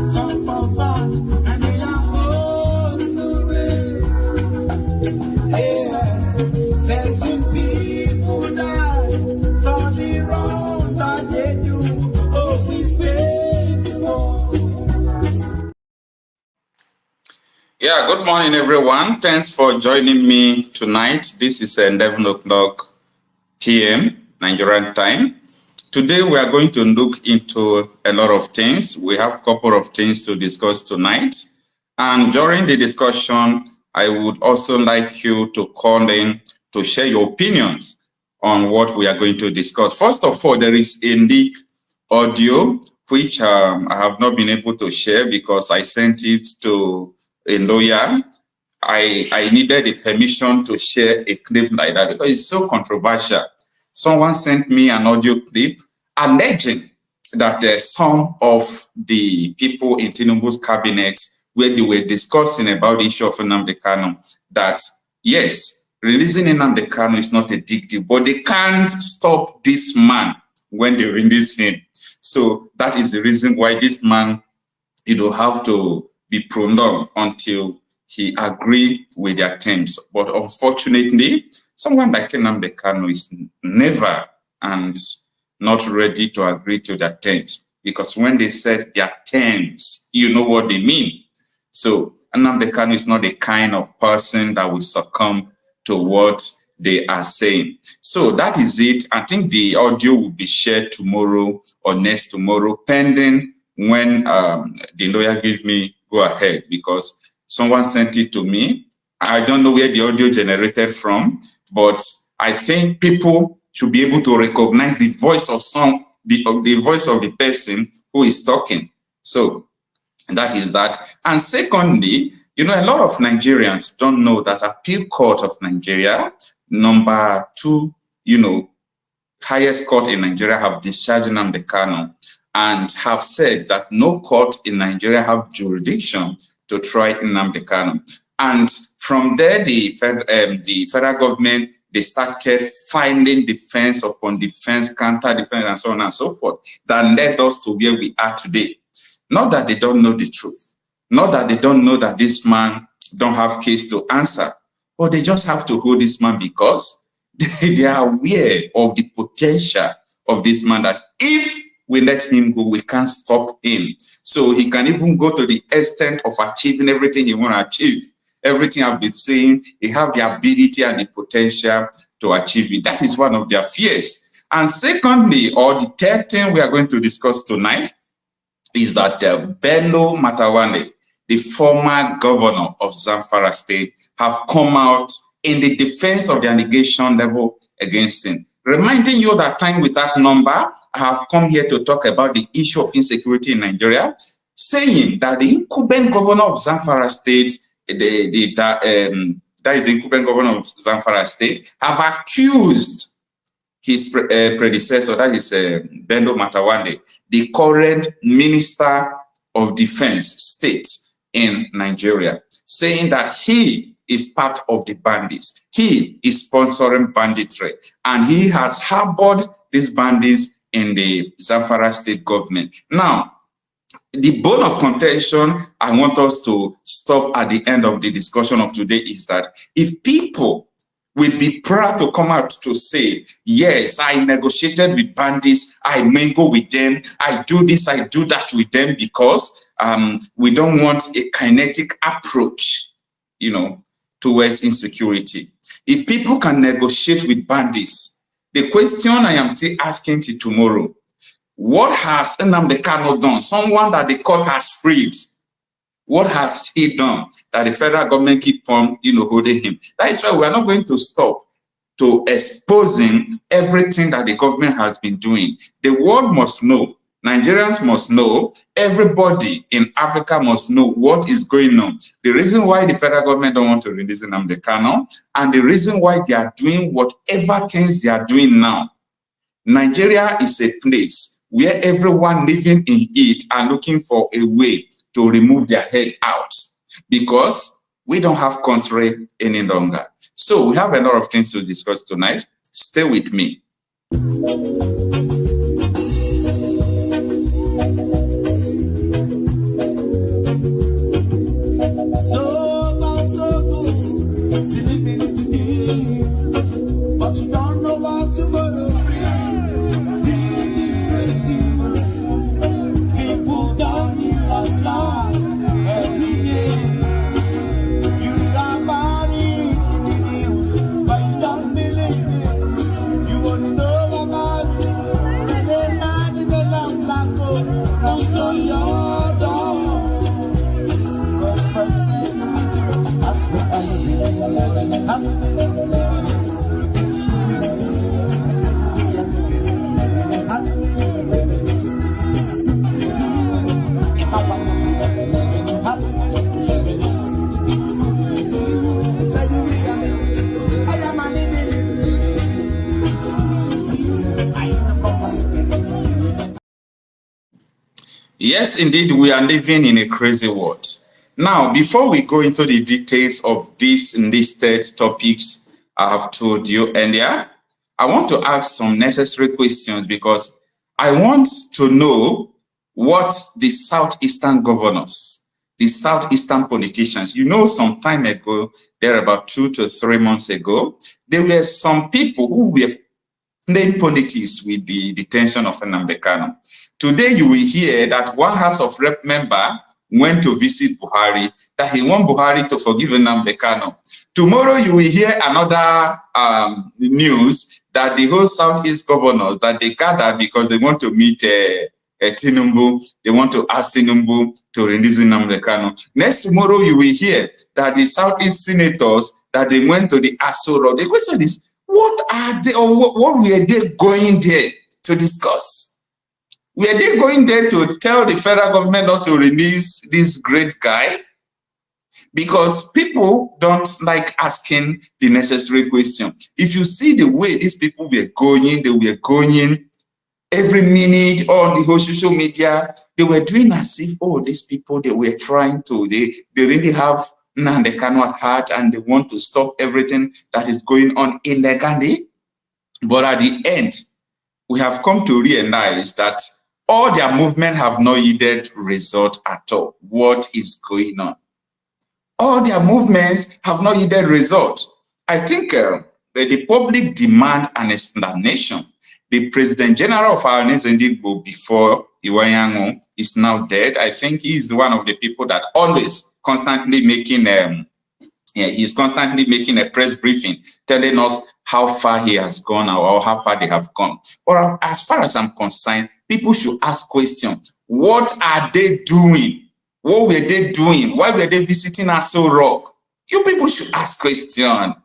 some for fun, and they are on the way. Yeah, letting people die for the wrong that they do. Oh, we spend for. Yeah, good morning, everyone. Thanks for joining me tonight. This is 11 o'clock p.m. Nigerian time. Today, we are going to look into a lot of things. We have a couple of things to discuss tonight. And during the discussion, I would also like you to call in to share your opinions on what we are going to discuss. First of all, there is a leak audio, which I have not been able to share because I sent it to a lawyer. I needed a permission to share a clip like that because it's so controversial. Someone sent me an audio clip alleging that some of the people in Tinubu's cabinet, where they were discussing about the issue of Nnamdi Kanu, that yes, releasing Nnamdi Kanu is not a big deal, but they can't stop this man when they release him. So that is the reason why this man, have to be prolonged until he agreed with their terms. But unfortunately, someone like Nnamdi Kanu is never and not ready to agree to their terms, because when they set their terms, you know what they mean. So Nnamdi Kanu is not the kind of person that will succumb to what they are saying. So that is it. I think the audio will be shared tomorrow or next tomorrow, pending when the lawyer gave me go ahead, because someone sent it to me. I don't know where the audio generated from, but I think people should be able to recognize the voice of the voice of the person who is talking. So that is that. And secondly, a lot of Nigerians don't know that Appeal Court of Nigeria, number 2, highest court in Nigeria, have discharged Nnamdi Kanu and have said that no court in Nigeria have jurisdiction to try Nnamdi Kanu. And from there, the federal government, they started filing defense upon defense, counter defense, and so on and so forth, that led us to where we are today. Not that they don't know the truth, not that they don't know that this man don't have case to answer, but they just have to hold this man because they are aware of the potential of this man, that if we let him go, we can't stop him. So he can even go to the extent of achieving everything he want to achieve. Everything I've been saying, he have the ability and the potential to achieve it. That is one of their fears. And secondly, or the third thing we are going to discuss tonight, is that Bello Matawane, the former governor of Zamfara State, have come out in the defense of the allegation level against him. Reminding you that time with that number, I have come here to talk about the issue of insecurity in Nigeria, saying that the incumbent governor of Zamfara State, that is the incumbent governor of Zamfara State, have accused his predecessor, that is Bello Matawane, the current Minister of Defense State in Nigeria, saying that he is part of the bandits. He is sponsoring banditry, and he has harbored these bandits in the Zamfara state government. Now, the bone of contention I want us to stop at the end of the discussion of today is that if people will be proud to come out to say, yes, I negotiated with bandits, I mingle with them, I do this, I do that with them because we don't want a kinetic approach, towards insecurity. If people can negotiate with bandits, the question I am still asking till tomorrow, what has Nnamdi Kanu done? Someone that the court has freed. What has he done that the federal government keep on, holding him? That is why we are not going to stop to exposing everything that the government has been doing. The world must know. Nigerians must know, everybody in Africa must know what is going on. The reason why the federal government don't want to release Nnamdi Kanu, and the reason why they are doing whatever things they are doing now. Nigeria is a place where everyone living in it are looking for a way to remove their head out, because we don't have country any longer. So we have a lot of things to discuss tonight. Stay with me. Yes, indeed, we are living in a crazy world. Now, before we go into the details of these listed topics I have told you earlier, I want to ask some necessary questions because I want to know what the Southeastern governors, the Southeastern politicians, some time ago, there about 2 to 3 months ago, there were some people who were playing politics with the detention of Nnamdi Kanu. Today, you will hear that one House of Rep member went to visit Buhari, that he want Buhari to forgive Nnamdi Kanu. Tomorrow, you will hear another news that the whole Southeast governors, that they gathered because they want to meet Tinubu, they want to ask Tinubu to release Nnamdi Kanu. Next tomorrow, you will hear that the Southeast senators, that they went to the Asoro. The question is, what are they, or what were they going there to discuss? Were they going there to tell the federal government not to release this great guy? Because people don't like asking the necessary question. If you see the way these people were going, they were going every minute on the whole social media, they were doing as if, oh, these people, they were trying to, they really have Nnamdi Kanu at heart and they want to stop everything that is going on illegally. But at the end, we have come to realize that all their movement have not yielded result at all. What is going on? All their movements have not yielded result. I think the public demand an explanation. The President General of our nation, Igbo, before Iwayango, is now dead. I think he is one of the people that always constantly making he's constantly making a press briefing telling us how far he has gone or how far they have gone. But as far as I'm concerned, people should ask questions. What are they doing? What were they doing? Why were they visiting Aso Rock? You people should ask questions.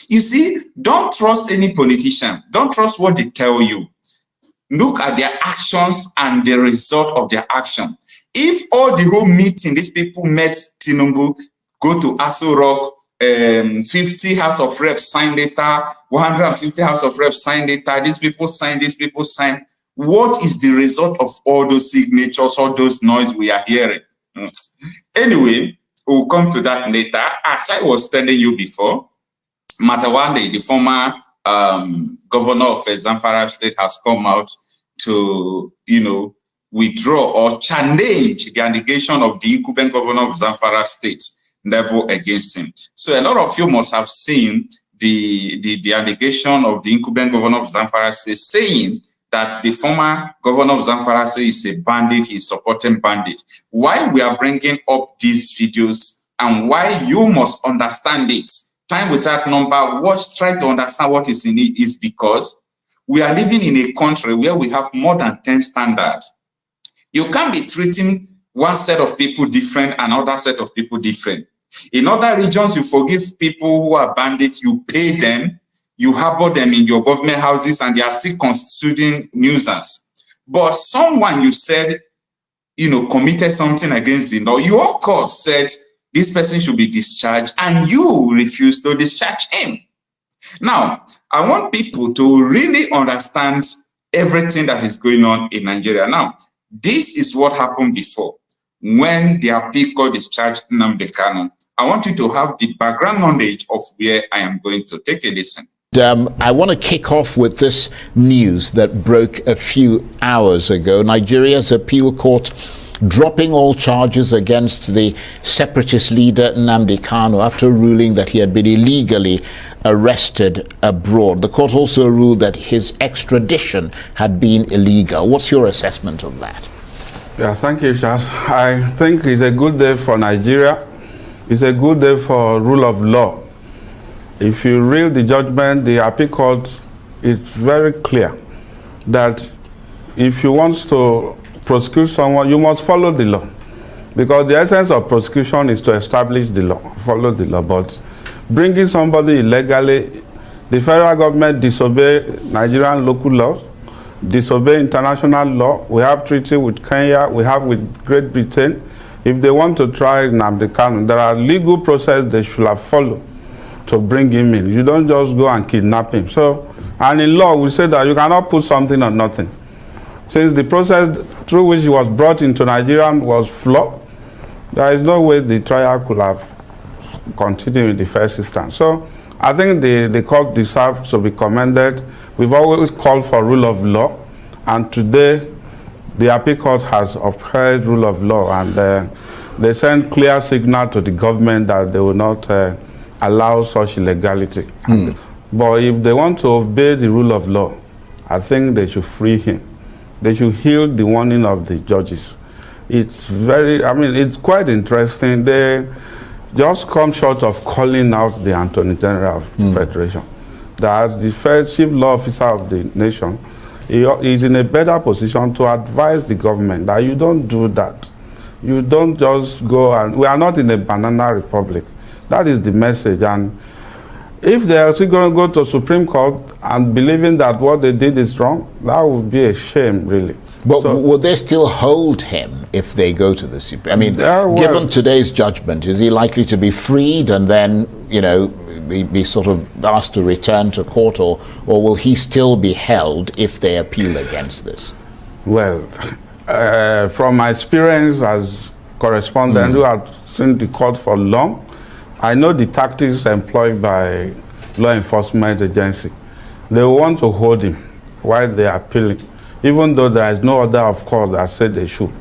You see, don't trust any politician. Don't trust what they tell you. Look at their actions and the result of their action. If all the whole meeting, these people met Tinubu, go to Aso Rock, 50 House of Reps signed later, 150 House of Reps signed later, these people sign. What is the result of all those signatures, all those noise we are hearing? Anyway, we'll come to that later. As I was telling you before, Matawande, the former governor of Zamfara State, has come out to, withdraw or challenge the allegation of the incumbent governor of Zamfara State level against him. So a lot of you must have seen the allegation of the incumbent governor of Zamfara State saying that the former governor of Zamfara State is a bandit, he's supporting bandit. Why we are bringing up these videos and why you must understand it, time without number, try to understand what is in it, is because we are living in a country where we have more than 10 standards. You can't be treating one set of people different and another set of people different. In other regions, you forgive people who are bandits, you pay them, you harbor them in your government houses, and they are still constituting nuisance. But someone you said, committed something against the law, your court said this person should be discharged, and you refuse to discharge him. Now, I want people to really understand everything that is going on in Nigeria. Now, this is what happened before when the appeal court discharged Nnamdi Kanu. I want you to have the background knowledge of where I am going to. Take a listen. I want to kick off with this news that broke a few hours ago. Nigeria's appeal court dropping all charges against the separatist leader Nnamdi Kanu after ruling that he had been illegally arrested abroad. The court also ruled that his extradition had been illegal. What's your assessment of that? Yeah, thank you, Charles. I think it's a good day for Nigeria. It's a good day for rule of law. If you read the judgment, the appeal court is very clear that if you want to prosecute someone, you must follow the law. Because the essence of prosecution is to establish the law, follow the law. But bringing somebody illegally, the federal government disobey Nigerian local laws, disobey international law. We have treaty with Kenya, we have with Great Britain. If they want to try Nnamdi Kanu, there are legal process they should have followed to bring him in. You don't just go and kidnap him. So, and in law, we say that you cannot put something on nothing. Since the process through which he was brought into Nigeria was flawed, there is no way the trial could have continued in the first instance. So I think the court deserves to be commended. We've always called for rule of law, and today the appeal court has upheld rule of law, and they send clear signal to the government that they will not allow such illegality. But if they want to obey the rule of law, I think they should free him. They should heed the warning of the judges. It's very, I mean, it's quite interesting. They just come short of calling out the Attorney General of the Federation. That as the first chief law officer of the nation, he is in a better position to advise the government that you don't do that. You don't just go, and we are not in a banana republic. That is the message. And if they are still going to go to Supreme Court and believing that what they did is wrong, that would be a shame, really. But will they still hold him if they go to the Supreme? I mean, given today's judgment, is he likely to be freed and then, you know, be sort of asked to return to court, or will he still be held if they appeal against this? Well, from my experience as correspondent who had seen the court for long, I know the tactics employed by law enforcement agency. They want to hold him while they are appealing, even though there is no order of court that said they should.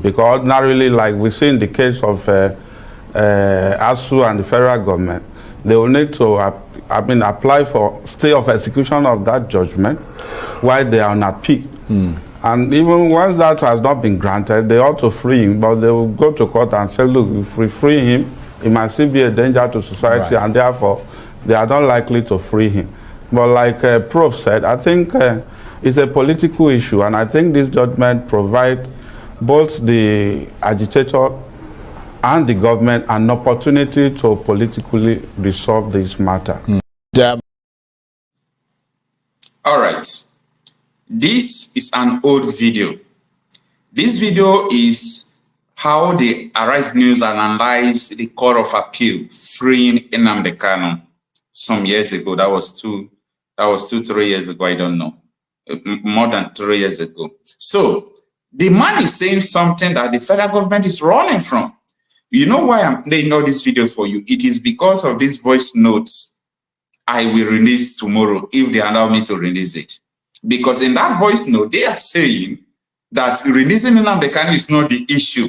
Because ordinarily, like we see in the case of ASU and the federal government, they will need to apply for stay of execution of that judgment while they are on appeal. And even once that has not been granted, they ought to free him, but they will go to court and say, look, if we free him, he might still be a danger to society, and therefore they are not likely to free him. But like Prof said, I think it's a political issue, and I think this judgment provides both the agitator and the government an opportunity to politically resolve this matter. All right. This is an old video. This video is how the Arise News analyzed the Court of Appeal freeing Nnamdi Kanu some years ago. That was 3 years ago. I don't know. More than 3 years ago. So the man is saying something that the federal government is running from. You know why I'm playing all this video for you? It is because of these voice notes I will release tomorrow if they allow me to release it. Because in that voice note, they are saying that releasing Nnamdi Kanu is not the issue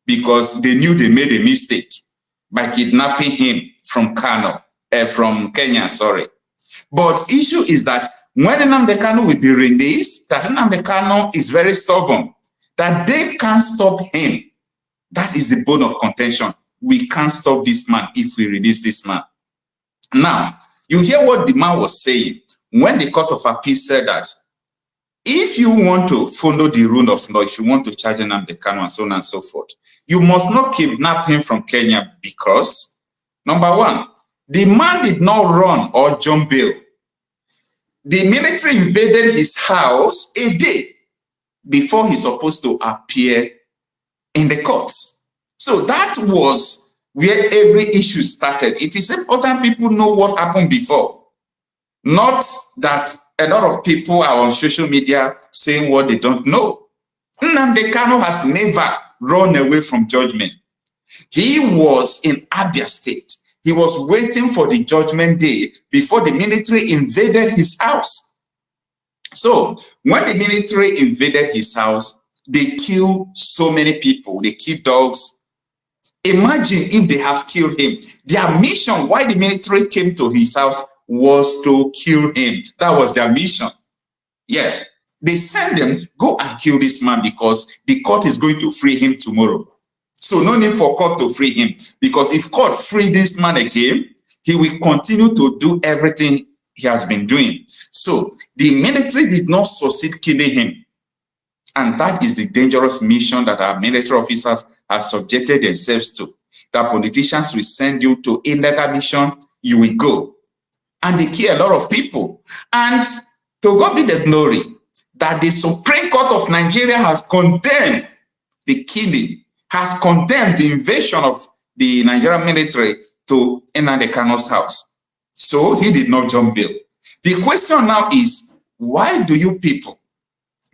because they knew they made a mistake by kidnapping him from Kenya, sorry. But issue is that when Nnamdi Kanu will be released, that Nnamdi Kanu is very stubborn, that they can't stop him. That is the bone of contention. We can't stop this man if we release this man. Now, you hear what the man was saying when the Court of Appeal said that if you want to follow the rule of law, if you want to charge Nnamdi Kanu and so on and so forth, you must not kidnap him from Kenya because, number one, the man did not run or jump bail. The military invaded his house a day before he's supposed to appear in the courts. So that was where every issue started. It is important people know what happened before. Not that a lot of people are on social media saying what they don't know. Nnamdi Kanu has never run away from judgment. He was in Abia State. He was waiting for the judgment day before the military invaded his house. So when the military invaded his house, they killed so many people. They killed dogs. Imagine if they have killed him. Their mission, why the military came to his house, was to kill him. That was their mission. Yeah. They sent them, go and kill this man because the court is going to free him tomorrow. So no need for court to free him, because if court free this man again, he will continue to do everything he has been doing. So the military did not succeed killing him. And that is the dangerous mission that our military officers have subjected themselves to. That politicians will send you to illegal mission, you will go. And they kill a lot of people. And to God be the glory that the Supreme Court of Nigeria has condemned the killing, has condemned the invasion of the Nigerian military to Nnamdi Kanu's house. So he did not jump bail. The question now is, why do you people,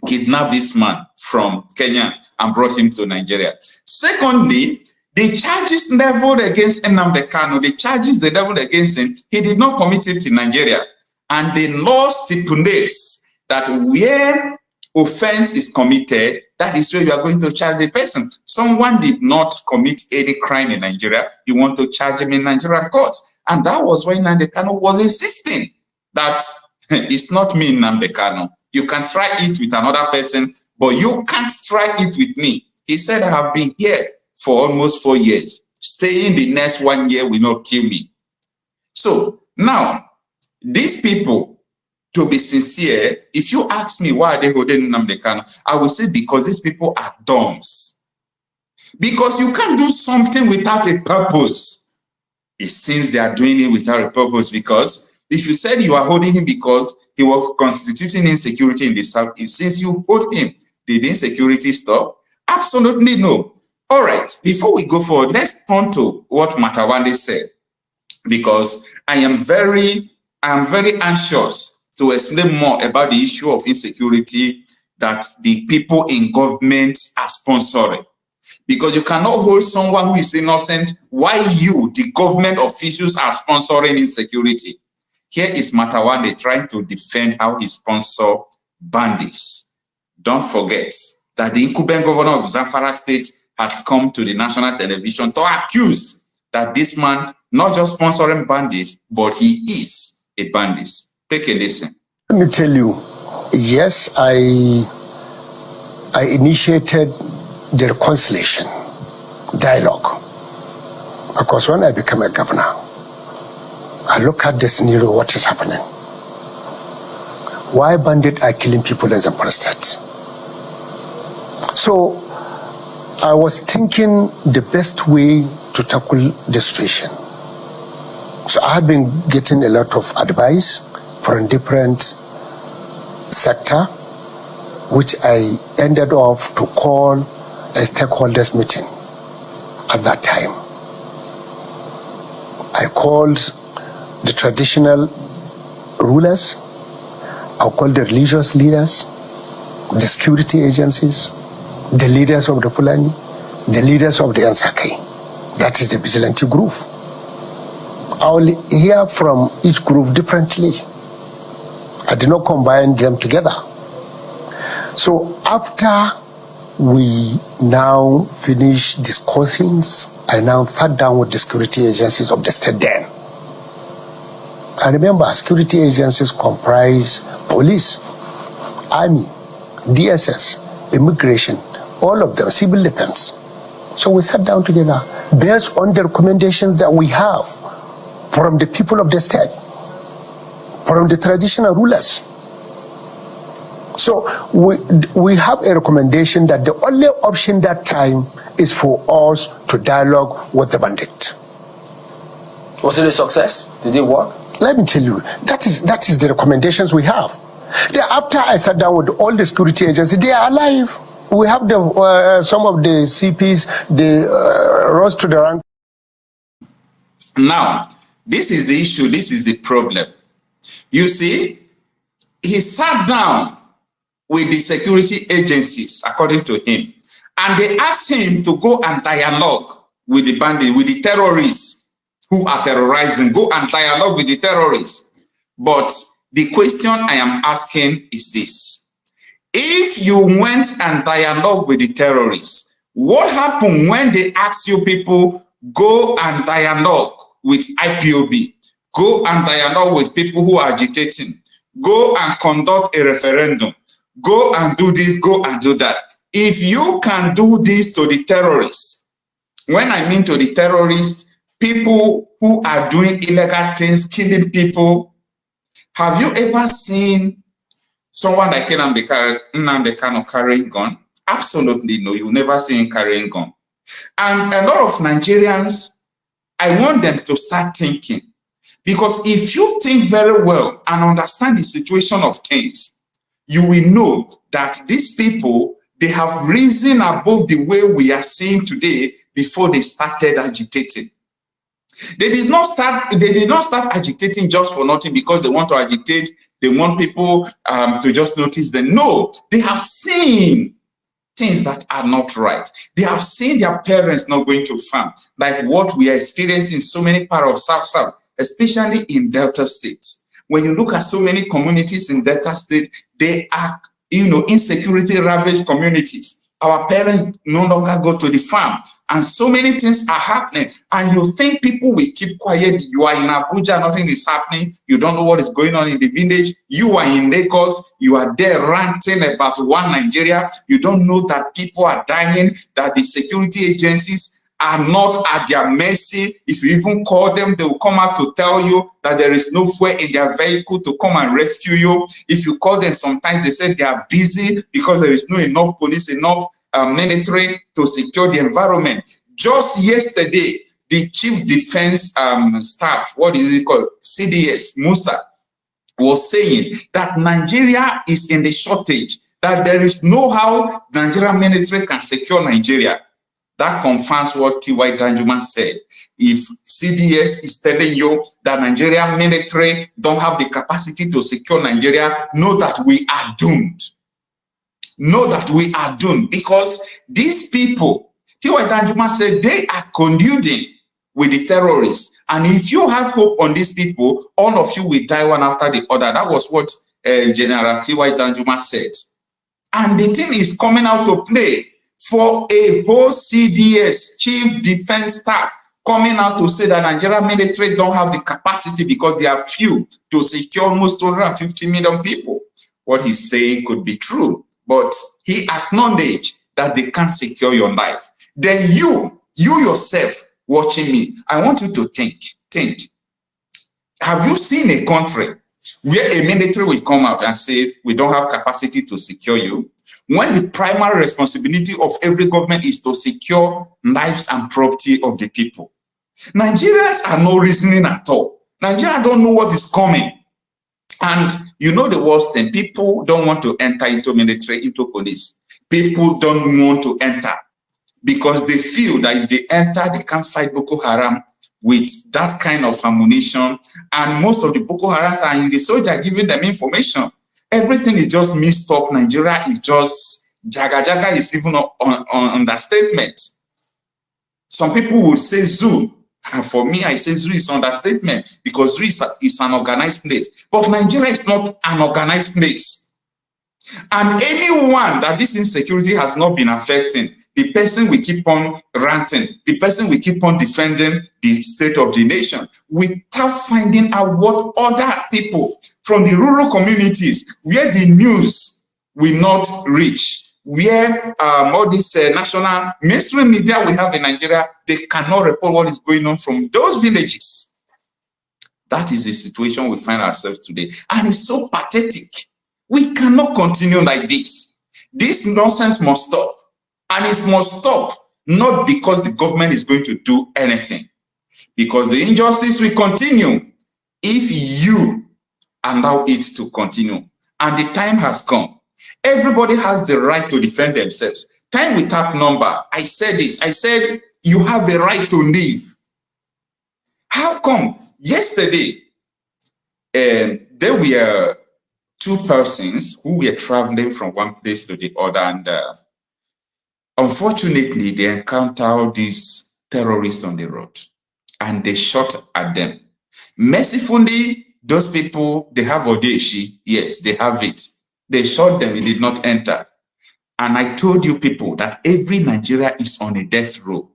kidnapped this man from Kenya and brought him to Nigeria. Secondly, the charges leveled against Nnamdi Kanu, the charges they leveled against him, he did not commit it in Nigeria. And the law stipulates that where offense is committed, that is where you are going to charge the person. Someone did not commit any crime in Nigeria, you want to charge him in Nigerian court. And that was why Nnamdi Kanu was insisting that it's not me, Nnamdi Kanu. You can try it with another person, but you can't try it with me. He said, I have been here for almost 4 years. Staying the next 1 year will not kill me. So now, these people, to be sincere, if you ask me why are they holding Nnamdi Kanu, I will say because these people are dumbs. Because you can't do something without a purpose. It seems they are doing it without a purpose, because if you said you are holding him because he was constituting insecurity in the South, since you hold him, did insecurity stop? Absolutely no. All right, before we go forward, let's turn to what Matawande said, because I am very anxious to explain more about the issue of insecurity that the people in government are sponsoring. Because you cannot hold someone who is innocent while you, the government officials, are sponsoring insecurity. Here is Matawande trying to defend how he sponsors bandits. Don't forget that the incumbent governor of Zamfara State has come to the national television to accuse that this man not just sponsoring bandits, but he is a bandit. Take a listen. Let me tell you, yes, I initiated the reconciliation dialogue, because when I became a governor, I look at the scenario, what is happening. Why bandits are killing people in Zamfara State? So I was thinking the best way to tackle the situation. So I have been getting a lot of advice from different sector, which I ended up to call a stakeholders meeting at that time. I called the traditional rulers, I called the religious leaders, the security agencies, the leaders of the Fulani, the leaders of the Ansaki. That is the vigilante group. I will hear from each group differently. I did not combine them together. So after we now finish discussions, I now sat down with the security agencies of the state then. I remember security agencies comprise police, army, DSS, immigration, all of them, civil defense. So we sat down together based on the recommendations that we have from the people of the state, from the traditional rulers. So we have a recommendation that the only option that time is for us to dialogue with the bandit. Was it a success? Did it work? Let me tell you, that is the recommendations we have. After I sat down with all the security agencies, they are alive. We have the some of the CPs, they rose to the rank. Now, this is the issue, this is the problem. You see, he sat down with the security agencies, according to him, and they asked him to go and dialogue with the bandits, with the terrorists who are terrorizing, go and dialogue with the terrorists. But the question I am asking is this. If you went and dialogue with the terrorists, what happened when they asked you people, go and dialogue with IPOB, go and dialogue with people who are agitating, go and conduct a referendum, go and do this, go and do that. If you can do this to the terrorists, when I mean to the terrorists, people who are doing illegal things, killing people, have you ever seen someone like Nnamdi Kanu carrying gun? Absolutely no, you never see him carrying gun. And a lot of Nigerians, I want them to start thinking. Because if you think very well and understand the situation of things, you will know that these people, they have risen above the way we are seeing today before they started agitating. They did not start agitating just for nothing because they want to agitate They want people to just notice them. No, they have seen things that are not right. They have seen their parents not going to farm, like what we are experiencing in so many parts of South, especially in Delta states. When you look at so many communities in Delta state, they are, insecurity ravaged communities. Our parents no longer go to the farm, and so many things are happening. And you think people will keep quiet. You are in Abuja, nothing is happening. You don't know what is going on in the village. You are in Lagos. You are there ranting about one Nigeria. You don't know that people are dying, that the security agencies are not at their mercy. If you even call them, they will come out to tell you that there is no fuel in their vehicle to come and rescue you. If you call them, sometimes they say they are busy because there is no enough police, enough military to secure the environment. Just yesterday, the chief defense staff, what is it called, CDS, Musa, was saying that Nigeria is in the shortage, that there is no how Nigerian military can secure Nigeria. That confirms what T.Y. Danjuma said. If CDS is telling you that Nigerian military don't have the capacity to secure Nigeria, know that we are doomed. Know that we are doomed, because these people, T.Y. Danjuma said, they are colluding with the terrorists. And if you have hope on these people, all of you will die one after the other. That was what General T.Y. Danjuma said. And the thing is coming out to play for a whole CDS, Chief Defense Staff, coming out to say that Nigerian military don't have the capacity because they are few to secure almost 250 million people. What he's saying could be true, but he acknowledged that they can't secure your life. Then you yourself watching me, I want you to think. Have you seen a country where a military will come out and say, we don't have capacity to secure you, when the primary responsibility of every government is to secure lives and property of the people? Nigerians are no reasoning at all. Nigeria don't know what is coming. And you know the worst thing, people don't want to enter into military, into police. People don't want to enter because they feel that if they enter, they can't fight Boko Haram with that kind of ammunition. And most of the Boko Harams are in the soldier giving them information. Everything is just mixed up. Nigeria is just jaga is even on understatement. Some people will say zoo. And for me, I say zoo is understatement because zoo is an organized place. But Nigeria is not an organized place. And anyone that this insecurity has not been affecting, the person will keep on ranting. The person will keep on defending the state of the nation without finding out what other people from the rural communities where the news will not reach, where all this national mainstream media we have in Nigeria, they cannot report what is going on from those villages. That is the situation we find ourselves today. And it's so pathetic. We cannot continue like this. This nonsense must stop. And it must stop, not because the government is going to do anything, because the injustice will continue if you allow it to continue. And the time has come. Everybody has the right to defend themselves. Time without number. I said this. I said, you have the right to live. How come? Yesterday, there were two persons who were traveling from one place to the other, and unfortunately, they encountered these terrorists on the road, and they shot at them. Mercifully, those people, they have Odeshi. Yes, they have it. They shot them, it did not enter. And I told you people that every Nigeria is on a death row.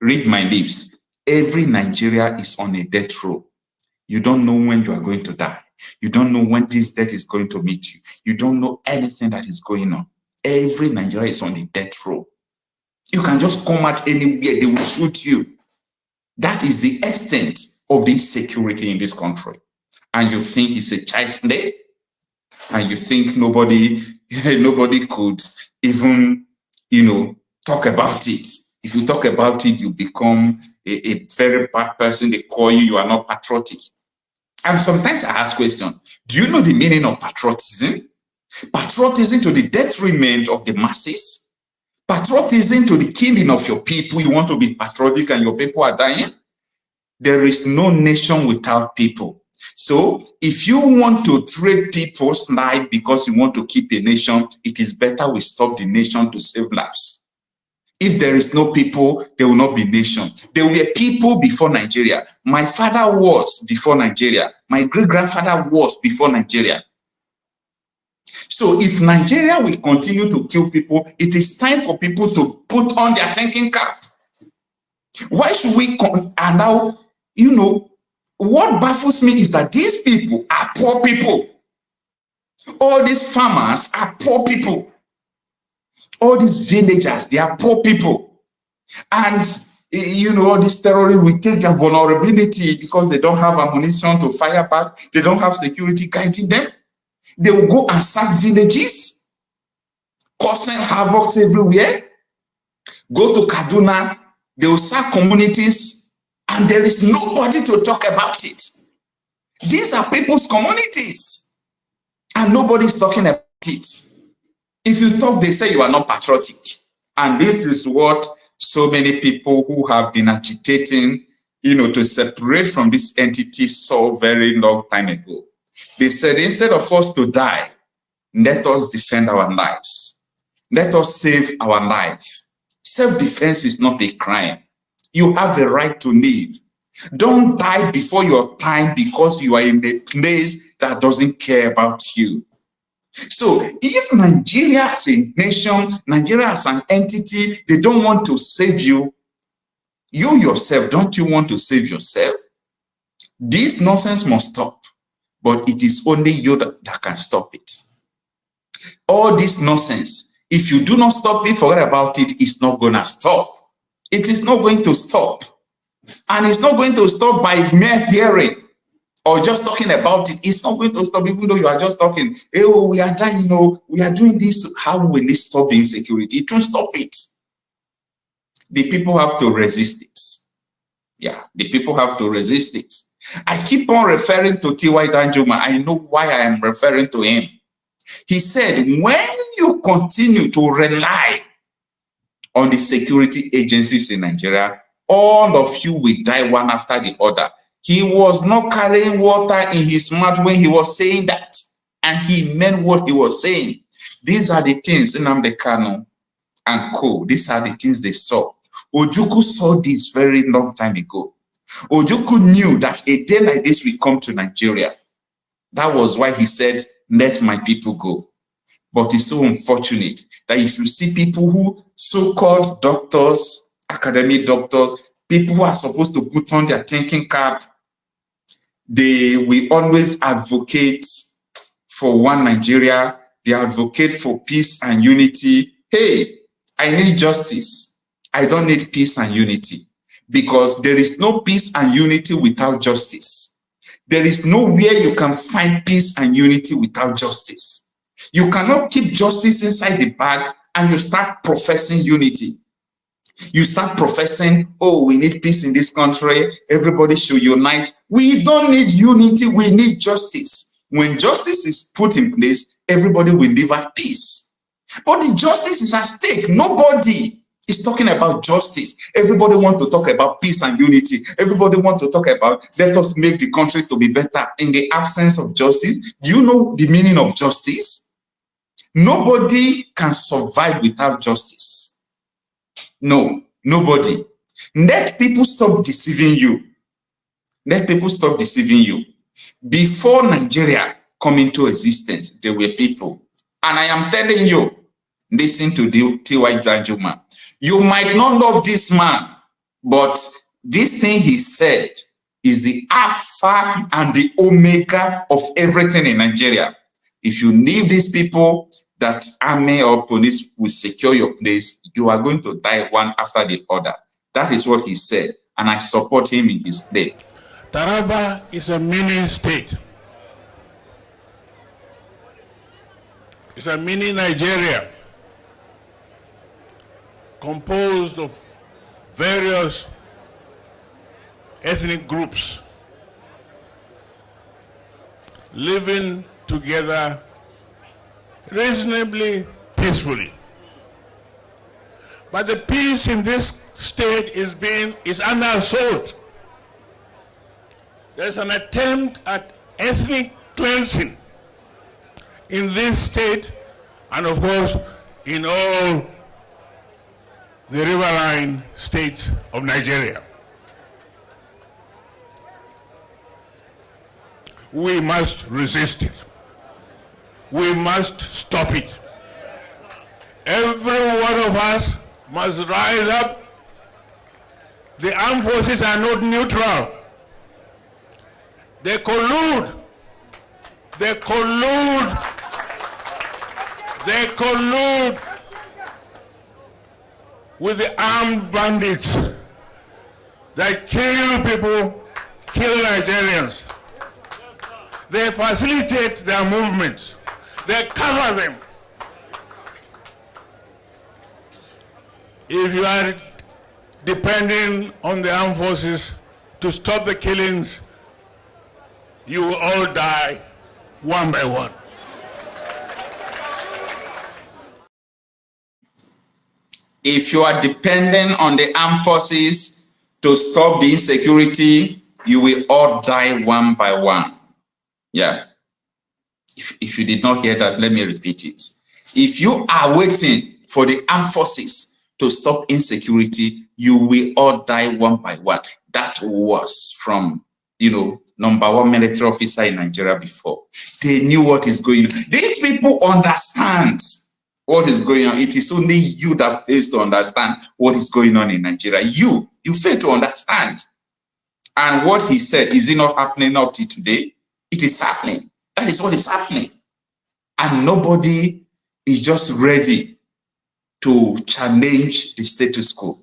Read my lips. Every Nigeria is on a death row. You don't know when you are going to die. You don't know when this death is going to meet you. You don't know anything that is going on. Every Nigeria is on a death row. You can just come out anywhere, they will shoot you. That is the extent of the insecurity in this country. And you think it's a child's play? And you think nobody could even, talk about it. If you talk about it, you become a very bad person. They call you, you are not patriotic. And sometimes I ask questions, do you know the meaning of patriotism? Patriotism to the detriment of the masses? Patriotism to the killing of your people. You want to be patriotic and your people are dying? There is no nation without people. So if you want to trade people's life because you want to keep a nation, it is better we stop the nation to save lives. If there is no people, there will not be nation. There were people before Nigeria. My father was before Nigeria. My great-grandfather was before Nigeria. So if Nigeria will continue to kill people, it is time for people to put on their thinking cap. Why should we allow, what baffles me is that these people are poor people. All these farmers are poor people. All these villagers, they are poor people. And, all these terrorists will take their vulnerability because they don't have ammunition to fire back. They don't have security guiding them. They will go and sack villages, causing havoc everywhere. Go to Kaduna, they will sack communities, and there is nobody to talk about it. These are people's communities, and nobody's talking about it. If you talk, they say you are not patriotic. And this is what so many people who have been agitating, to separate from this entity saw very long time ago. They said, instead of us to die, let us defend our lives. Let us save our life. Self-defense is not a crime. You have the right to live. Don't die before your time because you are in a place that doesn't care about you. So if Nigeria as a nation, Nigeria as an entity, they don't want to save you, you yourself, don't you want to save yourself? This nonsense must stop, but it is only you that can stop it. All this nonsense, if you do not stop it, forget about it, it's not going to stop. It is not going to stop. And it's not going to stop by mere hearing or just talking about it. It's not going to stop, even though you are just talking. Oh, we are dying, we are doing this. How will it stop the insecurity? It won't stop it. The people have to resist it. Yeah, the people have to resist it. I keep on referring to T.Y. Danjuma. I know why I am referring to him. He said, when you continue to rely on the security agencies in Nigeria, all of you will die one after the other. He was not carrying water in his mouth when he was saying that. And he meant what he was saying. These are the things Nnamdi Kanu and co. These are the things they saw. Ojukwu saw this very long time ago. Ojukwu knew that a day like this will come to Nigeria. That was why he said, let my people go. But it's so unfortunate that if you see people who so-called doctors, academic doctors, people who are supposed to put on their thinking cap, they will always advocate for one Nigeria. They advocate for peace and unity. Hey, I need justice. I don't need peace and unity, because there is no peace and unity without justice. There is nowhere you can find peace and unity without justice. You cannot keep justice inside the bag and you start professing unity. You start professing, oh, we need peace in this country. Everybody should unite. We don't need unity. We need justice. When justice is put in place, everybody will live at peace. But the justice is at stake. Nobody is talking about justice. Everybody wants to talk about peace and unity. Everybody wants to talk about, let us make the country to be better. In the absence of justice, do you know the meaning of justice? Nobody can survive without justice. No, nobody. Let people stop deceiving you. Let people stop deceiving you. Before Nigeria come into existence, there were people. And I am telling you, listen to the T.Y. Danjuma. You might not love this man, but this thing he said is the alpha and the omega of everything in Nigeria. If you leave these people, that army or police will secure your place, you are going to die one after the other. That is what he said, and I support him in his claim. Taraba is a mini state. It's a mini Nigeria, composed of various ethnic groups living together reasonably peacefully. But the peace in this state is under assault. There's an attempt at ethnic cleansing in this state and, of course, in all the riverine states of Nigeria. We must resist it. We must stop it. Every one of us must rise up. The armed forces are not neutral. They collude. They collude. They collude with the armed bandits that kill people, kill Nigerians. They facilitate their movements. They cover them. If you are depending on the armed forces to stop the killings, you will all die one by one. If you are dependent on the armed forces to stop the insecurity, you will all die one by one. Yeah. If you did not hear that, let me repeat it. If you are waiting for the armed forces to stop insecurity, you will all die one by one. That was from, #1 military officer in Nigeria before. They knew what is going on. These people understand what is going on. It is only you that fails to understand what is going on in Nigeria. You fail to understand. And what he said, is it not happening up to today? It is happening. That is what is happening. And nobody is just ready to challenge the status quo.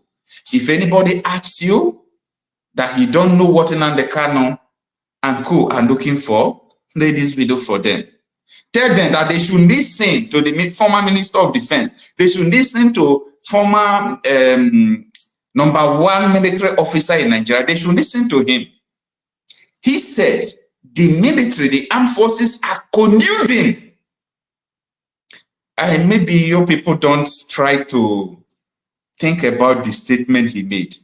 If anybody asks you that he don't know what Nnamdi Kanu and co are looking for, play this video for them. Tell them that they should listen to the former Minister of Defense. They should listen to former #1 military officer in Nigeria. They should listen to him. He said the military, the armed forces are colluding. And maybe your people don't try to think about the statement he made.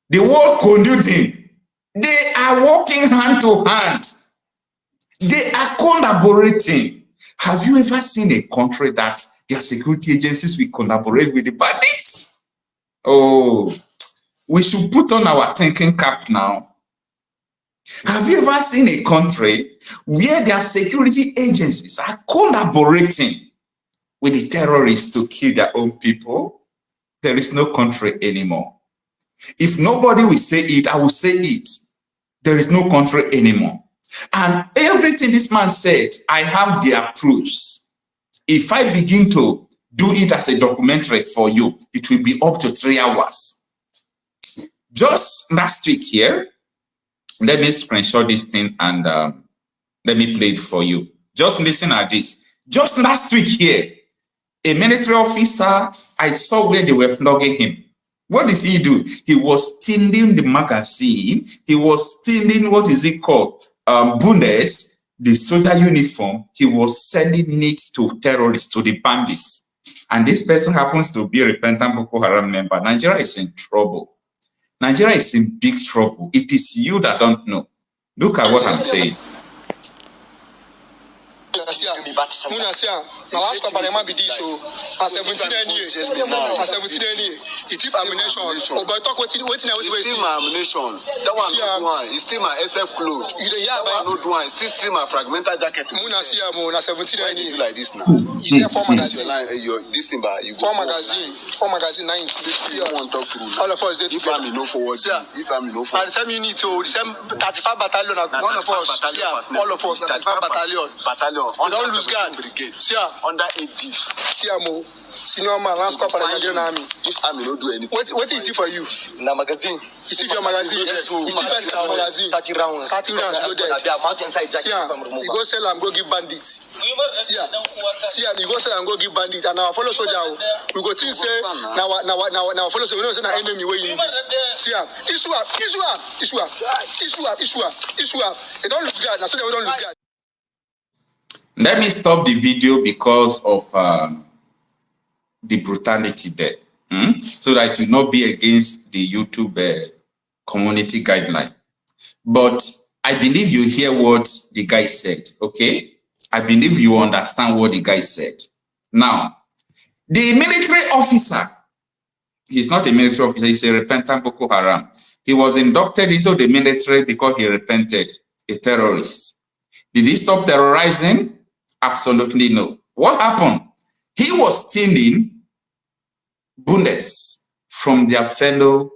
The word colluding, they are working hand to hand. They are collaborating. Have you ever seen a country that their security agencies will collaborate with the bandits? Oh, we should put on our thinking cap now. Have you ever seen a country where their security agencies are collaborating with the terrorists to kill their own people? There is no country anymore. If nobody will say it, I will say it. There is no country anymore. And everything this man said, I have their proofs. If I begin to do it as a documentary for you, it will be up to 3 hours. Just last week here, let me screenshot this thing and let me play it for you. Just listen at this. Just last week here, a military officer, I saw where they were flogging him. What did he do? He was stealing the magazine. He was stealing, what is it called? Bundes, the soldier uniform. He was selling it to terrorists, to the bandits. And this person happens to be a repentant Boko Haram member. Nigeria is in trouble. Nigeria is in big trouble. It is you that don't know. Look at what I'm saying. It is ammunition. Oh, but talk waiting. It's still my ammunition. That one not one. It's still my SF clothes. That one not one. It's still my fragmented jacket. Muna siya mo na 17 any like this now. You say 4 magazine. This thing by you. 4 magazine. 4 magazine 9. You want talk to all of us. If I'm no forward. If I'm no forward. And same unit. So the same 35 battalion. One of us. All of us. 35 battalion. We don't lose guard. See under 8 div. See mo. Senior man, last call for the Nigerian army. If army don't do anything. What is it for you? Na magazine. It is your magazine. Yes, so it is your magazine. 30 rounds. 30 rounds. Go there. They are mountain inside jacket. You go sell and go give bandits. See, you go sell and go give bandits. And now follow soldier. We go think say now follow soldier. We know say na enemy where you. See, issue. They don't lose guard. Now so they don't lose guard. Let me stop the video because of the brutality there, so that it will not be against the YouTube community guideline. But I believe you hear what the guy said, okay? I believe you understand what the guy said. Now, the military officer, he's not a military officer, he's a repentant Boko Haram. He was inducted into the military because he repented, a terrorist. Did he stop terrorizing? Absolutely no. What happened? He was stealing bullets from their fellow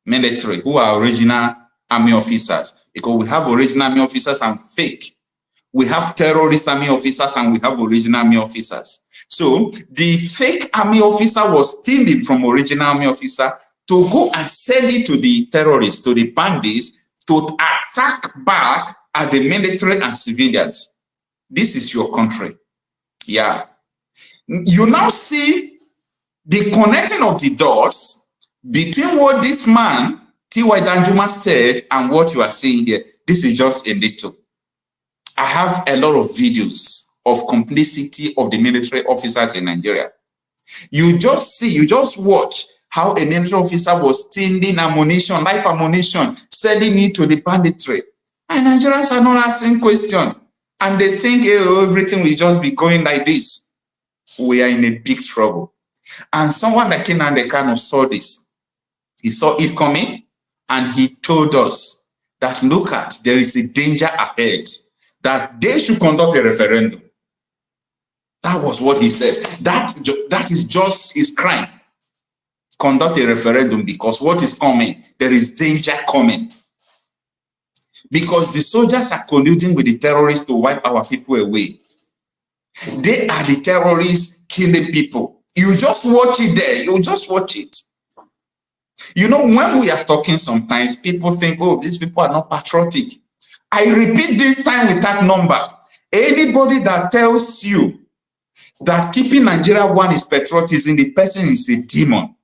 military who are original army officers, because we have original army officers and fake. We have terrorist army officers and we have original army officers. So the fake army officer was stealing from original army officer to go and sell it to the terrorists, to the bandits, to attack back at the military and civilians. This is your country. Yeah. You now see the connecting of the dots between what this man, T.Y. Danjuma, said and what you are seeing here. This is just a little. I have a lot of videos of complicity of the military officers in Nigeria. You just see, you just watch how a military officer was stealing ammunition, life ammunition, selling it to the banditry. And Nigerians are not asking questions. And they think, oh, everything will just be going like this. We are in a big trouble. And someone like Nnamdi Kanu saw this. He saw it coming and he told us that, look at, there is a danger ahead, that they should conduct a referendum. That was what he said. That is just his crime. Conduct a referendum, because what is coming? There is danger coming. Because the soldiers are colluding with the terrorists to wipe our people away. They are the terrorists killing people. You just watch it there. You just watch it. You know, when we are talking sometimes, people think, oh, these people are not patriotic. I repeat this time without number. Anybody that tells you that keeping Nigeria one is patriotism, the person is a demon.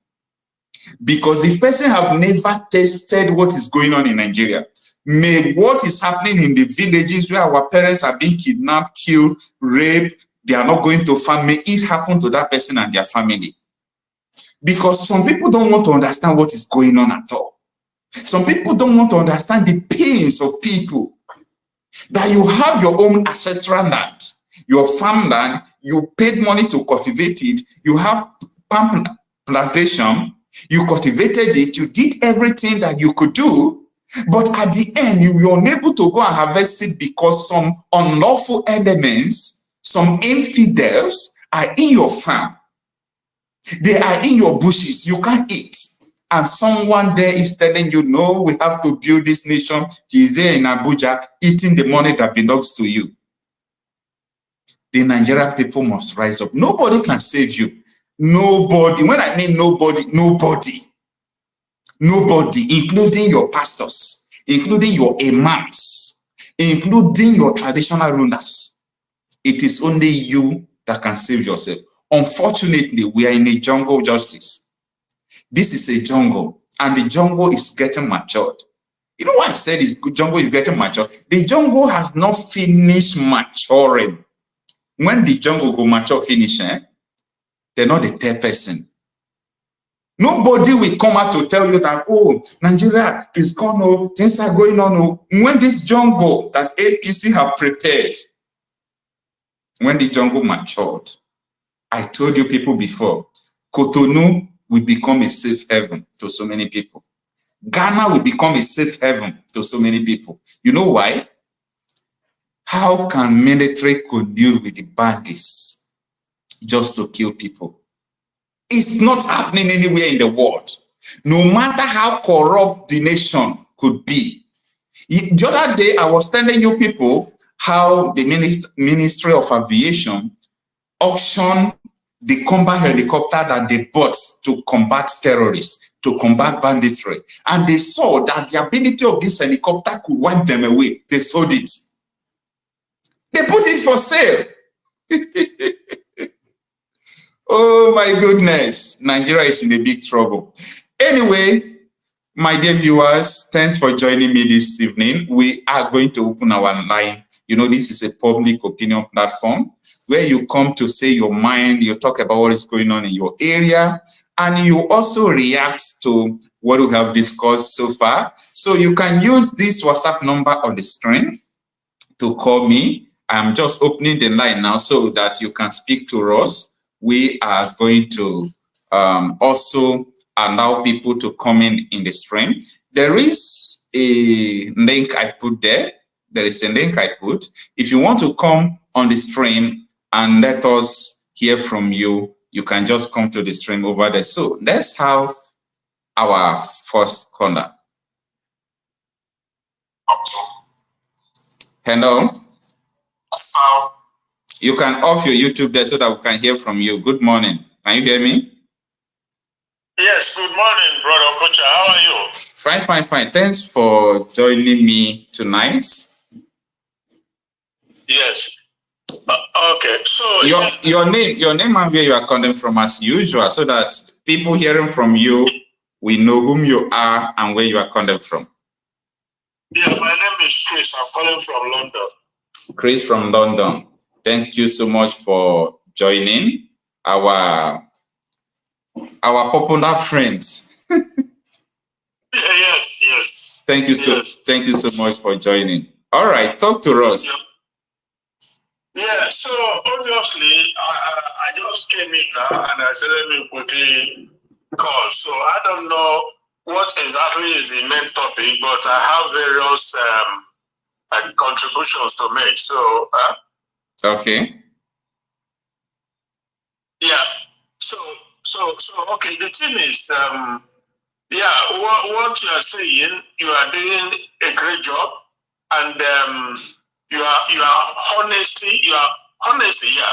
Because the person have never tested what is going on in Nigeria. May what is happening in the villages where our parents are being kidnapped, killed, raped, they are not going to farm, may it happen to that person and their family. Because some people don't want to understand what is going on at all. Some people don't want to understand the pains of people. That you have your own ancestral land, your farmland, you paid money to cultivate it, you have palm plantation, you cultivated it, you did everything that you could do, but at the end, you were unable to go and harvest it because some unlawful elements, some infidels are in your farm. They are in your bushes, you can't eat. And someone there is telling you, no, we have to build this nation. He's there in Abuja eating the money that belongs to you. The Nigerian people must rise up. Nobody can save you. Nobody. When I mean nobody, nobody. Nobody, including your pastors, including your imams, including your traditional rulers. It is only you that can save yourself. Unfortunately, we are in a jungle of justice. This is a jungle, and the jungle is getting matured. You know why I said the jungle is getting matured? The jungle has not finished maturing. When the jungle go mature finish, they're not the third person. Nobody will come out to tell you that, oh, Nigeria is gone, oh, things are going on. Oh. When this jungle that APC have prepared, when the jungle matured, I told you people before, Cotonou will become a safe haven to so many people. Ghana will become a safe haven to so many people. You know why? How can military collude with the bandits just to kill people? It's not happening anywhere in the world. No matter how corrupt the nation could be. The other day, I was telling you people how the Ministry of Aviation auctioned the combat helicopter that they bought to combat terrorists, to combat banditry. And they saw that the ability of this helicopter could wipe them away. They sold it. They put it for sale. Oh my goodness. Nigeria is in a big trouble. Anyway, my dear viewers, thanks for joining me this evening. We are going to open our line. You know, this is a public opinion platform where you come to say your mind, you talk about what is going on in your area, and you also react to what we have discussed so far. So you can use this WhatsApp number on the screen to call me. I'm just opening the line now so that you can speak to us. We are going to also allow people to come in the stream. There is a link I put there. There is a link I put. If you want to come on the stream and let us hear from you, you can just come to the stream over there. So let's have our first caller. Hello. You can off your YouTube there so that we can hear from you. Good morning. Can you hear me? Yes, good morning, Brother Okocha. How are you? Fine, fine, fine. Thanks for joining me tonight. Yes. Okay, so your name and where you are calling from as usual, so that people hearing from you, we know whom you are and where you are calling from. Yeah, my name is Chris. I'm calling from London. Chris from London. Thank you so much for joining our popular friends. Yes. Thank you so much for joining. All right, talk to us. Yeah, so obviously I just came in now and I said let me quickly call. So I don't know what exactly is the main topic, but I have various contributions to make. So okay. Yeah. So okay, the thing is what you are saying, you are doing a great job, and you are honesty, yeah.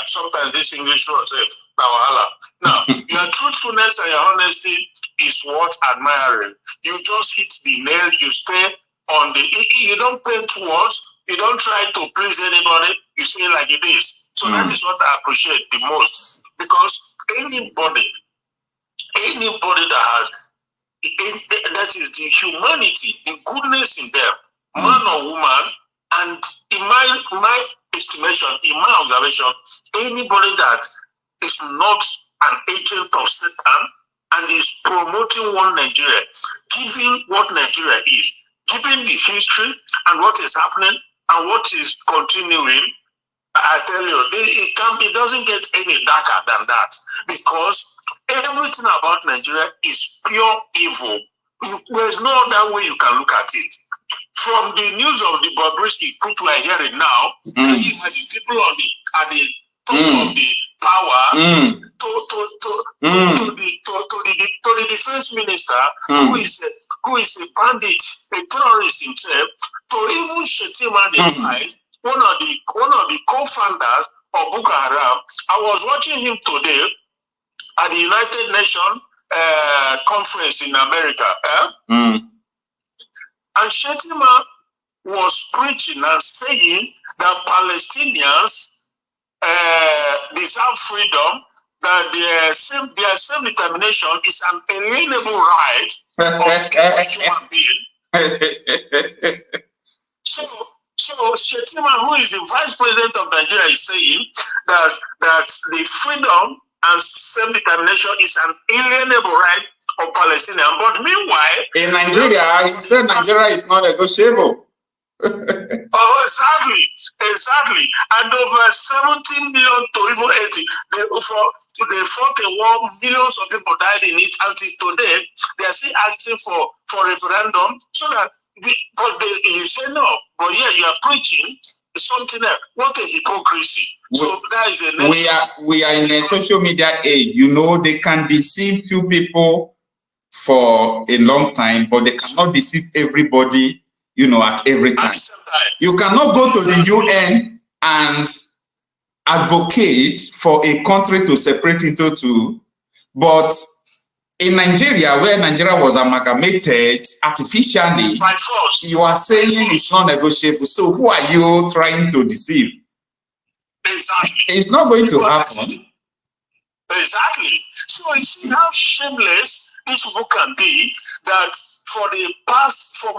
Sometimes this English word says now your truthfulness and your honesty is what admiring. You just hit the nail, you stay on you don't paint words, you don't try to please anybody, you say like it is. So that is what I appreciate the most, because anybody that has that is the humanity, the goodness in them, man or woman, and in my estimation, in my observation, anybody that is not an agent of Satan and is promoting one Nigeria, giving what Nigeria is, giving the history and what is happening and what is continuing, I tell you, it doesn't get any darker than that, because everything about Nigeria is pure evil. There's no other way you can look at it. From the news of the Bobrisky which we are hearing now, the people at the top of the power, to the defense minister, who is a bandit, a terrorist himself, to even Shetima the Fight, one of the co-founders of Boko Haram. I was watching him today at the United Nations conference in America. And Shetima was preaching and saying that Palestinians deserve freedom, that their self-determination is an inalienable right of every human being. So Shetima, who is the vice president of Nigeria, is saying that the freedom and self-determination is an inalienable right of Palestinians. But meanwhile, in Nigeria, you said Nigeria is not negotiable. Exactly. And over 17 million to even 80, they fought a war, millions of people died in it. Until today, they are still asking for referendum, so that you say no, but yeah, you are preaching something else. What a hypocrisy. So that is we are in a social media age. You know, they can deceive few people for a long time, but they cannot deceive everybody, you know, at every time. You cannot go to the UN and advocate for a country to separate into two, but in Nigeria, where Nigeria was amalgamated artificially, by force, you are saying it's not negotiable. So who are you trying to deceive? Exactly. It's not going to happen. Exactly. So you see how shameless these people can be, that for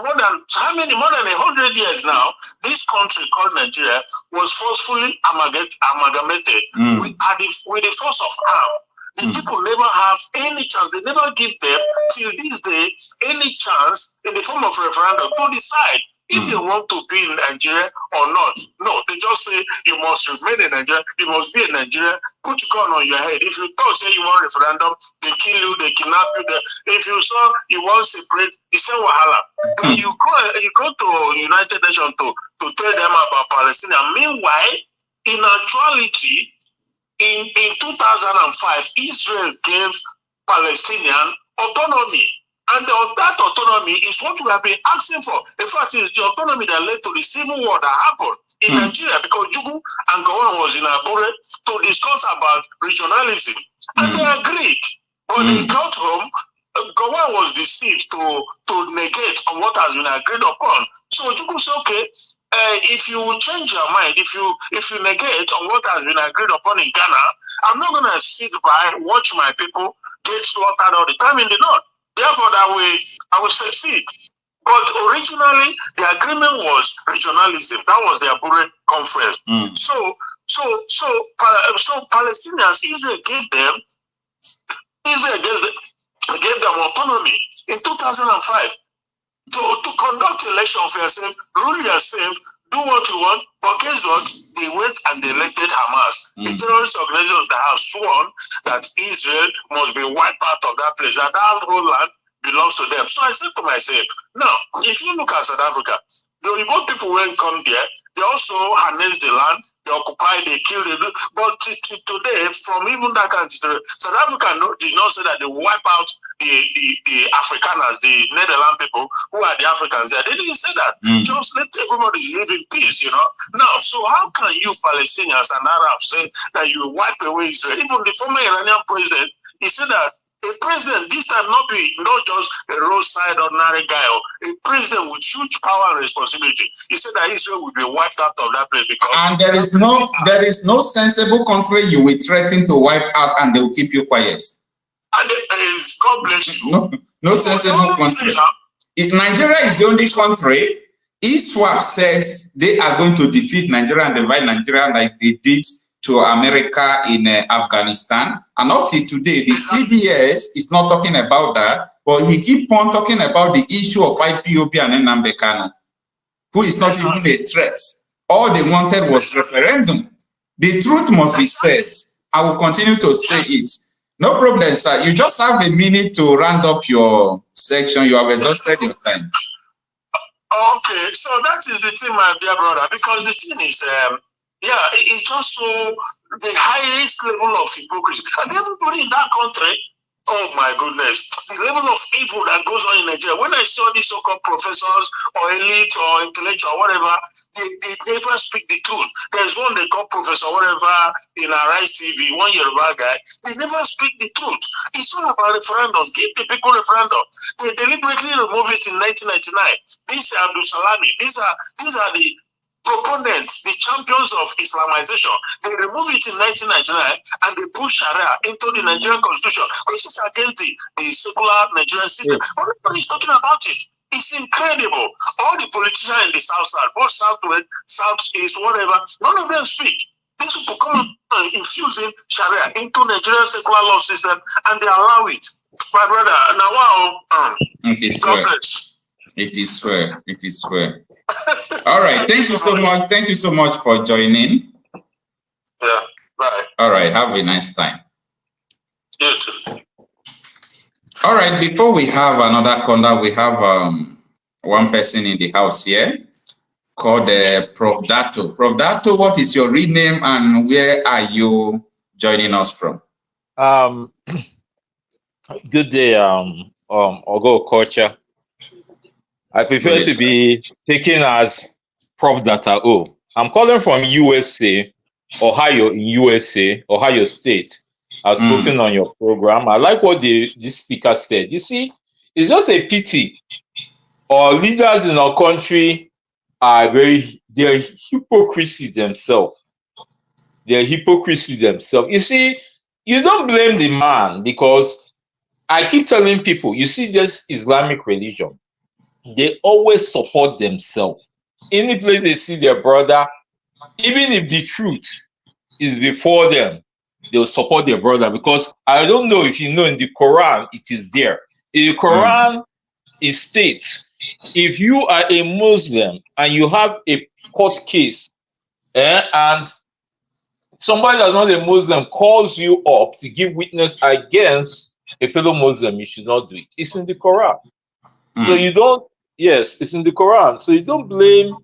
more than 100 years now, this country called Nigeria was forcefully amalgamated with the force of harm. The people never have any chance. They never give them, till this day, any chance in the form of referendum to decide if they want to be in Nigeria or not. No, they just say you must remain in Nigeria, you must be in Nigeria, put a gun on your head. If you don't say you want referendum, they kill you, they kidnap you. If you saw you want separate, you say wahala. Then you go to United Nations to tell them about Palestine. Meanwhile, in actuality, in 2005, Israel gave Palestinian autonomy. And that autonomy is what we have been asking for. In fact, it's the autonomy that led to the civil war that happened in Nigeria, because Jugu and Gowon was in Abure to discuss about regionalism. And they agreed. When they got home, Gowon was deceived to negate on what has been agreed upon. So Jugu said, okay, if you change your mind, if you negate on what has been agreed upon in Ghana, I'm not going to sit by, watch my people get slaughtered all the time in the north. Therefore, I will succeed. But originally, the agreement was regionalism. That was the Abure conference. So Palestinians, Israel gave them autonomy in 2005 to conduct election for yourself, rule yourself, do what you want. But guess what? They went and they elected Hamas, the terrorist organizations that have sworn that Israel must be wiped out of that place, that whole land belongs to them. So I said to myself, now, if you look at South Africa, the Igbo people when come there, they also harness the land, they occupy, they kill, they do. But today, from even that country, South Africa did not say that they wipe out the Afrikaners, the Netherlands people who are the Africans there. They didn't say that. Just let everybody live in peace, you know. Now, so how can you Palestinians and Arabs say that you wipe away Israel? Even the former Iranian president, he said that a president this time not just a roadside ordinary guy, or a president with huge power and responsibility. He said that Israel will be wiped out of that place because. And there is no sensible country you will threaten to wipe out and they will keep you quiet. And God bless you. No sensible country. Nigeria is the only country. ISWAP said they are going to defeat Nigeria and divide Nigeria like they did to America in Afghanistan. And up to today, the CBS is not talking about that, but he keep on talking about the issue of ipob and Nnamdi Kanu, who is not even a threat. All they wanted was referendum. The truth must be said. I will continue to say it. No problem, sir. You just have a minute to round up your section. You have exhausted your time. Okay, so that is the thing, my dear brother, because the thing is, it's just so the highest level of hypocrisy. And everybody in that country, oh my goodness, the level of evil that goes on in Nigeria. When I saw these so-called professors or elite or intellectual, whatever, they never speak the truth. There's one they call professor, whatever, in Arise TV, one Yoruba guy. They never speak the truth. It's all about referendum. Give the people referendum. They deliberately remove it in 1999. These are Abdul Salami. These are the proponents, the champions of Islamization. They remove it in 1999 and they push Sharia into the Nigerian constitution, which is against the secular Nigerian system. Nobody's talking about it. It's incredible. All the politicians in the south side, both southwest, southeast, whatever, none of them speak. These people come up and infusing Sharia into Nigerian secular law system and they allow it. My brother, now it is fair. It is fair. It is fair. All right. Thank you so much. Thank you so much for joining. Yeah. Bye. All right. Have a nice time. You too. All right. Before we have another caller, we have one person in the house here called Prof. Dato. Prof. Dato, what is your real name and where are you joining us from? Good day, Okocha. I prefer to be taken as Prof. Dato. I'm calling from USA, Ohio, in USA, Ohio State. I've spoken on your program. I like what this speaker said. You see, it's just a pity. Our leaders in our country are they're hypocrisy themselves. They're hypocrisy themselves. You see, you don't blame the man because I keep telling people, you see this Islamic religion, they always support themselves. Any place they see their brother, even if the truth is before them, they'll support their brother, because I don't know if you know, in the Quran it is there. In the Quran it states, if you are a Muslim and you have a court case, and somebody that's not a Muslim calls you up to give witness against a fellow Muslim, you should not do it. It's in the Quran. So you don't, yes, it's in the Quran. So you don't blame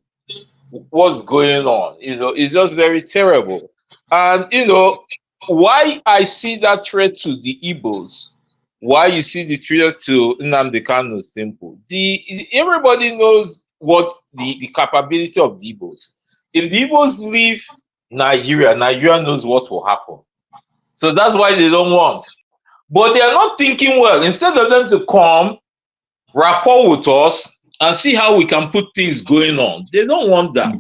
what's going on. You know, it's just very terrible. And, you know, why I see that threat to the Igbos, why you see the threat to Nnamdi Kanu simple. Everybody knows what the capability of the Igbos. If the Igbos leave Nigeria, Nigeria knows what will happen. So that's why they don't want. But they are not thinking well. Instead of them to come, rapport with us, and see how we can put things going on, they don't want that.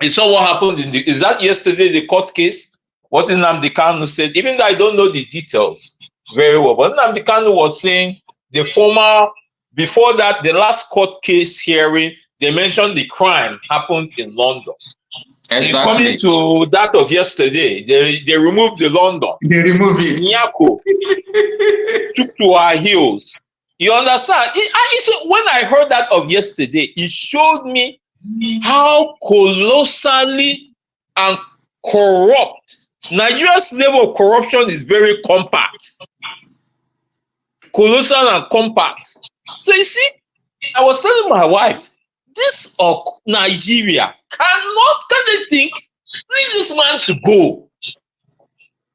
You saw what happened is that yesterday, the court case? What Nnamdi Kanu said, even though I don't know the details very well, but Nnamdi Kanu was saying before that, the last court case hearing, they mentioned the crime happened in London. Exactly. Coming to that of yesterday, they removed the London. They removed it. Nyako took to our heels. You understand? When I heard that of yesterday, it showed me how colossally and corrupt Nigeria's level of corruption is. Very compact, colossal and compact. So you see, I was telling my wife, this Nigeria can they think, leave this man to go?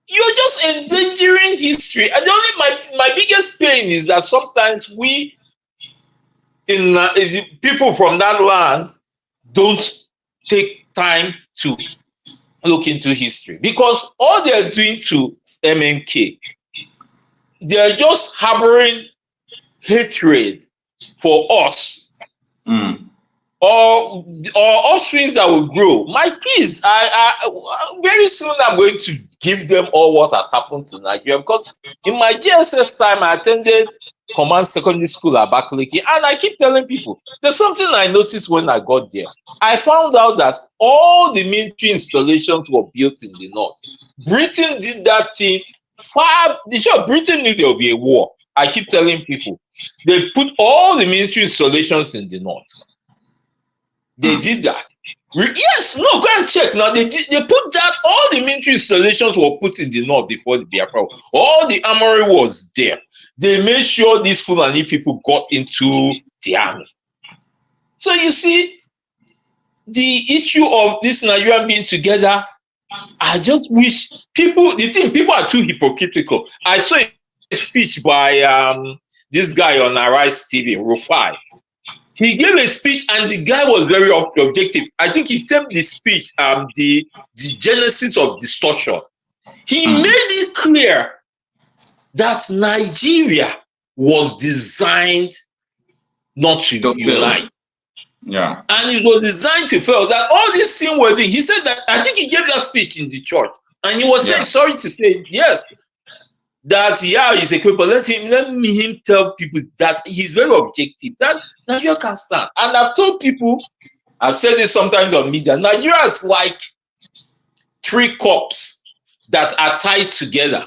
You're just endangering history. And the only my biggest pain is that sometimes we, people from that land, don't take time to look into history, because all they're doing to MNK, they're just harboring hatred for us. Or offsprings that will grow. My kids, I very soon I'm going to give them all what has happened to Nigeria, because in my GSS time I attended Command Secondary School at Abakaliki, and I keep telling people, there's something I noticed when I got there. I found out that all the military installations were built in the north. Britain did that thing Britain knew there would be a war. I keep telling people, they put all the military installations in the north. They did that. Yes, no, go and check. Now they put that, all the military installations were put in the north before the Biafra. All the armory was there. They made sure these Fulani people got into the army. So you see, the issue of this Nigerian being together, I just wish people are too hypocritical. I saw a speech by this guy on Arise TV, Rufai. He gave a speech and the guy was very objective. I think he termed the speech the genesis of distortion. He made it clear that Nigeria was designed not to unite. Yeah. And it was designed to fail. That all these things were doing. He said that, I think he gave that speech in the church. And he was saying, sorry to say, yes, that he's a cripple. Let him tell people that he's very objective. That Nigeria can stand. And I've told people, I've said this sometimes on media, Nigeria is like three cups that are tied together.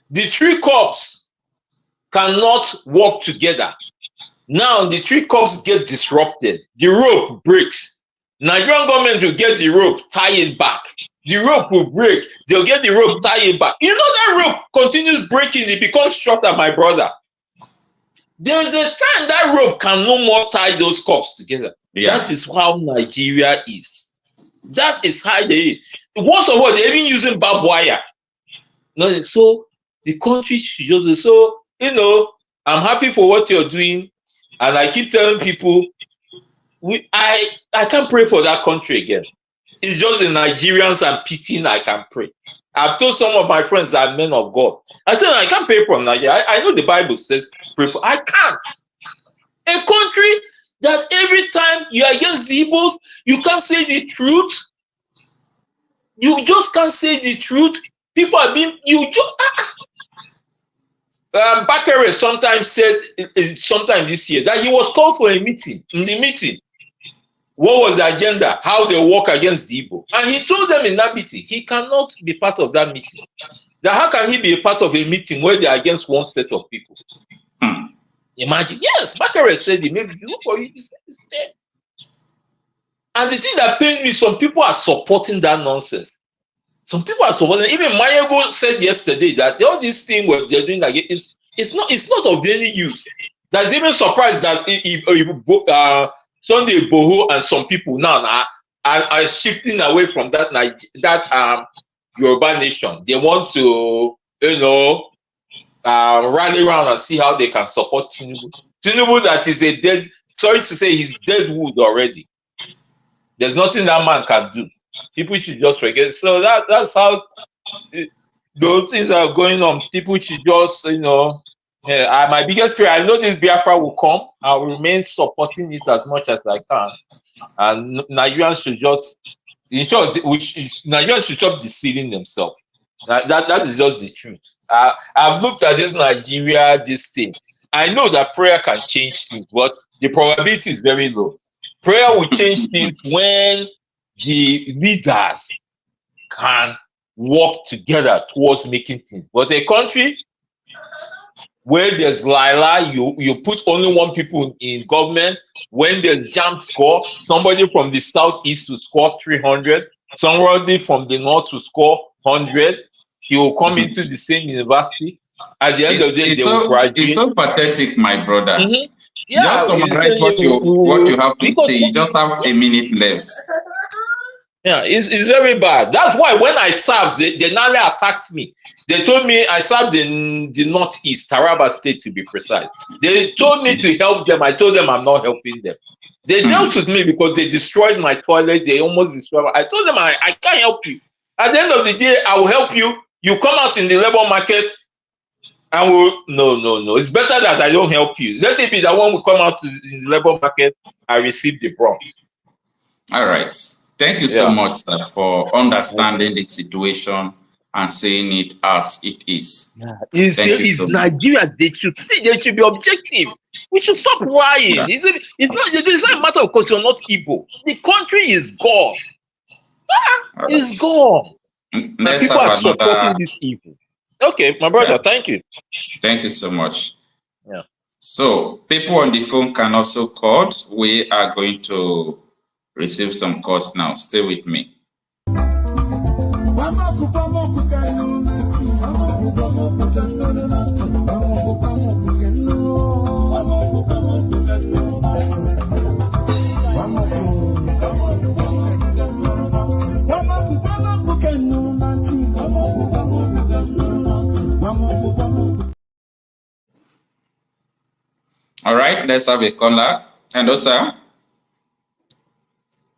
The three cups cannot work together. Now the three cups get disrupted. The rope breaks. Nigerian government will get the rope, tie it back. The rope will break. They'll get the rope, tie it back. You know that rope continues breaking. It becomes shorter, my brother. There's a time that rope can no more tie those cups together. Yeah. That is how Nigeria is. That is how they is. Once of all, they're even using barbed wire. So the country should just, so, you know, I'm happy for what you're doing. And I keep telling people, I can't pray for that country again. It's just the Nigerians I'm pitying I can pray. I've told some of my friends that are men of God. I said, I can't pray for Nigeria. I know the Bible says pray for. I can't. A country that every time you're against the Igbos, you can't say the truth. You just can't say the truth. People are being, Bakare sometimes said, sometime this year, that he was called for a meeting. In the meeting, what was the agenda, how they work against the Igbo. And he told them in that meeting, he cannot be part of that meeting. That how can he be a part of a meeting where they are against one set of people? Imagine. Yes, Bakare said it. Maybe look for you to say this thing. And the thing that pains me, some people are supporting that nonsense. Some people are supporting. Even Mayego said yesterday that all this thing what they're doing again it's not of any use. That's even surprised that if Sunday Boho and some people now are shifting away from that Yoruba nation. They want to, rally around and see how they can support Tinubu. Tinubu that is a dead, sorry to say, he's dead wood already. There's nothing that man can do. People should just forget. So that's how those things are going on. People should just, my biggest prayer, I know this Biafra will come. I will remain supporting it as much as I can. And Nigerians should just, in short, Nigerians should stop deceiving themselves. That is just the truth. I've looked at this Nigeria, this thing. I know that prayer can change things, but the probability is very low. Prayer will change things when the leaders can work together towards making things. But a country where there's you put only one people in government, when there's jam score, somebody from the southeast to score 300, somebody from the north to score 100, he will come into the same university. At the end of the day, they will graduate. It's so pathetic, my brother. Yeah, just summarize what you have to say. You just have a minute left. Yeah, it's very bad. That's why when I served, they nearly attacked me. They told me I served in the northeast, Taraba State to be precise. They told me to help them. I told them I'm not helping them. They dealt with me because they destroyed my toilet. They almost destroyed I told them I can't help you. At the end of the day, I will help you. You come out in the labor market and no. It's better that I don't help you. Let it be that when we come out in the labor market, I receive the brunt. All right. Thank you so much, sir, for understanding the situation and saying it as it is. Yeah. It's Nigeria. They should be objective. We should stop lying. Yeah. It's not a matter of because you're not Igbo. The country is gone. It's gone. Let's people are supporting this evil. Okay, my brother, thank you. Thank you so much. Yeah. So people on the phone can also call. We are going to receive some calls now. Stay with me. All right, let's have a caller. Hello, sir.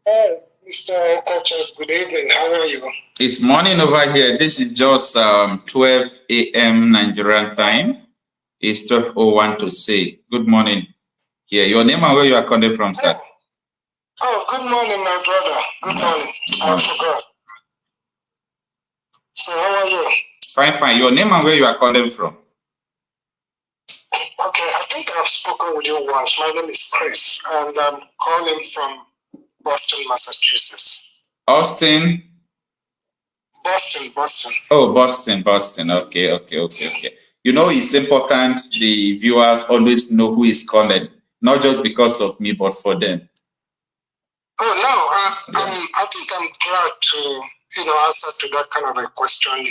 Hey, Mr. Okocha, good evening. How are you? It's morning over here. This is just 12 a.m. Nigerian time. It's 12:01 to say. Good morning. Here, your name and where you are calling from, sir? Oh, good morning, my brother. Good morning. I forgot. So, how are you? Fine. Your name and where you are calling from? Okay, I think I've spoken with you once. My name is Chris, and I'm calling from Boston, Massachusetts. Austin? Boston. Oh, Boston. Okay. You know, it's important the viewers always know who is calling, not just because of me, but for them. Oh, no, I think I'm glad to, answer to that kind of a question.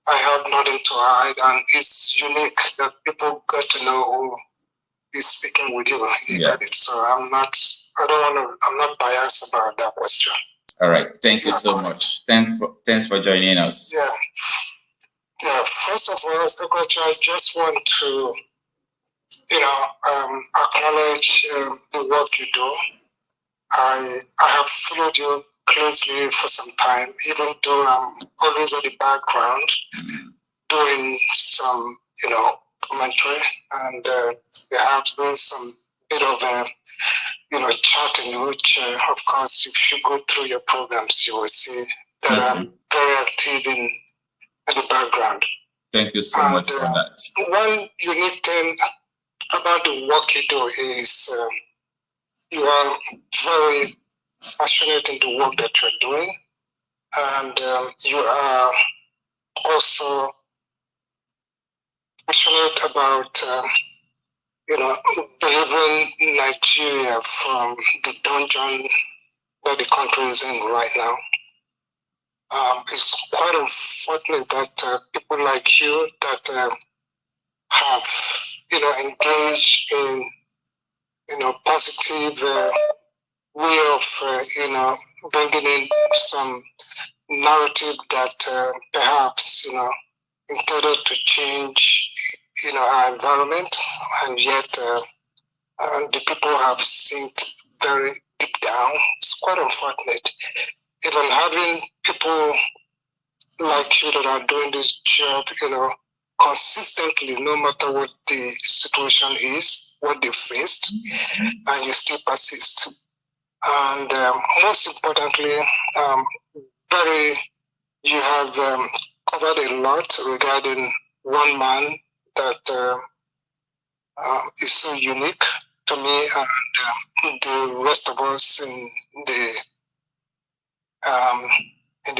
I have nothing to hide, and it's unique that people get to know who is speaking with you. Get it. So I'm not biased about that question. All right. Thank you so much. Thanks for joining us. Yeah. First of all, Okocha, I just want to, acknowledge the work you do. I have followed you closely for some time, even though I'm always on the background doing some, commentary, and there have been some bit of chat in which, of course, if you go through your programs, you will see that I'm very active in the background. Thank you so much for that. One unique thing about the work you do is you are very passionate in the work that you're doing, and you are also passionate about delivering Nigeria from the dungeon that the country is in right now. It's quite unfortunate that people like you that have engaged in positive way of bringing in some narrative that perhaps intended to change our environment, and yet the people have sink very deep down. It's quite unfortunate. Even having people like you that are doing this job, consistently, no matter what the situation is, what they faced, and you still persist. And most importantly, you have covered a lot regarding one man that is so unique to me and the rest of us in the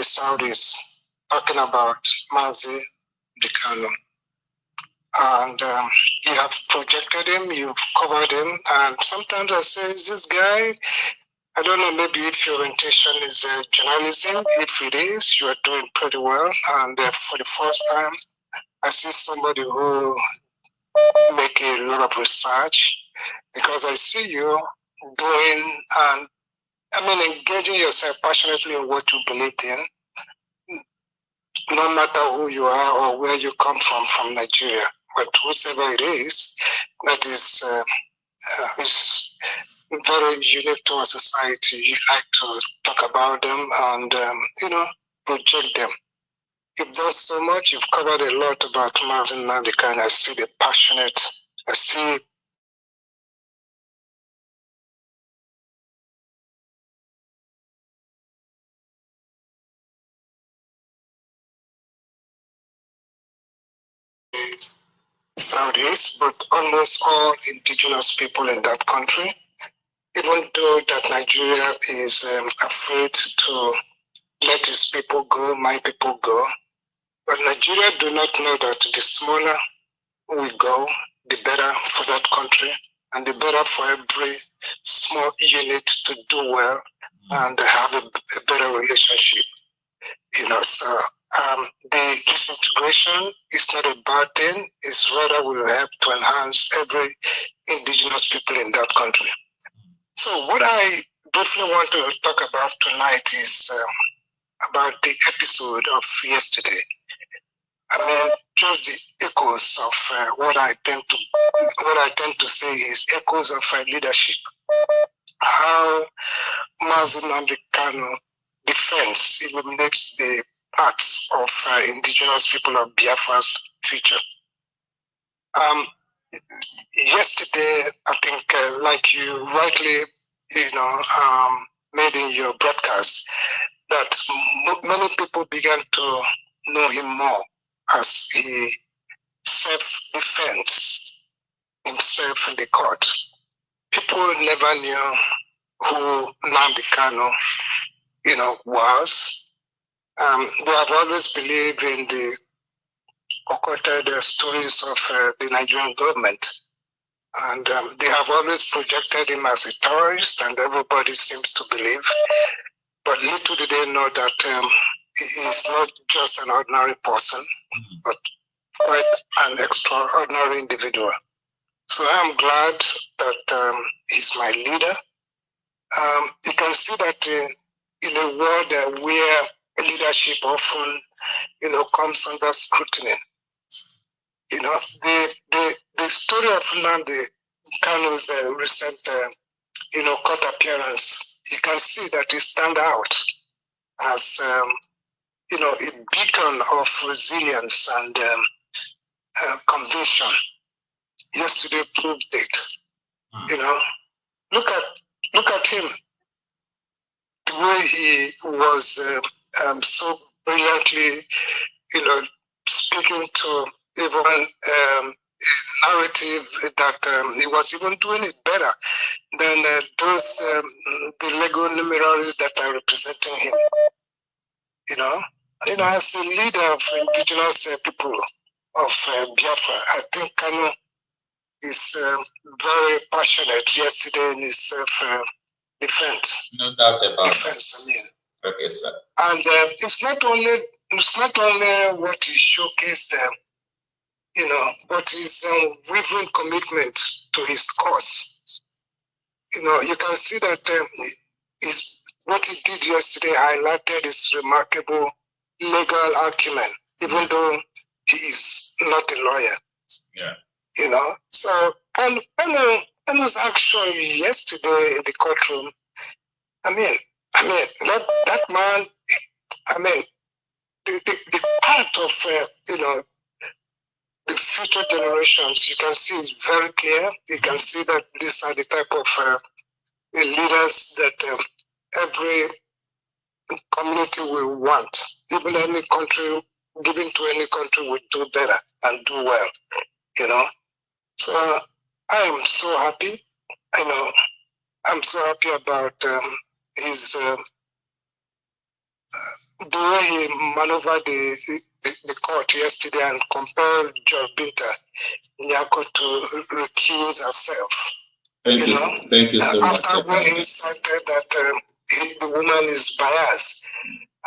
Saudis, talking about Nnamdi Kanu. And you have projected him, you've covered him, and sometimes I say, is this guy, I don't know, maybe if your orientation is journalism, if it is, you are doing pretty well. And for the first time, I see somebody who make a lot of research, because I see you doing and engaging yourself passionately in what you believe in, no matter who you are or where you come from Nigeria. But whoever it is, that is very unique to our society. You like to talk about them and project them. You've done so much. You've covered a lot about Nnamdi Kanu. I see the passionate. I see Saudis, but almost all indigenous people in that country. Even though that Nigeria is afraid to let its people go, my people go, but Nigeria do not know that the smaller we go, the better for that country, and the better for every small unit to do well and have a better relationship. So the disintegration is not a bad thing. It's rather will help to enhance every indigenous people in that country. So what I briefly want to talk about tonight is about the episode of yesterday. Just the echoes of what I tend to say is echoes of leadership. How Nnamdi Kanu defense eliminates the parts of indigenous people of Biafra's future. Yesterday, I think, like you rightly, made in your broadcast, that many people began to know him more as he self-defense himself in the court. People never knew who Nnamdi Kanu, was. They have always believed in the Okocha, the stories of the Nigerian government. And they have always projected him as a terrorist, and everybody seems to believe. But little do they know that he is not just an ordinary person, but quite an extraordinary individual. So I'm glad that he's my leader. You can see that in a world where leadership often, comes under scrutiny. The story of Nnamdi Kanu's recent, court appearance, you can see that he stand out as, a beacon of resilience and conviction. Yesterday proved it. Look at him. The way he was so brilliantly, speaking to even narrative that he was even doing it better than the Lego numeraries that are representing him. As a leader of indigenous people of Biafra, I think Kanu is very passionate yesterday in his self-defense. No doubt about defense, that. Okay, sir. And it's not only what he showcased, but his unwavering commitment to his cause. You can see that what he did yesterday highlighted his remarkable legal acumen, even though he is not a lawyer. Yeah. So Kanu's action yesterday in the courtroom, that man, the part of the future generations, you can see is very clear. You can see that these are the type of leaders that every community will want. Even any country, giving to any country will do better and do well, So I am so happy. I'm so happy about his the way he maneuvered the court yesterday and compelled Judge Binta Nyako to recuse herself. Thank you so much. After when he cited that the woman is biased,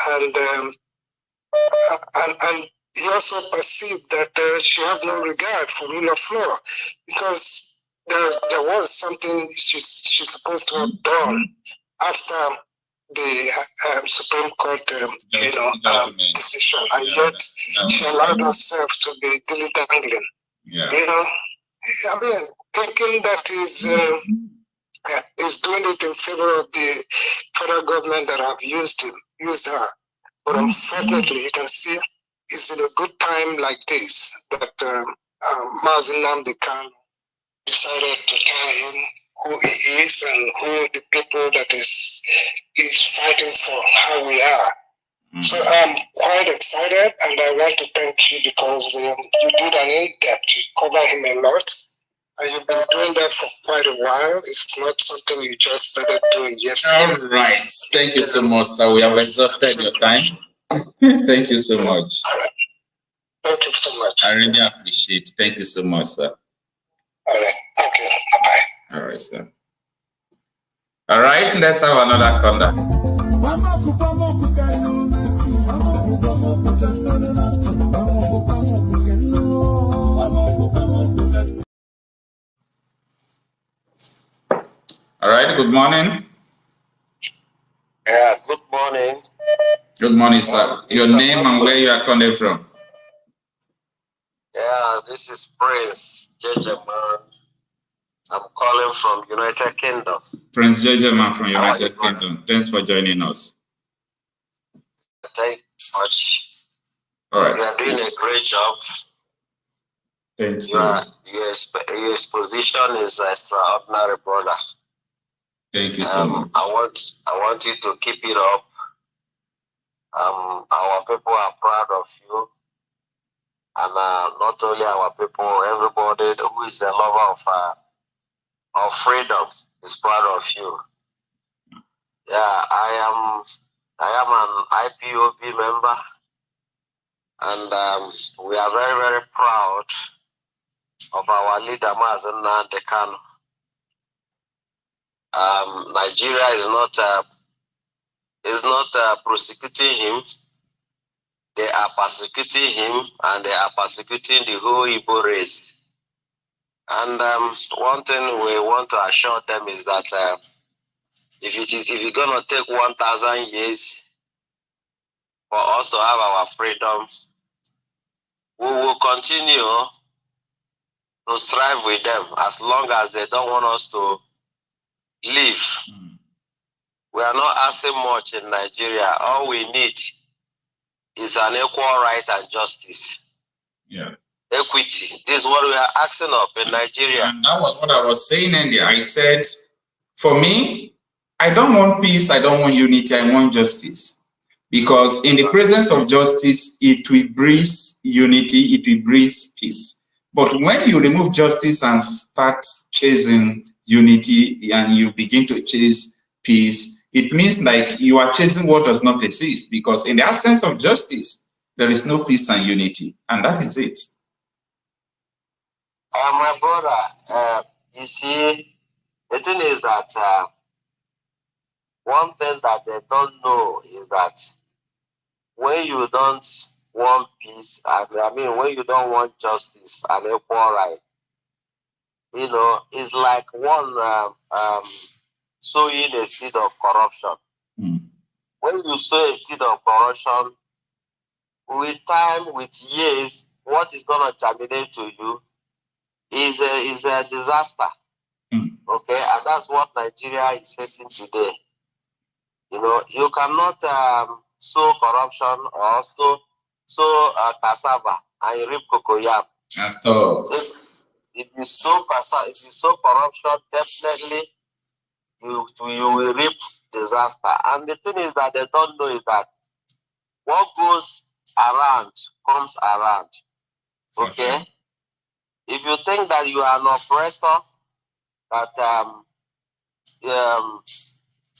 and he also perceived that she has no regard for rule of law, because there was something she's supposed to have done after the Supreme Court decision, and yet she allowed herself to be dilly-dangling. Yeah. Thinking that is doing it in favor of the federal government that have used her. But unfortunately, you can see it's in a good time like this that Nnamdi Kanu decided to tell him who he is and who the people that is fighting for, how we are. So I'm quite excited, and I want to thank you because you did an in-depth, you cover him a lot, and you've been doing that for quite a while. It's not something you just started doing yesterday. All right. Thank you so much, sir. We have exhausted your time. Thank you so much. All right. Thank you so much. I really appreciate it. Thank you so much, sir. All right. Thank you. Bye-bye. All right, sir. All right, let's have another caller. All right, good morning. Yeah, good morning. Good morning, sir. Your name and where you are calling from? Yeah, this is Prince Jejeman. I'm calling from United Kingdom. Prince Jejeman from United Kingdom. Thanks for joining us. Thank you much. All right. You are doing a great job. Thank you. Your exposition is extraordinary, brother. Thank you so much. I want you to keep it up. Our people are proud of you. And not only our people, everybody who is a lover of freedom is proud of you. Yeah, I am an IPOB member, and we are very, very proud of our leader, Nnamdi Kanu. Nigeria is not prosecuting him. They are persecuting him, and they are persecuting the whole Igbo race. And one thing we want to assure them is that if you're gonna take 1,000 years for us to have our freedom, we will continue to strive with them as long as they don't want us to live. We are not asking much in Nigeria. All we need is an equal right and justice. Yeah. Equity. This is what we are asking of in Nigeria. And that was what I was saying earlier. I said, for me, I don't want peace, I don't want unity, I want justice. Because in the presence of justice, it will breed unity, it will breed peace. But when you remove justice and start chasing unity and you begin to chase peace, it means like you are chasing what does not exist, because in the absence of justice, there is no peace and unity, and that is it. My brother, you see, the thing is that one thing that they don't know is that when you don't want peace, when you don't want justice and equal right, you know, it's like one sowing a seed of corruption. When you sow a seed of corruption, with time, with years, what is going to germinate to you is a disaster. Okay, and that's what Nigeria is facing today. You know, you cannot sow corruption or sow cassava and you reap cocoyam. At all. So if you sow corruption, definitely you will reap disaster. And the thing is that they don't know is that what goes around comes around. Okay? If you think that you are an oppressor, that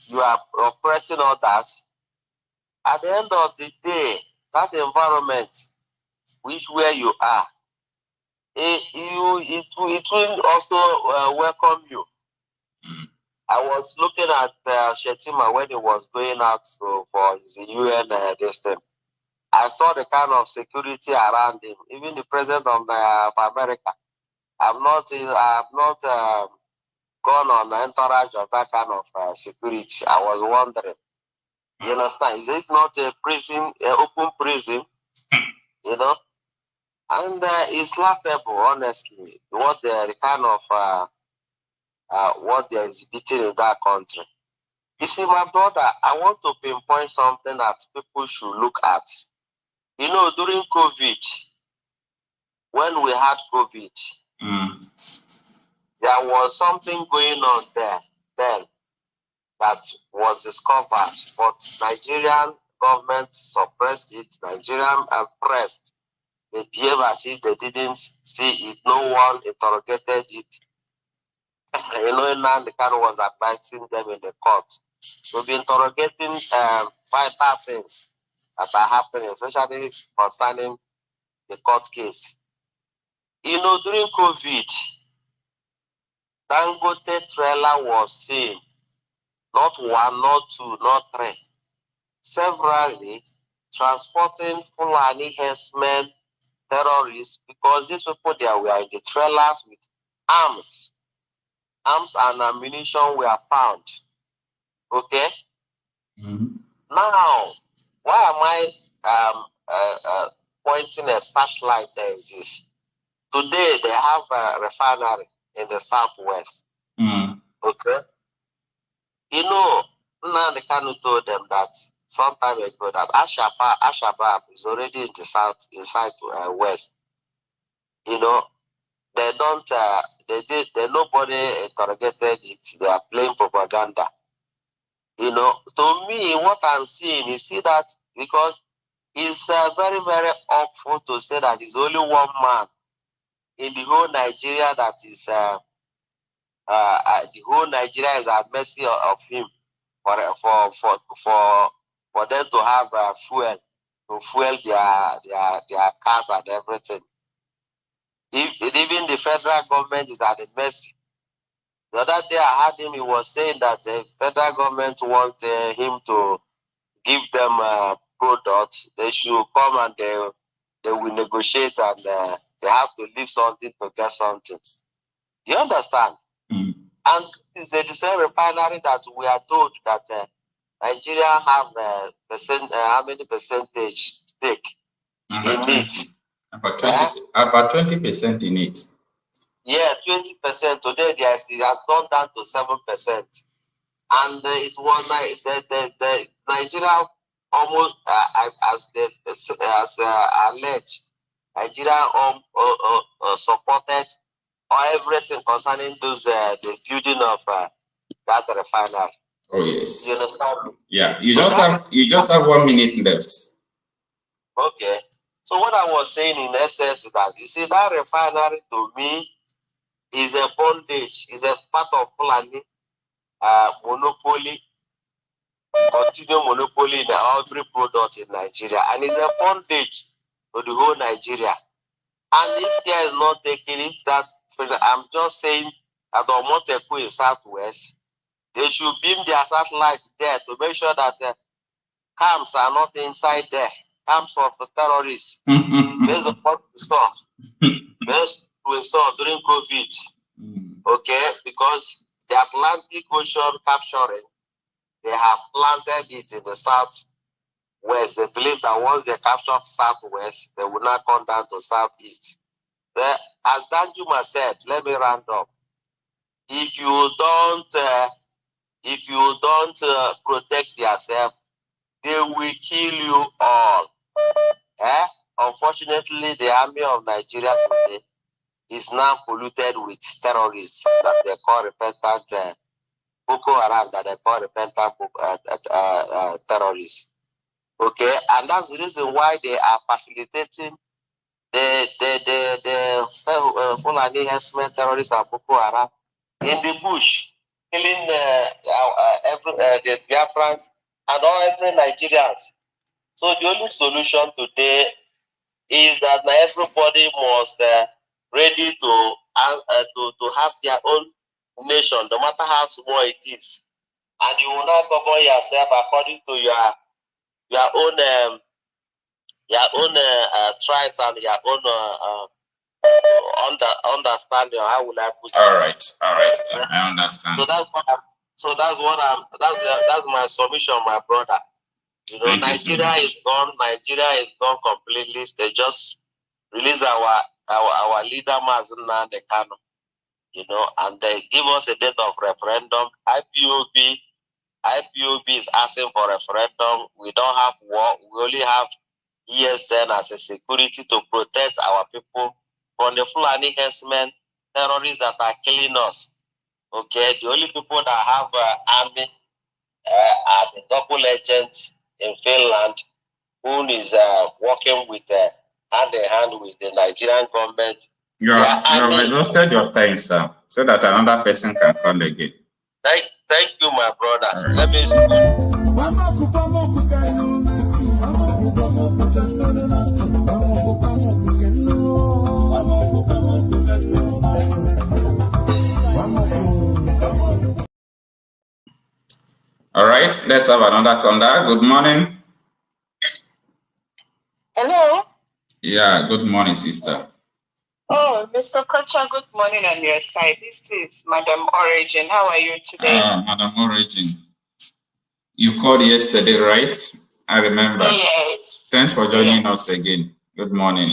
you are oppressing others, at the end of the day, that environment where you are, it will also welcome you. I was looking at Shetima when he was going out for his UN this time. I saw the kind of security around him. Even the president of America. I've not gone on the entourage of that kind of security. I was wondering. You understand? Is it not a prison, an open prison? You know? And it's laughable, honestly, what the kind of what they're exhibiting in that country. You see, my brother, I want to pinpoint something that people should look at. You know, during COVID, when we had COVID, there was something going on there then that was discovered, but Nigerian government suppressed it. Nigerian pressed. They behave as if they didn't see it. No one interrogated it. You know, Nnamdi Kanu was advising them in the court to be interrogating vital things that are happening, especially concerning the court case. You know, during COVID, Dangote trailer was seen, not one, not two, not three, severally transporting Fulani herdsmen, terrorists, because these people there were in the trailers with arms. Arms and ammunition were found. Okay? Now, why am I pointing a flashlight there is this? Today, they have a refinery in the southwest. Okay? You know, Nnamdi Kanu told them that some time ago that Ashabab is already in the south, inside west. You know, they don't, nobody interrogated it. They are playing propaganda. You know, to me, what I'm seeing, you see that because it's very, very awful to say that there's only one man in the whole Nigeria that is, the whole Nigeria is at mercy of him for them to have fuel, to fuel their cars and everything. Even the federal government is at the mercy. The other day I heard him, he was saying that the federal government wants him to give them products. They should come and they will negotiate and they have to leave something to get something. Do you understand? And it's the same refinery that we are told that Nigeria have how many percentage stake in it? About 20% in it. Yeah, 20%. Today it has gone down to 7%. And it was like the Nigeria almost as alleged, Nigeria supported everything concerning those the building of that refinery. Oh yes. You understand? Yeah. You just have 1 minute left. Okay. So So what I was saying in essence is that, you see, that refinery to me is a bondage, is a part of Fulani monopoly, continued monopoly in every product in Nigeria, and it's a bondage to the whole Nigeria. And if there is not taking it, that I'm just saying that Omotepu in Southwest, they should beam their satellite there to make sure that the camps are not inside there, camps of terrorists, based on what we saw during COVID. Okay, because the Atlantic Ocean capturing, they have planted it in the southwest. They believe that once they capture southwest, they will not come down to southeast. As Danjuma said, let me round up. If you don't protect yourself, they will kill you all. Unfortunately, the army of Nigeria today is now polluted with terrorists that they call repentant Boko Haram, that they call repentant terrorists. Okay, and that's the reason why they are facilitating the Fulani herdsmen terrorists and Boko Haram in the bush, killing the Biafrans and every Nigerians. So the only solution today is that everybody must ready to have their own nation, no matter how small it is, and you will not govern yourself according to your own tribes and your own understanding. How will I put it? All right, I understand. So that's my submission, my brother. You know, Nigeria is gone. Nigeria is gone completely. They just release our leader, Nnamdi Kanu. You know, and they give us a date of referendum. IPOB is asking for referendum. We don't have war. We only have ESN as a security to protect our people from the Fulani herdsmen, terrorists that are killing us. Okay, the only people that have army are the double agents in Finland, who is working with hand in hand with the Nigerian government. You have exhausted your time, sir, so that another person can call again. Thank you, my brother. Let me. All right, let's have another caller. Good morning. Hello. Yeah, good morning, sister. Oh, Mr. Okocha, good morning on your side. This is Madam Origin. How are you today? Madam Origin. You called yesterday, right? I remember. Yes. Thanks for joining us again. Good morning.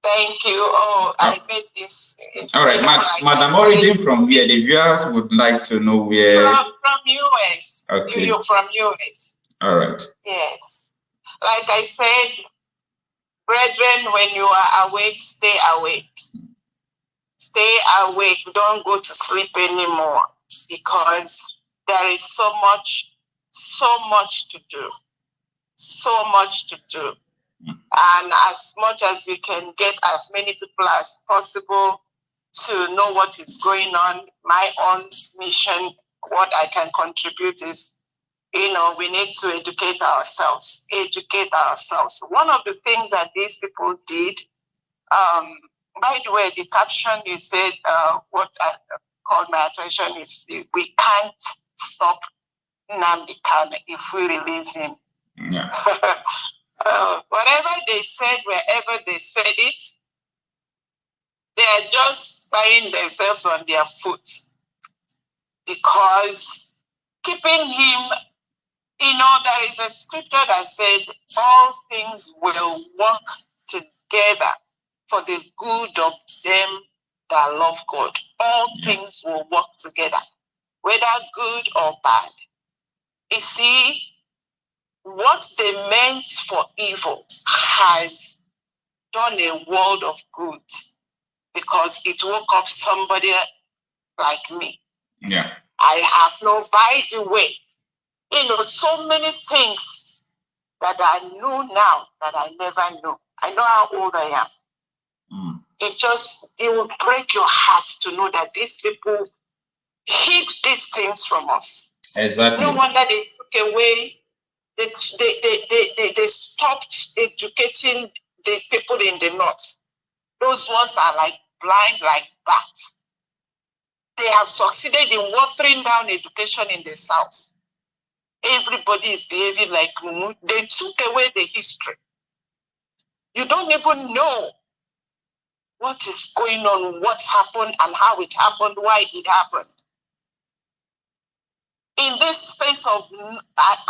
Thank you. Oh, I made this. All right, Madam Origin, from where? The viewers would like to know where. From US. Okay. You're from US. All right. Yes. Like I said, brethren, when you are awake, stay awake. Stay awake. Don't go to sleep anymore, because there is so much to do. So much to do. And as much as we can get as many people as possible to know what is going on, my own mission, what I can contribute is, we need to educate ourselves. One of the things that these people did, by the way, the caption you said, what called my attention is, we can't stop Nnamdi Kanu if we release him. Yeah. Whatever they said, wherever they said it, they are just buying themselves on their foot, because keeping him, there is a scripture that said all things will work together for the good of them that love God. All things will work together, whether good or bad. You see, what they meant for evil has done a world of good, because it woke up somebody like me. Yeah. I have by the way, so many things that I know now that I never knew. I know how old I am. It will break your heart to know that these people hid these things from us. Exactly. No wonder they took away, they stopped educating the people in the north. Those ones are like blind like bats. They have succeeded in watering down education in the south. Everybody is behaving like Mumu. They took away the history. You don't even know what is going on, what's happened, and how it happened, why it happened. In this space of,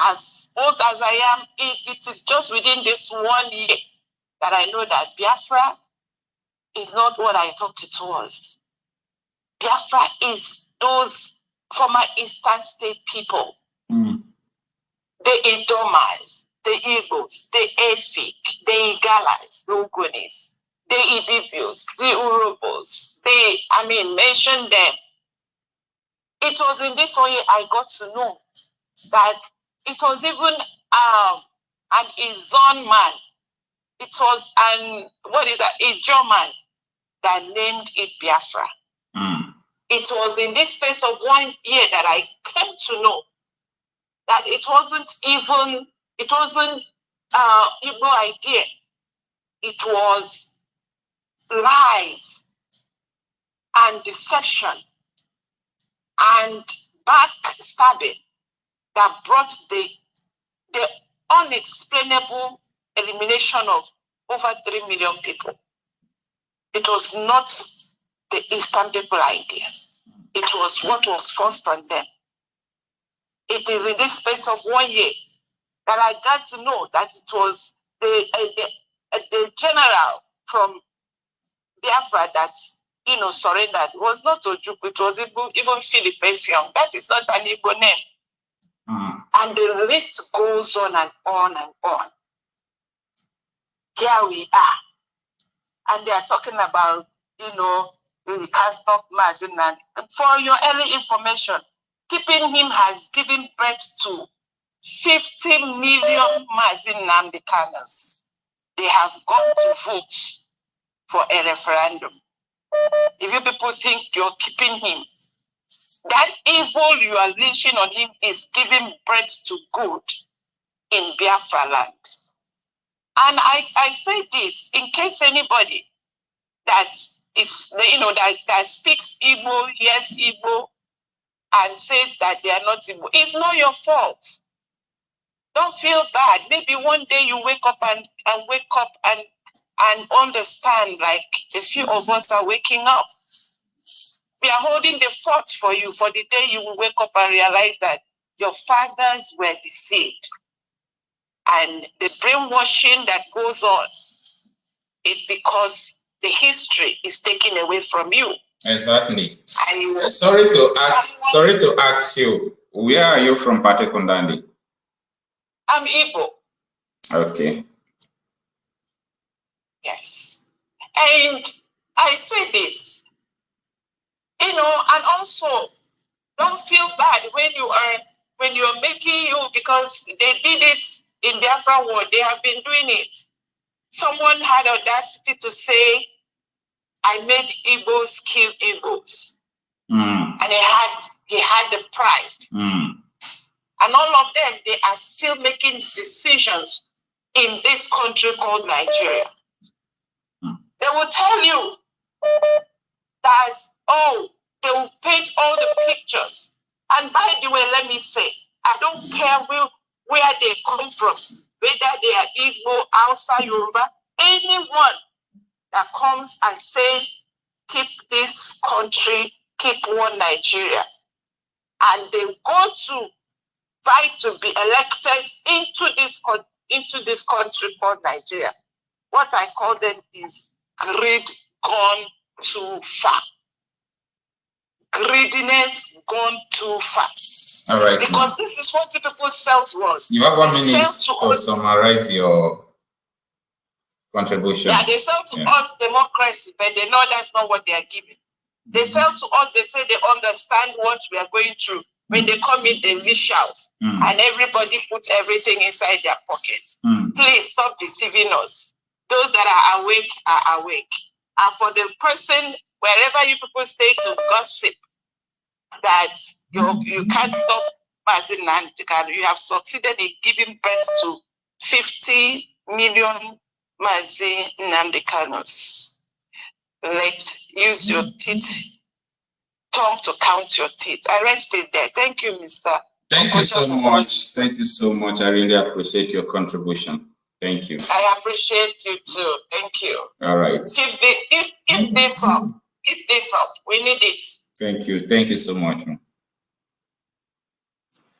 as old as I am, it is just within this 1 year that I know that Biafra is not what I thought it was. Biafra is those former Eastern State people. The Idomas, the Igbos, the Efik, the Igalas, the Ugunis, the Ibibios, the Urubos, mention them. It was in this way I got to know that it was even an Izon man. It was a German that named it Biafra. It was in this space of 1 year that I came to know that it wasn't Igbo idea. It was lies and deception and backstabbing that brought the unexplainable elimination of over 3 million people. It was not the Eastern people idea. It was what was forced on them. It is in this space of 1 year that I got to know that it was the general from Biafra that surrendered. It was not Ojukwu, it was even Philip Efiong. That is not an Igbo name. And the list goes on and on and on. Here we are. And they are talking about, you can't stop Mazin. For your early information, keeping him has given birth to 50 million Mazin Nnamdi Kanus. They have gone to vote for a referendum. If you people think you're keeping him, that evil you are leashing on him is giving birth to good in Biafra land. And I say this in case anybody that is, that speaks Igbo, hears Igbo, and says that they are not Igbo. It's not your fault. Don't feel bad. Maybe one day you wake up and understand, like a few of us are waking up. We are holding the fort for you for the day you will wake up and realize that your fathers were deceived. And the brainwashing that goes on is because the history is taken away from you. Exactly. Sorry to ask you, where are you from, Patekundandi? I'm Igbo. Okay. Yes. And I say this, and also don't feel bad when you're making you, because they did it in Biafra war. They have been doing it. Someone had audacity to say, I made Igbos kill Igbos. And he had the pride. And all of them, they are still making decisions in this country called Nigeria. They will tell you that, they will paint all the pictures. And by the way, let me say, I don't care where they come from, whether they are Igbo, Hausa, Yoruba, anyone that comes and says, keep this country, keep one Nigeria, and they go to fight to be elected into this country called Nigeria. What I call them is greed gone too far. Greediness gone too far. All right. Because this is what the people felt was. You have 1 minute to summarize your contribution. Yeah, they sell to us democracy, but they know that's not what they are giving. They sell to us, they say they understand what we are going through. When they come in, they wish out. And everybody puts everything inside their pockets. Please stop deceiving us. Those that are awake are awake. And for the person, wherever you people stay to gossip, that you can't stop Nnamdi Kanu, you have succeeded in giving birth to 50 million Nnamdi Kanus. Let's use your teeth, tongue to count your teeth. I rest it there. Thank you, Mr. Thank you Okocha, so much. Thank you so much. I really appreciate your contribution. Thank you. I appreciate you too. Thank you. All right. Keep this up. Keep this up. We need it. Thank you. Thank you so much.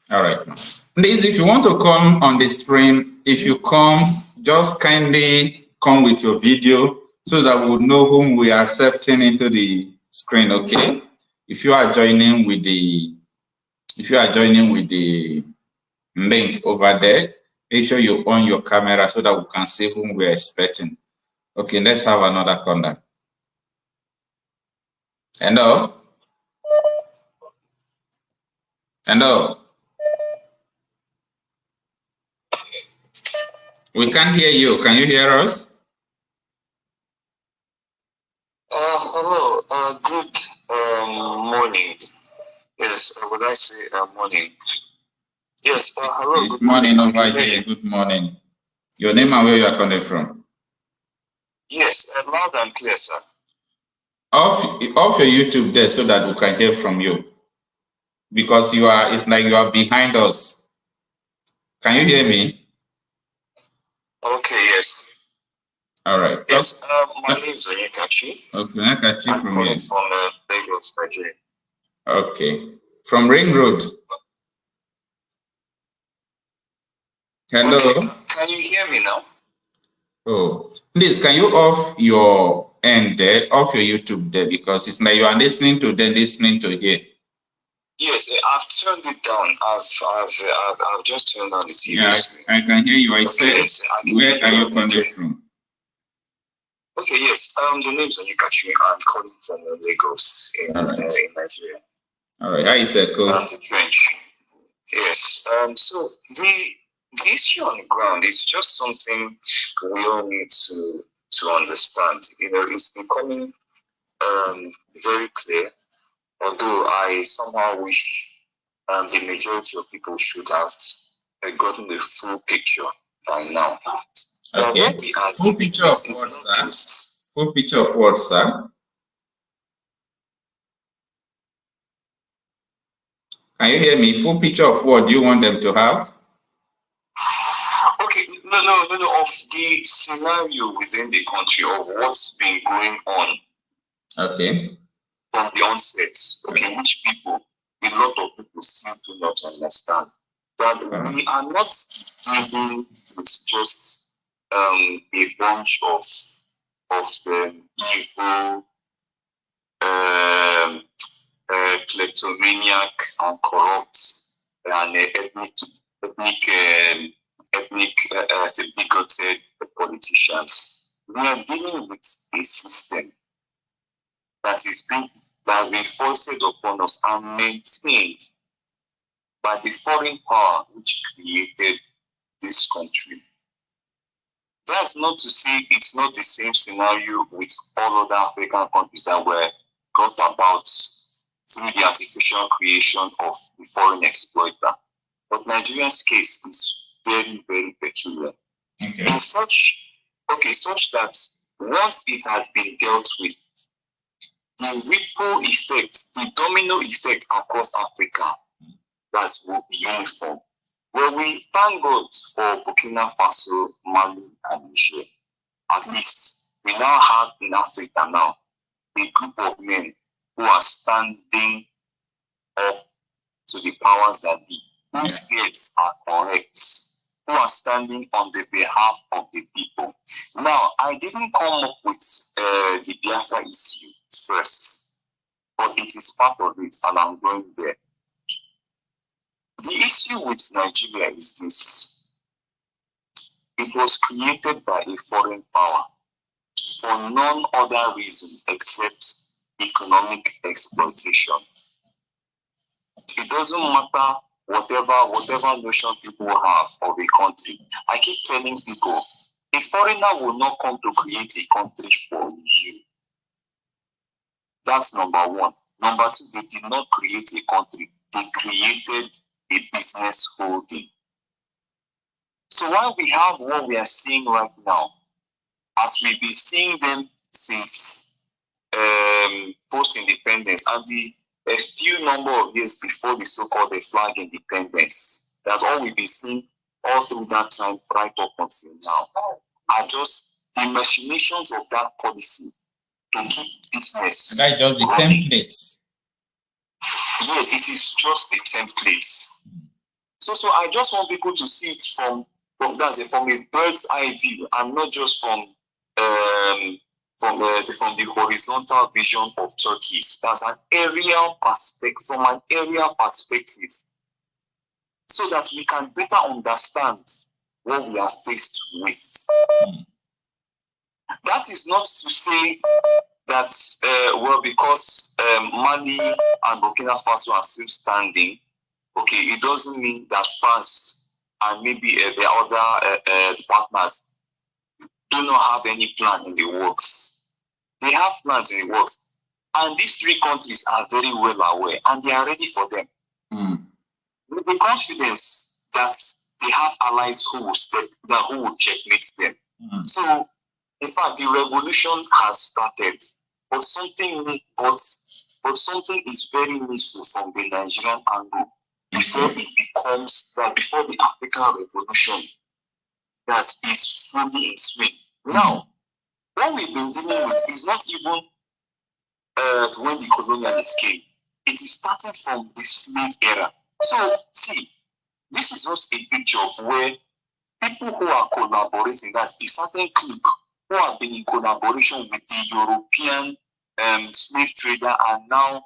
All right. Please, if you want to come on the stream, if you come, just kindly come with your video so that we'll know whom we are accepting into the screen. Okay. If you are joining with the link over there, make sure you on your camera so that we can see whom we are expecting. Okay, let's have another contact. Hello? Hello? We can't hear you. Can you hear us? Hello. Good morning. Yes, would I say morning? Yes, hello. It's morning over here. Good morning. Your name and where you are coming from? Yes, loud and clear, sir. Off your YouTube there so that we can hear from you. Because it's like you are behind us. Can you hear me? Okay, yes. All right. Yes, my name is Onyekachi. Okay, Onyekachi from here. From Lagos, Nigeria. Okay. From Ring Road. Hello? Okay. Can you hear me now? Oh, please, can you off your end there, off your YouTube there, because it's like you are listening to them, listening to here. Yes, I've turned it down. I've just turned on the TV. Yeah, I can hear you. I said, yes, where are you coming from? Okay, yes. The name is Onyekachi. I'm calling from Lagos in Nigeria. All right. How is it, Coach? The French. Yes. So the issue on the ground is just something we all need to understand. You know, it's becoming very clear. Although I somehow wish the majority of people should have gotten the full picture by now. Okay. Full picture of what, sir? Full picture of what, sir? Can you hear me? Full picture of what do you want them to have? Okay, no, of the scenario within the country of what's been going on. Okay. From the onset, okay, which people, a lot of people still do not understand. That we are not dealing with just a bunch of evil, kleptomaniac and corrupt and bigoted politicians. We are dealing with a system that has been foisted upon us and maintained by the foreign power which created this country. That's not to say it's not the same scenario with all other African countries that were brought about through the artificial creation of the foreign exploiter. But Nigeria's case is very, very peculiar. Okay. In such that once it has been dealt with, the ripple effect, the domino effect across Africa, will be uniform. Well, we thank God for Burkina Faso, Mali, and Niger. At least we now have in Africa now a group of men who are standing up to the powers that be, whose heads are correct, who are standing on the behalf of the people. Now, I didn't come up with the Biafra issue first, but it is part of it, and I'm going there. The issue with Nigeria is this. It was created by a foreign power for none other reason except economic exploitation. It doesn't matter whatever notion people have of a country. I keep telling people A foreigner will not come to create a country for you. That's number one. Number two, they did not create a country. They created a business holding. So while we have what we are seeing right now, as we've been seeing them since post-independence and a few number of years before the so-called flag independence, that's all we've been seeing all through that time right up until now, are just the machinations of that policy to keep business. And that's just the templates. Yes, it is just the templates. So I just want people to see it from a bird's eye view and not just from the horizontal vision of Turkey. That's an aerial perspective, from an aerial perspective, so that we can better understand what we are faced with. That is not to say that, because Mali and Burkina Faso are still standing, okay, it doesn't mean that France and maybe the other partners do not have any plan in the works. They have plans in the works. And these three countries are very well aware and they are ready for them. With the confidence that they have allies who will checkmate them. So, in fact, the revolution has started, but something is very missing from the Nigerian angle before it becomes that, before the African revolution that is fully in swing. Now, what we've been dealing with is not even when the colonialists came. It is starting from the slave era. So, see, this is just a picture of where people who are collaborating, that's a certain clique who have been in collaboration with the European slave trader and now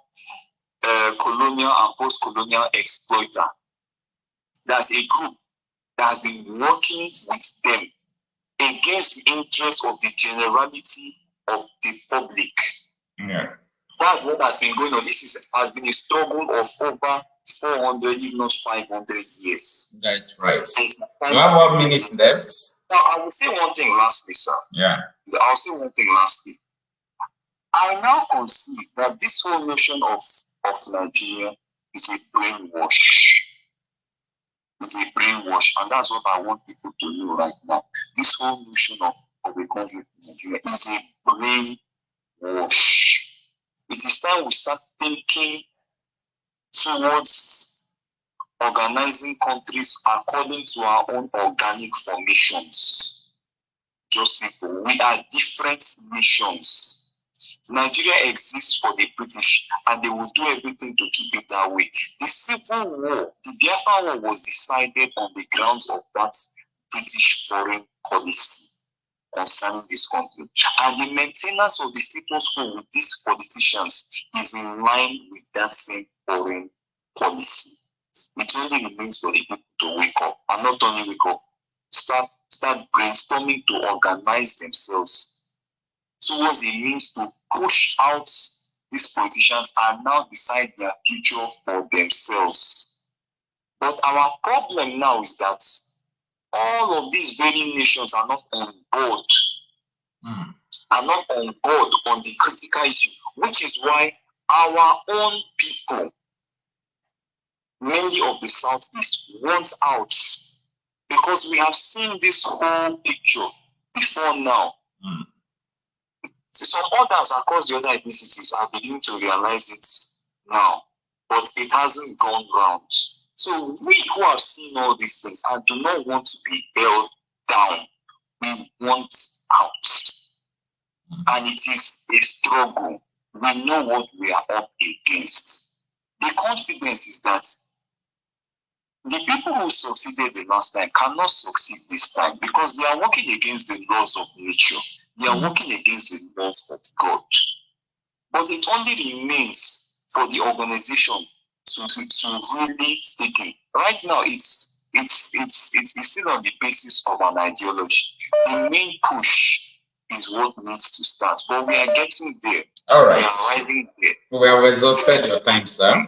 colonial and post-colonial exploiter. That's a group that has been working with them against the interests of the generality of the public. Yeah. That's what has been going on. This has been a struggle of over 400, if not 500 years. That's right. We have 1 minute left. Now, I will say one thing lastly, sir. Yeah. I'll say one thing lastly. I now conceive that this whole notion of Nigeria is a brainwash. It's a brainwash, and that's what I want people to know right now. This whole notion of a conflict in Nigeria is a brainwash. It is time we start thinking towards organizing countries according to our own organic formations. Just simple. We are different nations. Nigeria exists for the British, and they will do everything to keep it that way. The Civil War, the Biafra War, was decided on the grounds of that British foreign policy concerning this country. And the maintenance of the status quo with these politicians is in line with that same foreign policy. It only remains for the people to wake up, and not only wake up, start brainstorming to organize themselves towards a means to push out these politicians and now decide their future for themselves. But our problem now is that all of these very nations are not on board, are not on board on the critical issue, which is why our own people, many of the Southeast, want out, because we have seen this whole picture before now. So some others across the other ethnicities are beginning to realize it now, but it hasn't gone round. So we who have seen all these things and do not want to be held down, we want out. And it is a struggle. We know what we are up against. The confidence is that the people who succeeded the last time cannot succeed this time because they are working against the laws of nature. They are working against the laws of God. But it only remains for the organization to really stick in. Right now, it's still on the basis of an ideology. The main push is what needs to start. But we are getting there. All right. We are arriving there. We have exhausted your time, sir.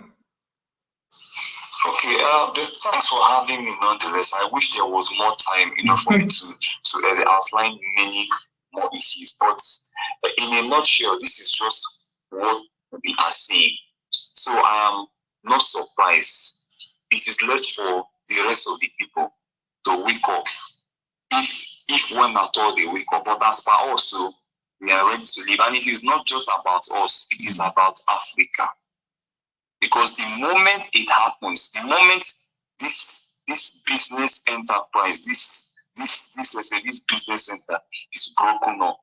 Okay, thanks for having me nonetheless. I wish there was more time, for me to outline many more issues. But in a nutshell, this is just what we are seeing. So I am not surprised. It is left for the rest of the people to wake up. If when at all they wake up, but as per also, we are ready to live. And it is not just about us, it is about Africa. Because the moment it happens, the moment this business enterprise, this business center is broken up,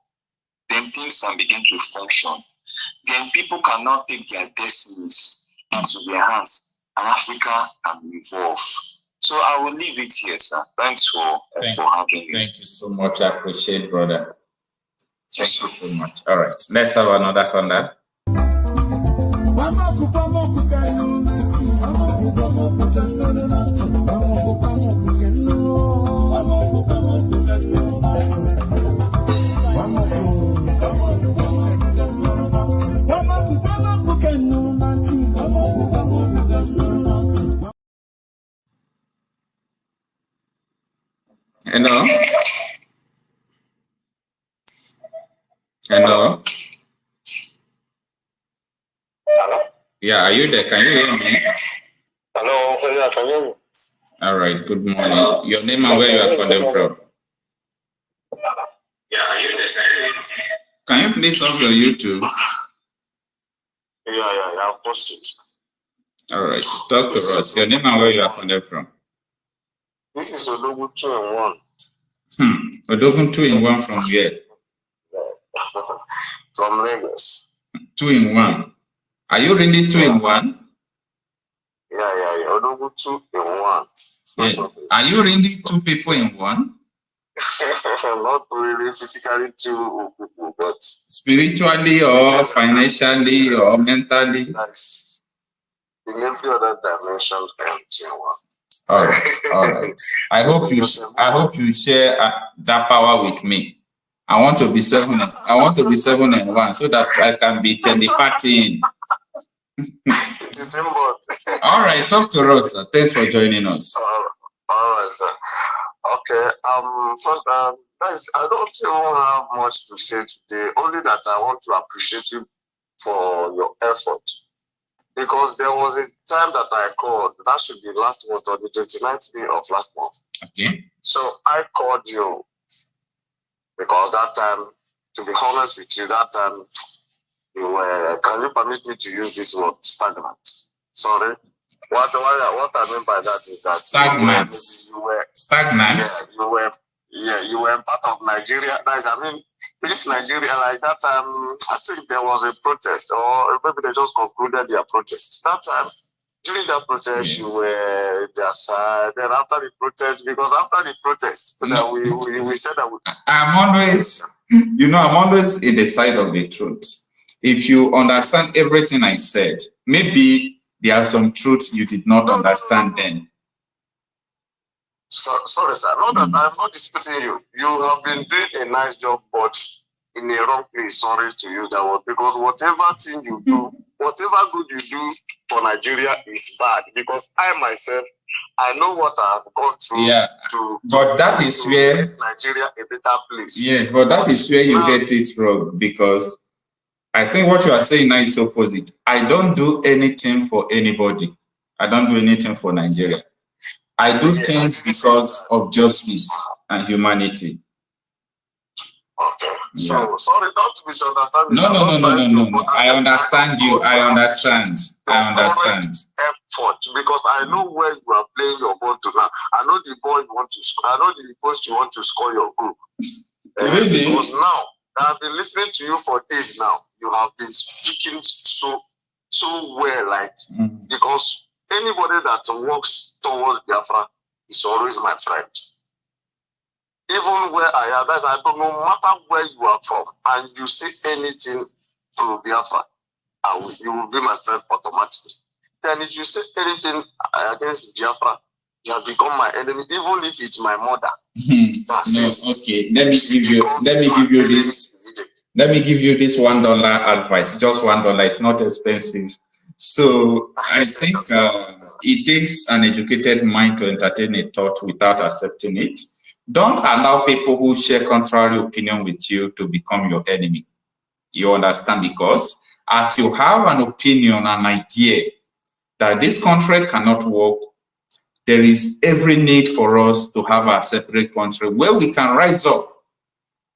then things can begin to function. Then people can now take their destinies into their hands, and Africa can evolve. So I will leave it here, sir. Thanks for having me. Thank you so much. I appreciate, brother. Thank you so much. All right, let's have another caller. Hello? Hello? Hello? Yeah, are you there? Can you hear me? Hello? Yeah, I can hear you. All right, good morning. Your name and where you are calling from? Yeah, are you there? Can you please off your YouTube? Yeah, I'll post it. All right, talk to us. Your name and where you are calling from? This is Odogun 2-in-1. Odogun 2-in-1 from where? From Lagos. 2-in-1. Are you really 2-in-1? Yeah. Odogun 2-in-1. Yeah. Are you really two people in one? Not really physically two people, but spiritually or financially or mentally. That's in every other dimension and 2-in-1. All right. I hope you share that power with me. I want to be 7-in-1 so that I can be telepathying. All right, talk to us. Thanks for joining us. All right, sir. Okay. First, guys, I don't even have much to say today. Only that I want to appreciate you for your effort. Because there was a time that I called, that should be last month or the 29th day of last month. Okay. So I called you because that time, to be honest with you, that time you were, can you permit me to use this word, stagnant? Sorry. What I mean by that is that stagnant. You were stagnant. Yeah, you were part of Nigeria. Guys, I mean, if Nigeria, like that time, I think there was a protest, or maybe they just concluded their protest. That time, during that protest, you were their side. Then after the protest, because after the protest, that we said that I'm always in the side of the truth. If you understand everything I said, maybe there are some truths you did not understand then. Sorry, sir. Not that I'm not disputing you. You have been doing a nice job, but in a wrong place. Sorry to use that word, because whatever thing you do, whatever good you do for Nigeria is bad. Because I myself, I know what I have gone through. Yeah, but that is where make Nigeria a better place. Yes, but that is where you get it wrong, because I think what you are saying now is opposite. I don't do anything for anybody. I don't do anything for Nigeria. I do things because of justice and humanity. Okay. Yeah. So sorry, don't misunderstand me. No. I understand you. I understand. Effort, because I know where you are playing your ball to now. I know the ball you want to score. I know the post you want to score your goal. Really? Because now I've been listening to you for days now. You have been speaking so well, like because anybody that walks towards Biafra is always my friend. Even where I am, I don't know, no matter where you are from, and you say anything to Biafra, you will be my friend automatically. Then if you say anything against Biafra, you have become my enemy, even if it's my mother. Okay. Let me give you this $1 advice. Just $1. It's not expensive. So I think it takes an educated mind to entertain a thought without accepting it. Don't allow people who share contrary opinion with you to become your enemy. You understand? Because as you have an opinion, an idea that this country cannot work, there is every need for us to have a separate country where we can rise up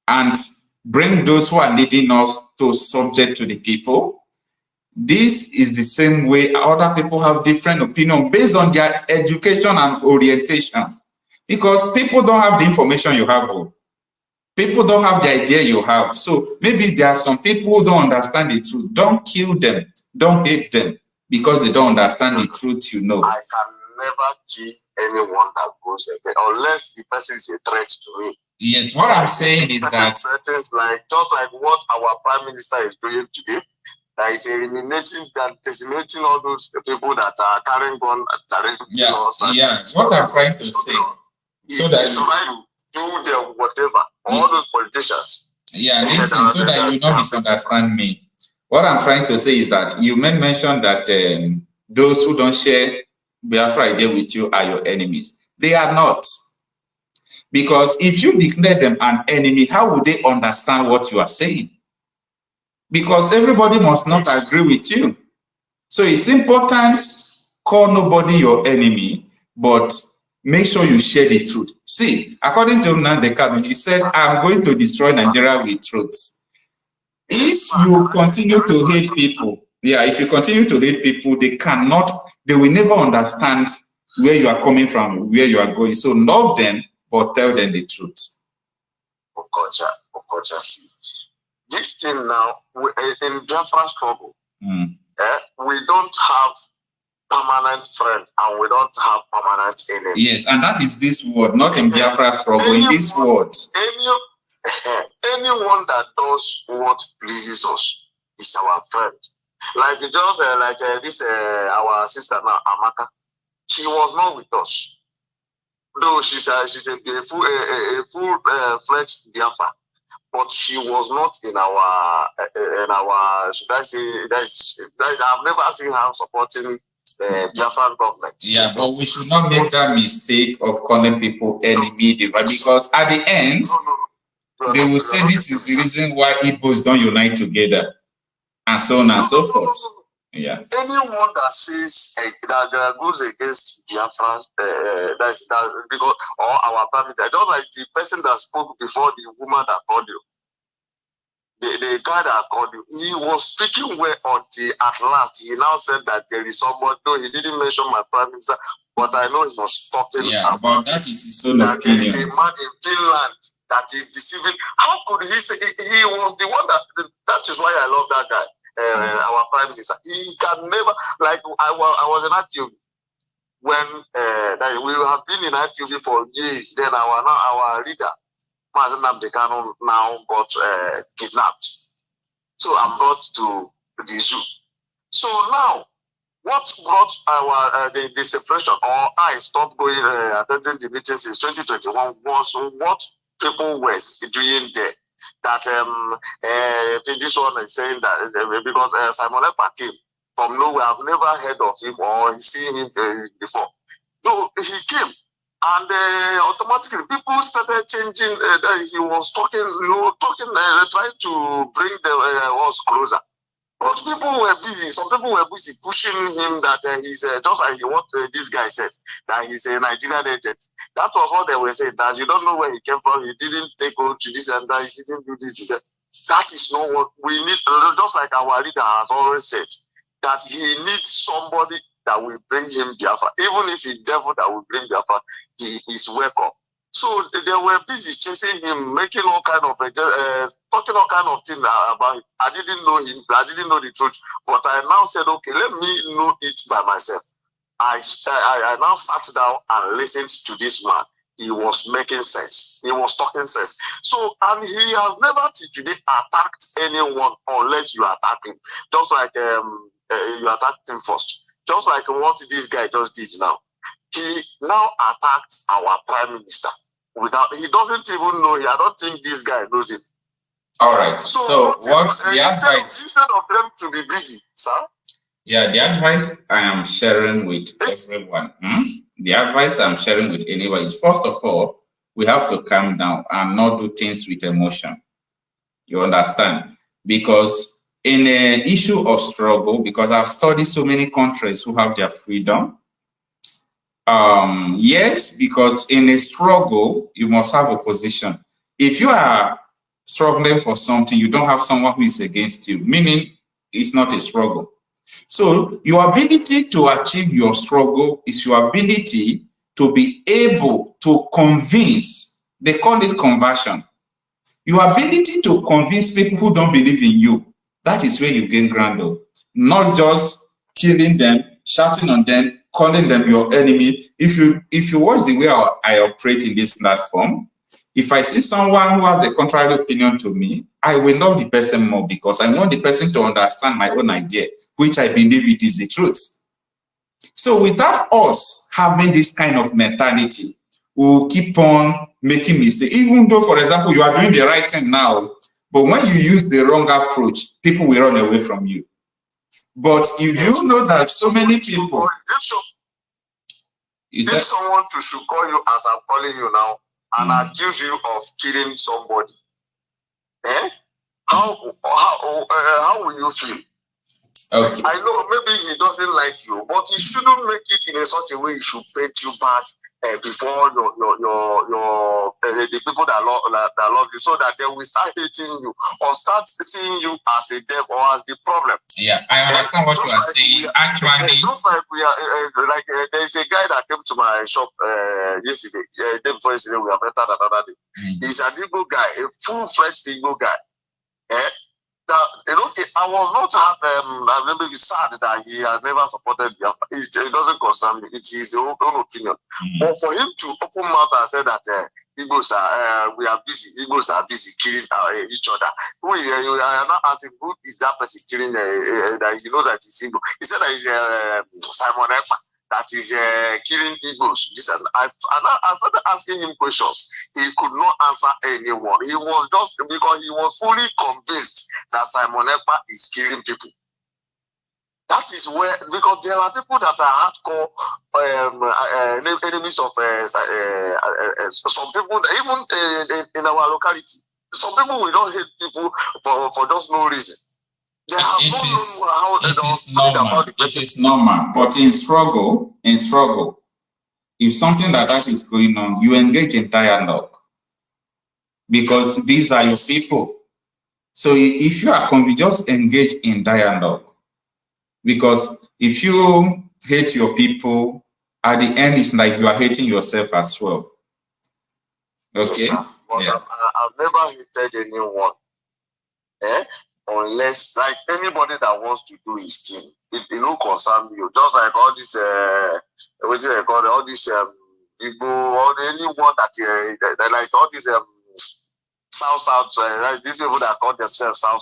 and bring those who are leading us to subject to the people. This is the same way other people have different opinions based on their education and orientation. Because people don't have the information you have. People don't have the idea you have. So maybe there are some people who don't understand the truth. Don't kill them. Don't hate them because they don't understand the truth you know. I can never kill anyone that goes against, unless the person is a threat to me. Yes, what I'm saying is that threatens, like just like what our Prime Minister is doing today, that is eliminating and decimating all those people that are carrying gun and challenging us. Yeah, what I'm trying to say. So that do their whatever, all those politicians. Yeah, listen, so that you not misunderstand me. What I'm trying to say is that you may mention that those who don't share Biafra idea with you are your enemies. They are not. Because if you declare them an enemy, how would they understand what you are saying? Because everybody must not agree with you. So it's important, call nobody your enemy, but make sure you share the truth. See, according to Nnamdi Kanu, he said, I'm going to destroy Nigeria with truth. If you continue to hate people, if you continue to hate people, they will never understand where you are coming from, where you are going. So love them, but tell them the truth. Okocha, see. This thing now, in Biafra struggle, we don't have permanent friend and we don't have permanent enemy. Yes, and that is this word, not in Biafra struggle, in this word. Anyone that does what pleases us is our friend. Like just this our sister now, Amaka, she was not with us. Though she's a full-fledged Biafra, but she was not in our should I say I've never seen her supporting the Biafran government. Yeah, but we should not make that mistake of calling people enemy, because at the end, they will say this is the reason why Igbos don't unite together, and so on and so forth. Yeah. Anyone that says that goes against Biafra, that's because or our family, I don't like the person that spoke before the woman that called you. The guy that called you, he was speaking well until at last he now said that there is someone, though he didn't mention my Prime Minister, but I know he was talking about but that is his own that opinion. there is a man in Finland that is deceiving. How could he say he was the one that is why I love that guy. Our Prime Minister, he can never, like I was in IPOB when we have been in IPOB for years. Then our leader, Marcel Nnamdi Kanu, now got kidnapped. So I'm brought to the zoo. So now, what brought our the separation, or I stopped going attending the meetings since 2021 was what people were doing there. That this one is saying that because Simon Ekpa came from nowhere, I've never heard of him or seen him before. No, he came, and automatically people started changing. He was talking, trying to bring us closer. But people were busy. Some people were busy pushing him that he's just like what this guy said, that he's a Nigerian agent. That was what they were saying, that you don't know where he came from. He didn't take on to this and that. He didn't do this. That is not what we need. Just like our leader has always said, that he needs somebody that will bring him Biafra. Even if it's devil that will bring Biafra, he is welcome. So they were busy chasing him, making all kind of talking all kind of things about him. I didn't know him. I didn't know the truth. But I now said, okay, let me know it by myself. I now sat down and listened to this man. He was making sense. He was talking sense. So, and he has never till today attacked anyone unless you attack him. Just like you attacked him first. Just like what this guy just did now. He now attacked our Prime Minister. He doesn't even know. I don't think this guy knows him. All right. So what's the advice? Instead of them to be busy, sir, Yeah, the advice I am sharing with everyone, the advice I'm sharing with anybody is, first of all, we have to calm down and not do things with emotion. You understand? Because in an issue of struggle, because I've studied so many countries who have their freedom, yes, because in a struggle, you must have opposition. If you are struggling for something, you don't have someone who is against you, meaning it's not a struggle. So your ability to achieve your struggle is your ability to be able to convince, they call it conversion. Your ability to convince people who don't believe in you, that is where you gain ground. Not just killing them, shouting on them, calling them your enemy. If you watch the way I operate in this platform, if I see someone who has a contrary opinion to me, I will love the person more because I want the person to understand my own idea, which I believe it is the truth. So without us having this kind of mentality, we'll keep on making mistakes. Even though, for example, you are doing the right thing now, but when you use the wrong approach, people will run away from you. But you do know that so many people... If someone should call you as I'm calling you now and accuse you of killing somebody, how will you feel? Okay. I know maybe he doesn't like you, but he shouldn't make it in such a way he should paint you bad before the people that love you, so that they will start hating you or start seeing you as a devil or as the problem. Yeah, I understand what you are saying. Actually, just like we are, there is a guy that came to my shop yesterday. Day before yesterday, we have met another day. He's an Igbo guy, a full-fledged Igbo guy. That, I was not I'm maybe sad that he has never supported Biafra. It doesn't concern me. It is his own opinion. But for him to open mouth and say that Igbos we are busy, Igbos are busy killing each other. You are not asking who is that person killing that you know that is Igbo. He said that it's Simon Ekpa that is killing Igbos. I started asking him questions. He could not answer anyone. He was just because he was fully convinced that Simon Ekpa is killing people. That is where, because there are people that are hardcore enemies of some people, even in our locality. Some people will not hate people for just no reason. It is normal. But in struggle, if something like that is going on, you engage in dialogue because these are your people. So if you are convinced, just engage in dialogue, because if you hate your people, at the end it's like you are hating yourself as well. Okay. Yes, but I've never hated anyone. Unless, like, anybody that wants to do his thing, it will concern you. Just like all this, what do they call it? All this people, or anyone that like all these South, like these people that call themselves South.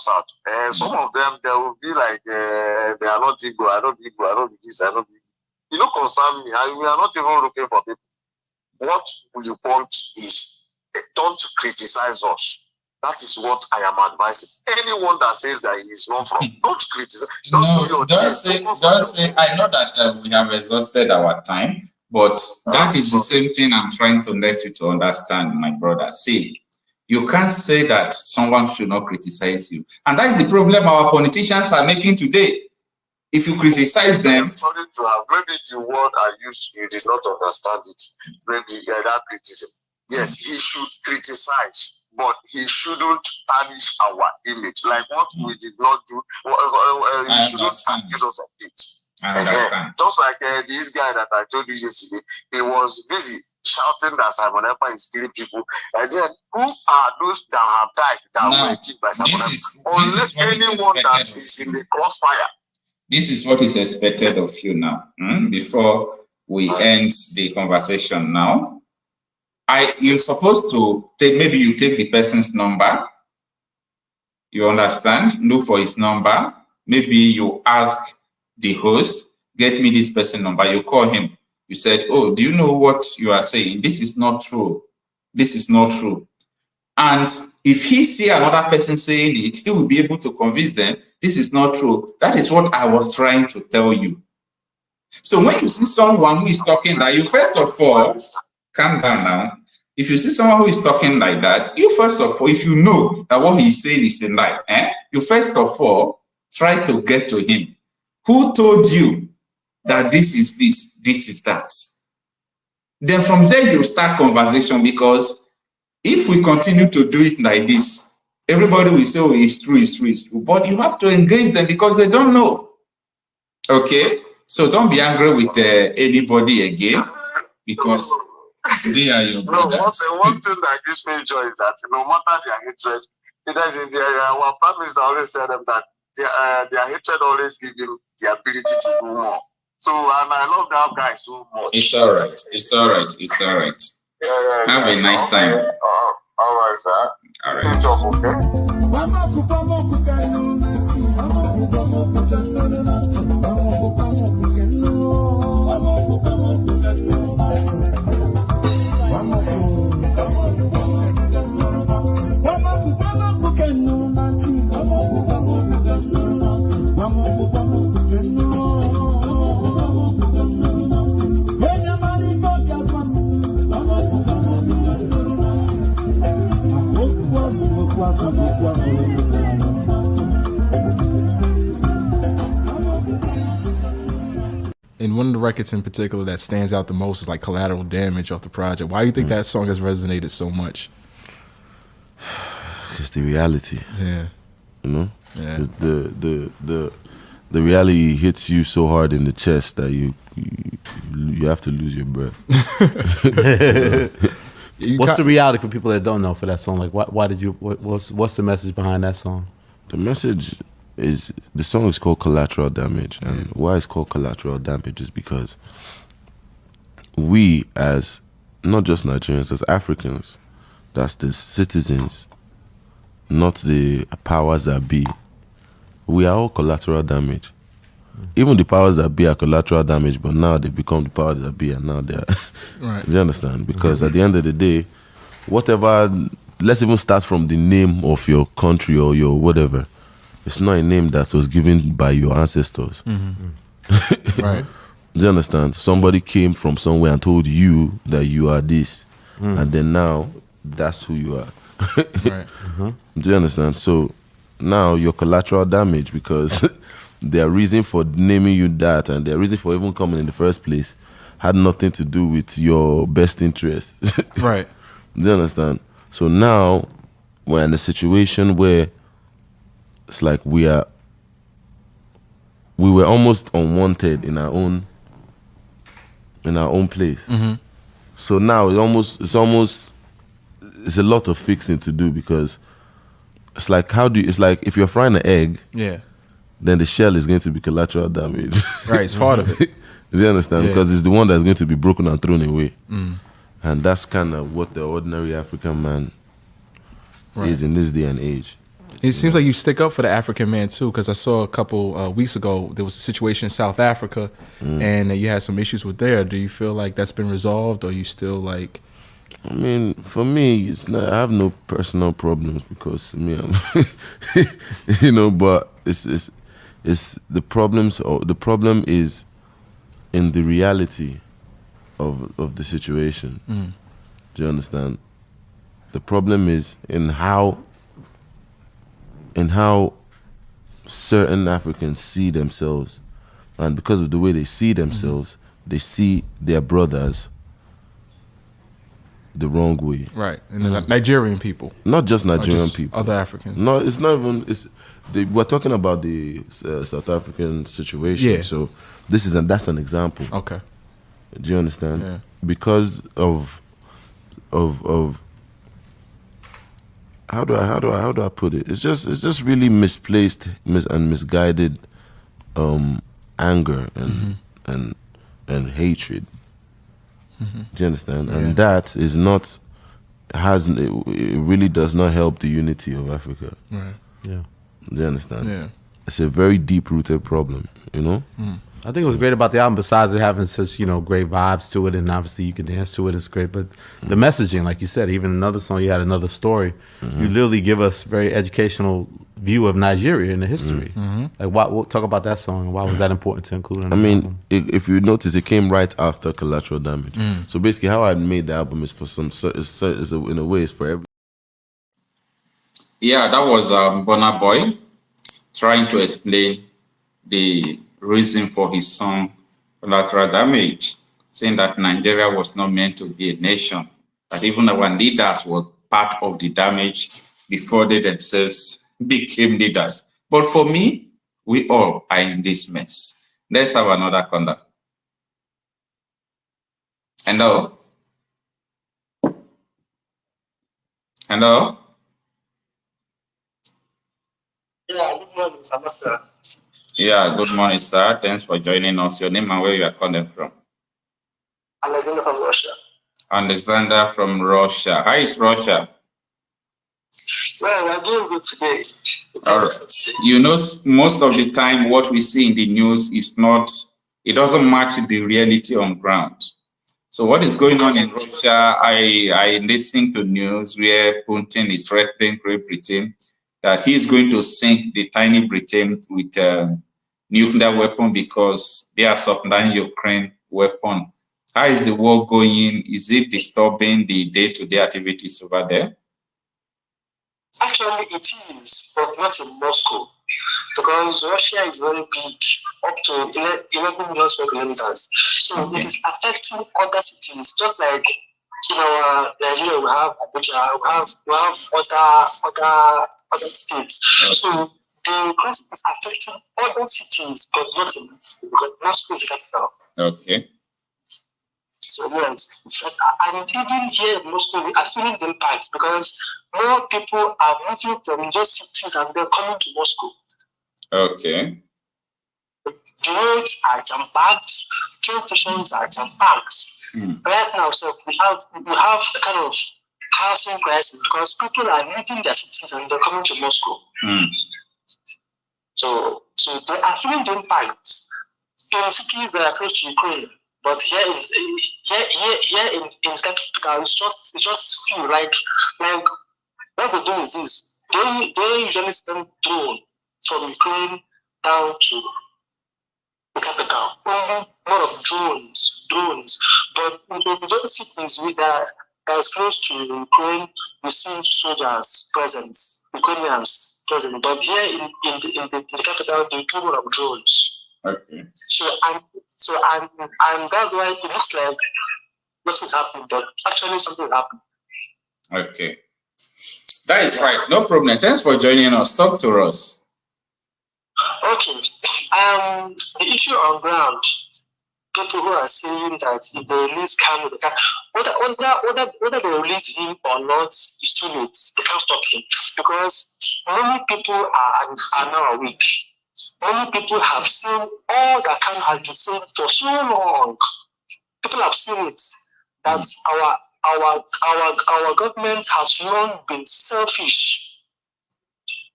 Some of them, they will be like, they are not Igbo, I don't be Igbo, I don't be this, I don't be. You don't concern me. We are not even looking for people. What we want is, don't criticize us. That is what I am advising. Anyone that says that he is not from, don't criticize. Don't say, I know that we have exhausted our time, but that is the same thing I'm trying to let you to understand, my brother. See, you can't say that someone should not criticize you. And that is the problem our politicians are making today. If you criticize them... I'm sorry to have, maybe the word I used, you did not understand it. Maybe that criticism. Yes, he should criticize, but he shouldn't tarnish our image. Like what we did not do, he shouldn't accuse us of it. I understand. Just like this guy that I told you yesterday, he was busy shouting that Simon Ekpa is killing people. And then, who are those that have died that were killed by Simon Ekpa? Unless anyone that is in the crossfire. This is what is expected of you now. Before we end the conversation now, you're supposed to take, maybe you take the person's number, you understand, look for his number, maybe you ask the host, get me this person's number, you call him, you said, oh, do you know what you are saying? This is not true. This is not true. And if he see another person saying it, he will be able to convince them this is not true. That is what I was trying to tell you. So when you see someone who is talking like you, first of all, calm down now. If you see someone who is talking like that, you first of all, if you know that what he's saying is a lie, you first of all try to get to him. Who told you that this is this, this is that? Then from there you start conversation, because if we continue to do it like this, everybody will say, oh, it's true, it's true, it's true. But you have to engage them because they don't know. Okay? So don't be angry with anybody again, because they are your brothers. One thing that gives me joy is that no matter their hatred, our prime minister always tell them that their hatred always gives him the ability to do more. So, and I love that guy so much. It's all right. It's all right. It's all right. Have a nice time. All right, sir. All right. And one of the records in particular that stands out the most is like Collateral Damage off the project. Why do you think that song has resonated so much? It's the reality. Yeah. You know? Yeah. It's the reality hits you so hard in the chest that you have to lose your breath. What's the reality for people that don't know for that song? Like, why did you? What's the message behind that song? The message is, the song is called Collateral Damage, and why it's called Collateral Damage is because we, as not just Nigerians, as Africans, that's the citizens, not the powers that be, we are all collateral damage. Even the powers that be are collateral damage, but now they've become the powers that be, and now they are. Right. Do you understand? Because at the end of the day, whatever, let's even start from the name of your country or your whatever. It's not a name that was given by your ancestors. Right. Do you understand? Somebody came from somewhere and told you that you are this, and then now that's who you are. Right. Do you understand? So now you're collateral damage because their reason for naming you that and their reason for even coming in the first place had nothing to do with your best interest. Right. Do you understand? So now we're in a situation where it's like we were almost unwanted in our own place. So now it's a lot of fixing to do, because it's like it's like if you're frying an egg, then the shell is going to be collateral damage. Right, it's part of it. Do you understand? Because it's the one that's going to be broken and thrown away. And that's kind of what the ordinary African man is in this day and age. It seems like you stick up for the African man too, because I saw a couple weeks ago there was a situation in South Africa, and you had some issues with there. Do you feel like that's been resolved, or you still like? I mean, for me, it's not. I have no personal problems because me, you know. But it's the problems. Or the problem is in the reality of the situation. Do you understand? The problem is in how certain Africans see themselves, and because of the way they see themselves, they see their brothers the wrong way. Right, and the Nigerian people, not just Nigerian people, other Africans. No, it's not even. We're talking about the South African situation. Yeah. So that's an example. Okay. Do you understand? Yeah. Because of how do I put it? It's just really misplaced and misguided anger and hatred. Do you understand? Yeah. And that is not it really does not help the unity of Africa. Right. Yeah. Do you understand? Yeah. It's a very deep rooted problem, you know? I think it was great about the album, besides it having such, great vibes to it, and obviously you can dance to it, it's great. But the messaging, like you said, even another song, you had another story. You literally give us very educational view of Nigeria and the history. Like, we'll talk about that song, and why was that important to include in the album? If you notice, it came right after Collateral Damage. So basically, how I made the album is for in a way, it's for every. Yeah, that was Burna Boy trying to explain the reason for his song Collateral Damage, saying that Nigeria was not meant to be a nation, that even our leaders were part of the damage before they themselves became leaders. But for me, we all are in this mess. Let's have another caller. Hello? Hello? Yeah, good morning, Marcel. Yeah, good morning, sir. Thanks for joining us. Your name and where you are calling from? Alexander from Russia. Alexander from Russia. How is Russia? Well, we're doing good today. All right. You know, most of the time what we see in the news is not, it doesn't match the reality on ground. So what is going on in Russia? I listened to news where Putin is threatening Great Britain that he's going to sink the tiny Britain with a nuclear weapon because they are supplying Ukraine weapon. How is the war going? Is it disturbing the day-to-day activities over there? Actually, it is, but not in Moscow, because Russia is very big, up to 11 million square kilometers. So it is affecting other cities, just like in our Nigeria, we have Abuja, we have other states. So the crisis is affecting other cities, but not in Moscow is the capital. Okay. So yes, and even here in Moscow, we are feeling the impact because more people are moving from those cities and they're coming to Moscow. Okay. The roads are jam-packed, train stations are jam-packed. Right now, so we have a kind of housing crisis because people are leaving their cities and they're coming to Moscow. So they are feeling the impact in cities that are close to Ukraine. But here in capital, it's just feel like what they do is this. They usually send drone from Ukraine down to the capital. Only more of drones. But in those cities that is close to Ukraine, we see soldiers present, Ukrainians present. But here in the capital, they do more of drones. Okay. And that's why it looks like nothing's happening, but actually something is happening. Okay. That is right. No problem. Thanks for joining us. Talk to us. Okay. The issue on ground, people who are saying that if they release Kanu, whether they release him or not is too late. They can't stop him because many people are now awake. Many people have seen all that Kanu has been saying for so long. People have seen it that our government has long been selfish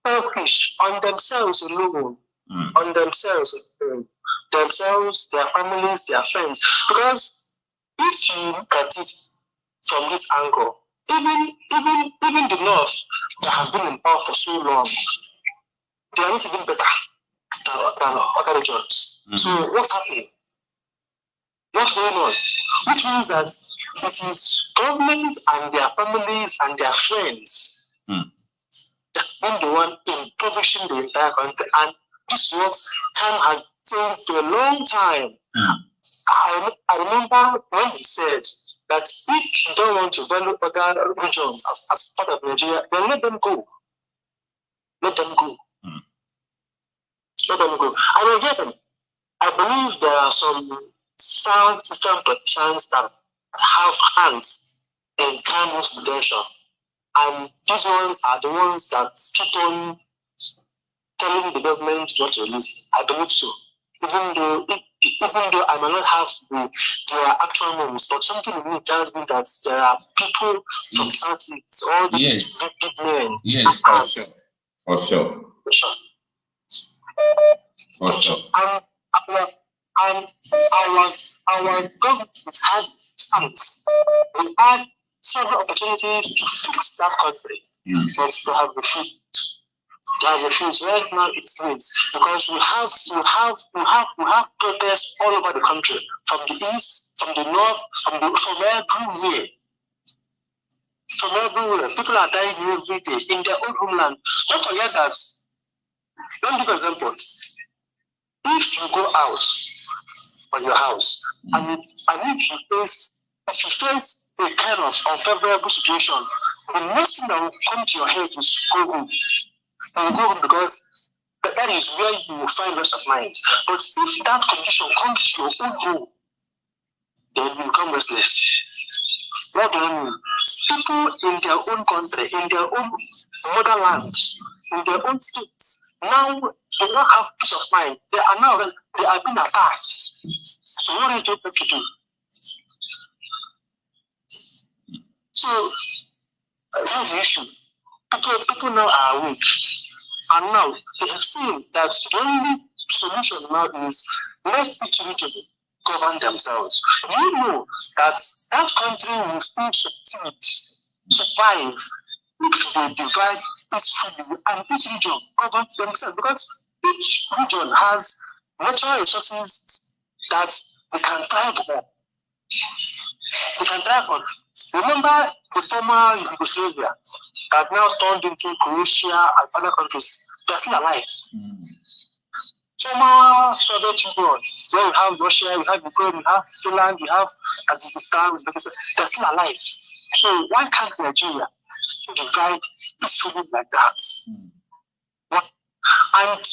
on themselves alone, on themselves, their families, their friends. Because if you look at it from this angle, even the North that has been in power for so long, they are not even better than other regions. So what's happening? What's going on? Which means that it is government and their families and their friends that are the one impoverishing the entire country. And this is what Kanu has said for a long time. I remember when he said that if you don't want to value other regions as part of Nigeria, then let them go. Let them go. Let them go. And again, I believe there are some sound system politicians that have hands in Kanu's detention. And these ones are the ones that keep on telling the government not to release it. I believe so. Even though I may not have their actual names, but something in me tells me that there are people from Southeast, all these big men. Yes, for sure. And And our government had chance. We had several opportunities to fix that country, but we have refused. Right now it's late because we have protests all over the country, from the east, from the north, from everywhere. From everywhere. People are dying every day in their own homeland. Don't forget that. Let me give an example. If you go out of your house and if you face a kind of unfavorable situation, the next thing that will come to your head is go home. You go home because that is where you will find rest of mind. But if that condition comes to your own home, then you become restless. What do I mean? People in their own country, in their own motherland, in their own states, now they don't have peace of mind. They are being attacked. So what are you going to do? So that's the issue. People now are awake. And now they have seen that the only solution now is let each region govern themselves. You know that country will still survive if they divide peacefully and each region governs themselves, because each region has natural resources that they can thrive on. They can thrive on. Remember the former Yugoslavia that now turned into Croatia and other countries? They're still alive. Former Soviet Union, where you have Russia, you have Ukraine, you have Finland, you have Kazakhstan, they're still alive. So why can't Nigeria divide peacefully like that? And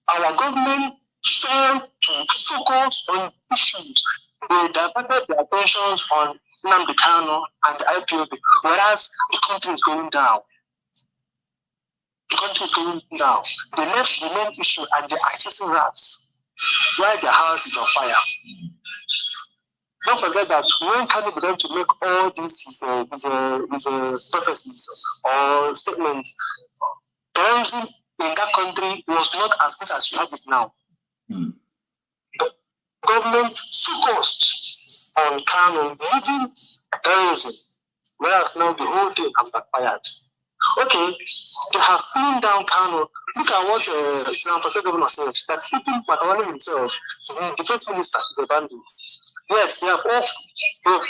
our government failed to focus on issues. They diverted their attentions on Nnamdi Kanu and the ipob, whereas the country is going down. The country is going down. They left the main issue and they're accessing rats while their house is on fire. Don't forget that when Kanu began to make all these prophecies or statements, terrorism in that country was not as much as you have it now. The government focused on Kanu leaving terrorism, whereas now the whole thing has backfired. Okay, they have cleaned down Kanu. Look at what example the governor said, that even Macaroni himself, the defense minister, is a bandit. Yes, they have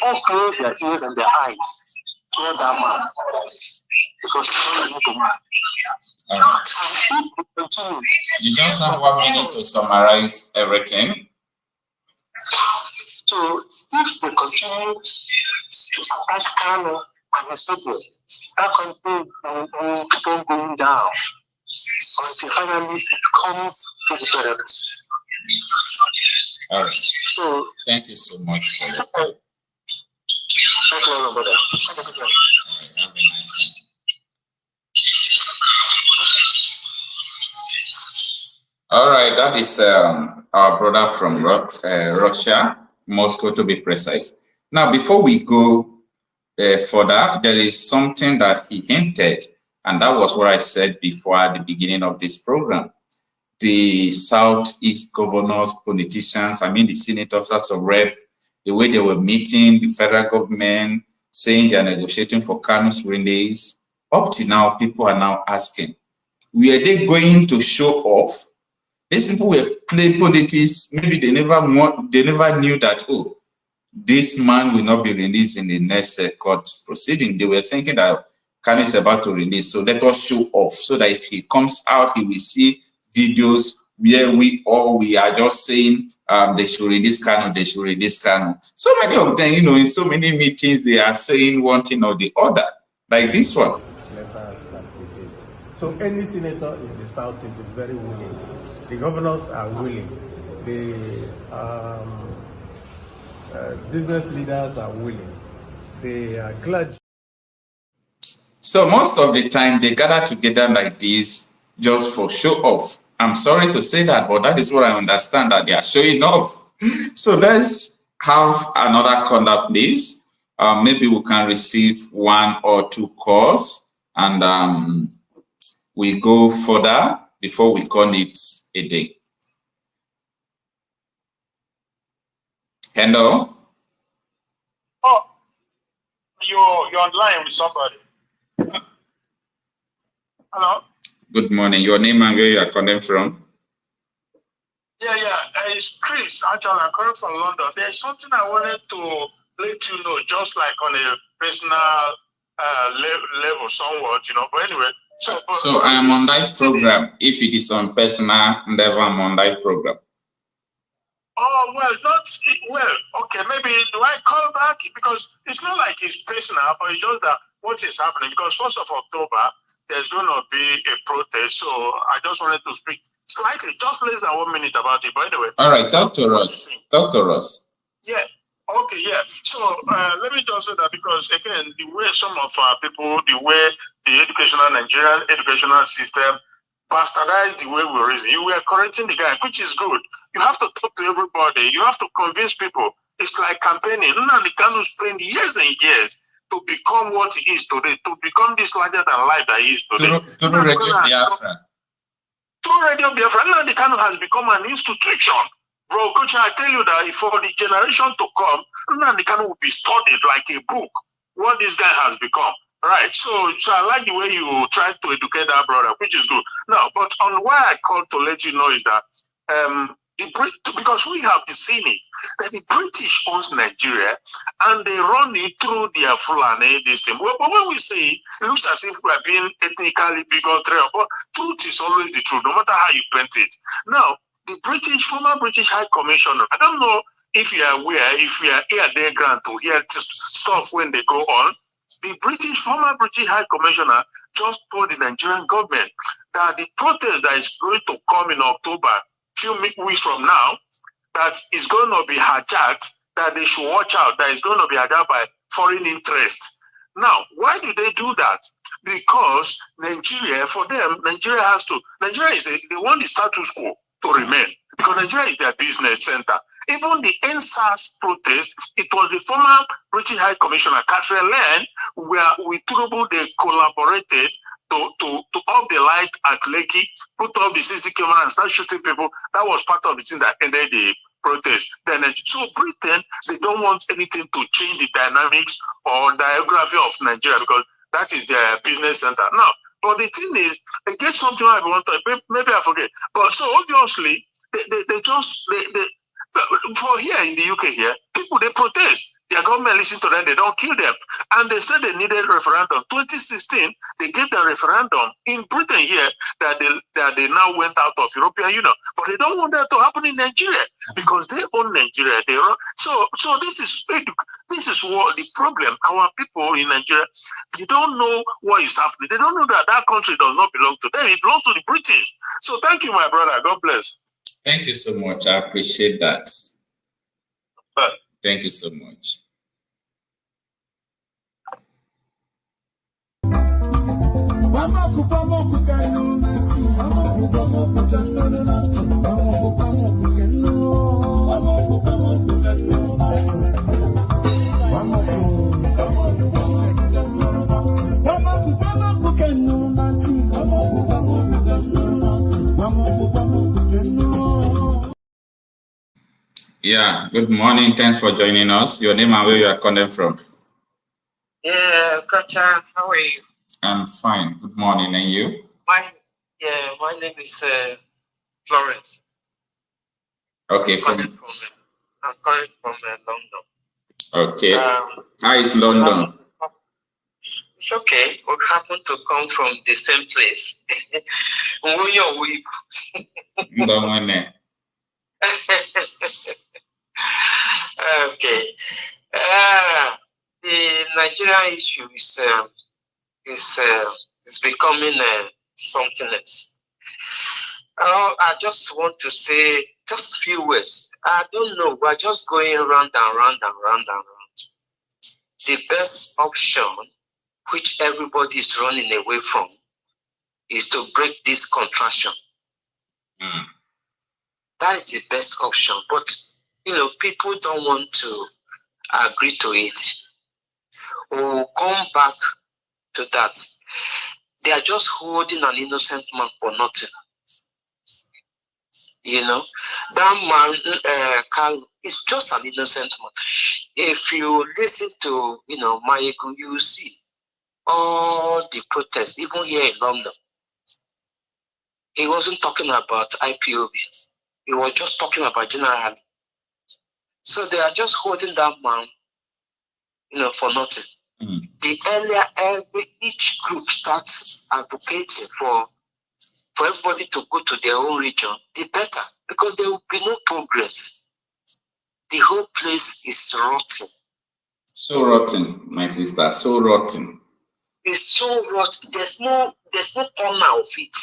all closed their ears and their eyes toward that man. Because they don't know the man. You just have 1 minute to summarize everything. So if they continue to attack Kanu and his people, that country will keep on going down until finally it becomes vegetarian. All right. So thank you so much for that. Thank you, brother. Have a good day. All right, have a nice time. All right, that is our brother from Russia, Moscow to be precise. Now, before we go further, there is something that he hinted, and that was what I said before at the beginning of this program. The Southeast governors, politicians, I mean the senators, House of Rep, the way they were meeting the federal government, saying they are negotiating for Kanu's release. Up to now, people are now asking, were they going to show off? These people were playing politics. Maybe they never knew that, oh, this man will not be released in the next court proceeding. They were thinking that Kanu is about to release, so let us show off, so that if he comes out, he will see videos where we are just saying they should release Kanu, they should release Kanu. So many of them, in so many meetings, they are saying one thing or the other, like this one. So any senator in the South is very willing. The governors are willing. The business leaders are willing. They are glad. So most of the time, they gather together like this just for show off. I'm sorry to say that, but that is what I understand, that they are showing off. So let's have another caller, please. Maybe we can receive 1 or 2 calls, and we go further. before we call it a day. Hello? Oh, you're online with somebody. Hello? Good morning. Your name and where you are calling from? Yeah. It's Chris. Actually, I'm calling from London. There's something I wanted to let you know, just like on a personal level, somewhat, But anyway, so I am on live program. If it is on personal level, I'm on live program. Oh, okay, maybe do I call back? Because it's not like it's personal, but it's just that what is happening. Because 1st of October, there's going to be a protest. So I just wanted to speak slightly, just less than 1 minute about it. But anyway. All right, talk to us. Talk to us. Yeah. Okay, yeah. So let me just say that because, again, the way some of our people, the way the Nigerian educational system bastardize the way we reason. You were correcting the guy, which is good. You have to talk to everybody. You have to convince people. It's like campaigning. Nnamdi Kanu spent years and years to become what he is today, to become this larger than life that he is today. Through Radio Biafra. Through Radio Biafra, Nnamdi Kanu has become an institution. Bro, Okocha, I tell you that for the generation to come, Nnamdi Kanu will be studied like a book, what this guy has become. Right, so I like the way you try to educate that brother, which is good. Now, but on why I called to let you know is that because we have seen it, that the British owns Nigeria and they run it through their Fulani, this thing. But when we say it looks as if we are being ethnically bigotry, but truth is always the truth, no matter how you paint it. Now, the former British High Commissioner, I don't know if you are aware, if you are here there grant to hear stuff when they go on. The former British High Commissioner just told the Nigerian government that the protest that is going to come in October, few weeks from now, that is going to be hijacked, that they should watch out, that is going to be hijacked by foreign interests. Now, why do they do that? Because Nigeria, for them, Nigeria they want the status quo to remain, because Nigeria is their business center. Even the NSAS protest, it was the former British High Commissioner, Catherine Lane, where with Tinubu, they collaborated to off the light at Lekki, put up the 60 camera and start shooting people. That was part of the thing that ended the protest. Then, so Britain, they don't want anything to change the dynamics or geography of Nigeria, because that is their business center. Now, but the thing is, they get something I want to, maybe I forget. But so obviously, for here in the UK here, people, they protest. Their government listen to them, they don't kill them. And they said they needed referendum. 2016, they gave the referendum in Britain here that they now went out of European Union. But they don't want that to happen in Nigeria because they own Nigeria. So this is what the problem. Our people in Nigeria, they don't know what is happening. They don't know that country does not belong to them. It belongs to the British. So thank you, my brother. God bless. Thank you so much. I appreciate that. Thank you so much. Yeah, good morning. Thanks for joining us. Your name and where you are calling from? Yeah, Okocha, how are you? I'm fine. Good morning. And you? My name is Florence. Okay, I'm calling from London. Okay. How is London? It's okay. We happen to come from the same place. Okay. The Nigerian issue is becoming something else. I just want to say just a few words. I don't know. We're just going round and round and round and round. The best option, which everybody is running away from, is to break this contraction. That is the best option. But, people don't want to agree to it. We'll come back to that. They are just holding an innocent man for nothing. You know, that man, Kanu, is just an innocent man. If you listen to, Mayegu, you see all the protests, even here in London. He wasn't talking about IPOB. He was just talking about generally. So they are just holding that man, for nothing. The earlier each group starts advocating for everybody to go to their own region, the better, because there will be no progress. The whole place is rotten. So rotten, my sister, so rotten. It's so rotten. There's no corner of it.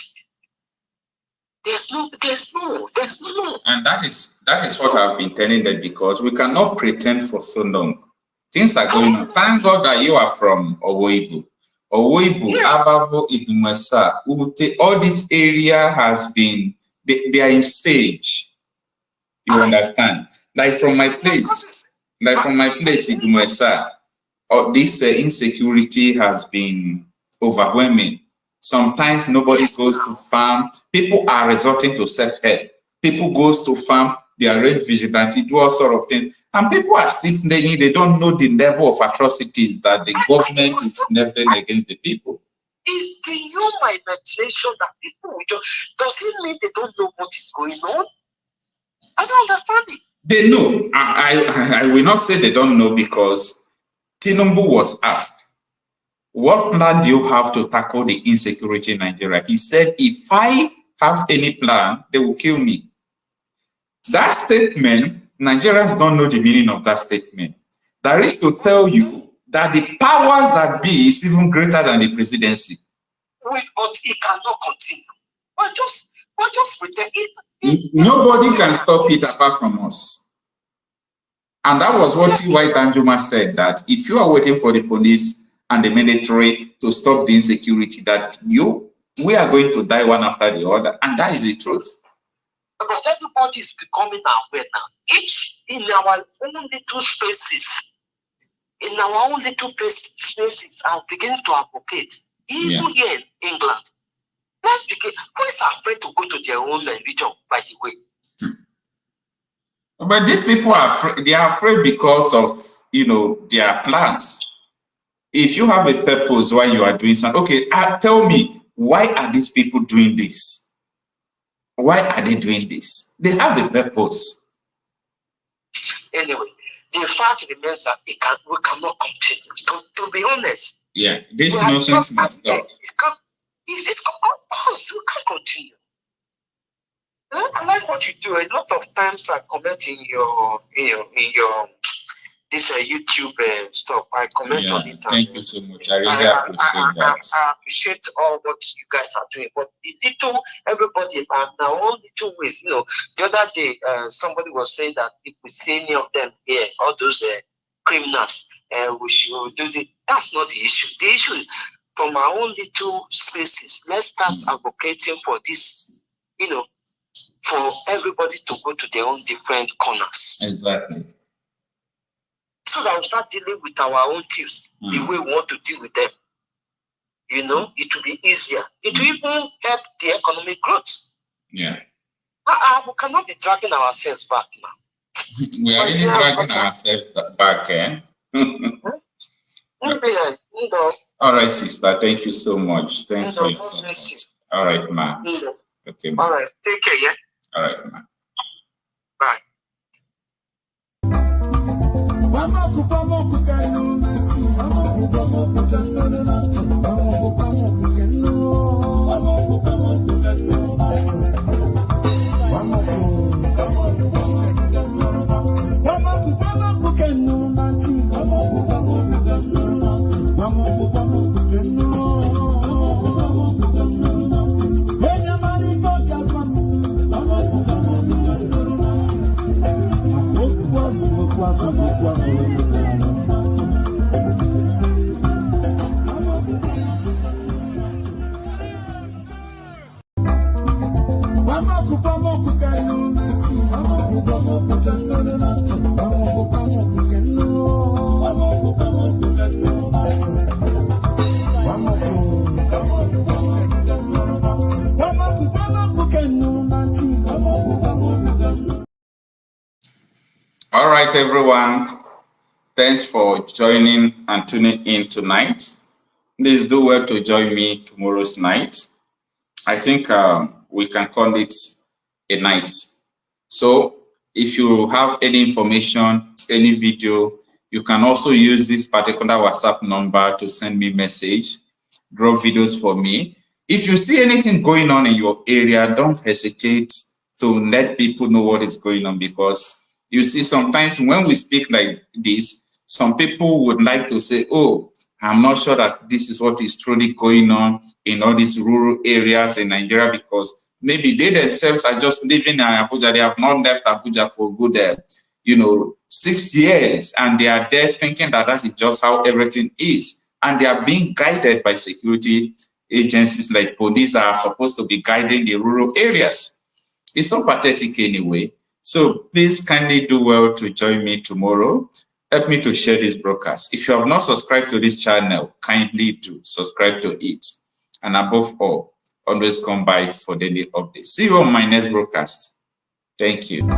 There's no. And that is what I've been telling them, because we cannot pretend for so long. Things are going on. Thank God that you are from Owoibu. Owoibu, Abavo, Idumesa, Ute, all this area has been, they are in stage. You understand? Like from my place, Idumesa, this insecurity has been overwhelming. Sometimes nobody goes to farm. People are resorting to self-help. People goes to farm, they arrange vigilante, do all sort of things. And people are still playing, they don't know the level of atrocities that the government is leveling against the people. It's beyond my imagination that people will just, does it mean they don't know what is going on? I don't understand it. They know. I will not say they don't know, because Tinubu was asked, what plan do you have to tackle the insecurity in Nigeria? He said, if I have any plan, they will kill me. That statement, Nigerians don't know the meaning of that statement. That is to tell you that the powers that be is even greater than the presidency. Wait, but it cannot continue. But just pretend it. Nobody can stop it apart from us. And that was what T.Y. Danjuma said, that if you are waiting for the police and the military to stop the insecurity, that we are going to die one after the other. And that is the truth. But everybody is becoming aware now. Each in our own little spaces, are beginning to advocate. Even here in England. Let's begin. Who is afraid to go to their own region, by the way? But these people they are afraid because of, their plans. If you have a purpose why you are doing something, okay, tell me, why are these people doing this? Why are they doing this? They have a purpose. Anyway, the fact remains that we cannot continue. To be honest. Yeah, this nonsense must stop. Of course, we can't continue. I like what you do. A lot of times I comment in your this YouTube stuff. I comment on it. Thank you so much. I really appreciate that. I appreciate all what you guys are doing. But the little, everybody, now all little ways, the other day, somebody was saying that if we see any of them here, all those criminals, we should do this. That's not the issue. The issue is from our own little spaces. Let's start advocating for this, for everybody to go to their own different corners. Exactly. So that we'll start dealing with our own thieves the way we want to deal with them. It will be easier. It will even help the economic growth. Yeah. We cannot be dragging ourselves back now. We are really dragging ourselves back, eh? All right, sister. Thank you so much. Thanks for your support. All right, ma. Okay, ma. All right. Take care, yeah? All right, ma. Bye. right, everyone. Thanks for joining and tuning in tonight. Please do well to join me tomorrow's night. I think we can call it a night. So if you have any information, any video, you can also use this particular WhatsApp number to send me message, drop videos for me. If you see anything going on in your area, don't hesitate to let people know what is going on, because you see, sometimes when we speak like this, some people would like to say, oh, I'm not sure that this is what is truly going on in all these rural areas in Nigeria, because maybe they themselves are just living in Abuja. They have not left Abuja for good, 6 years, and they are there thinking that that is just how everything is. And they are being guided by security agencies like police that are supposed to be guiding the rural areas. It's so pathetic anyway. So please kindly do well to join me tomorrow. Help me to share this broadcast. If you have not subscribed to this channel, kindly do subscribe to it. And above all, always come by for daily updates. See you on my next broadcast. Thank you.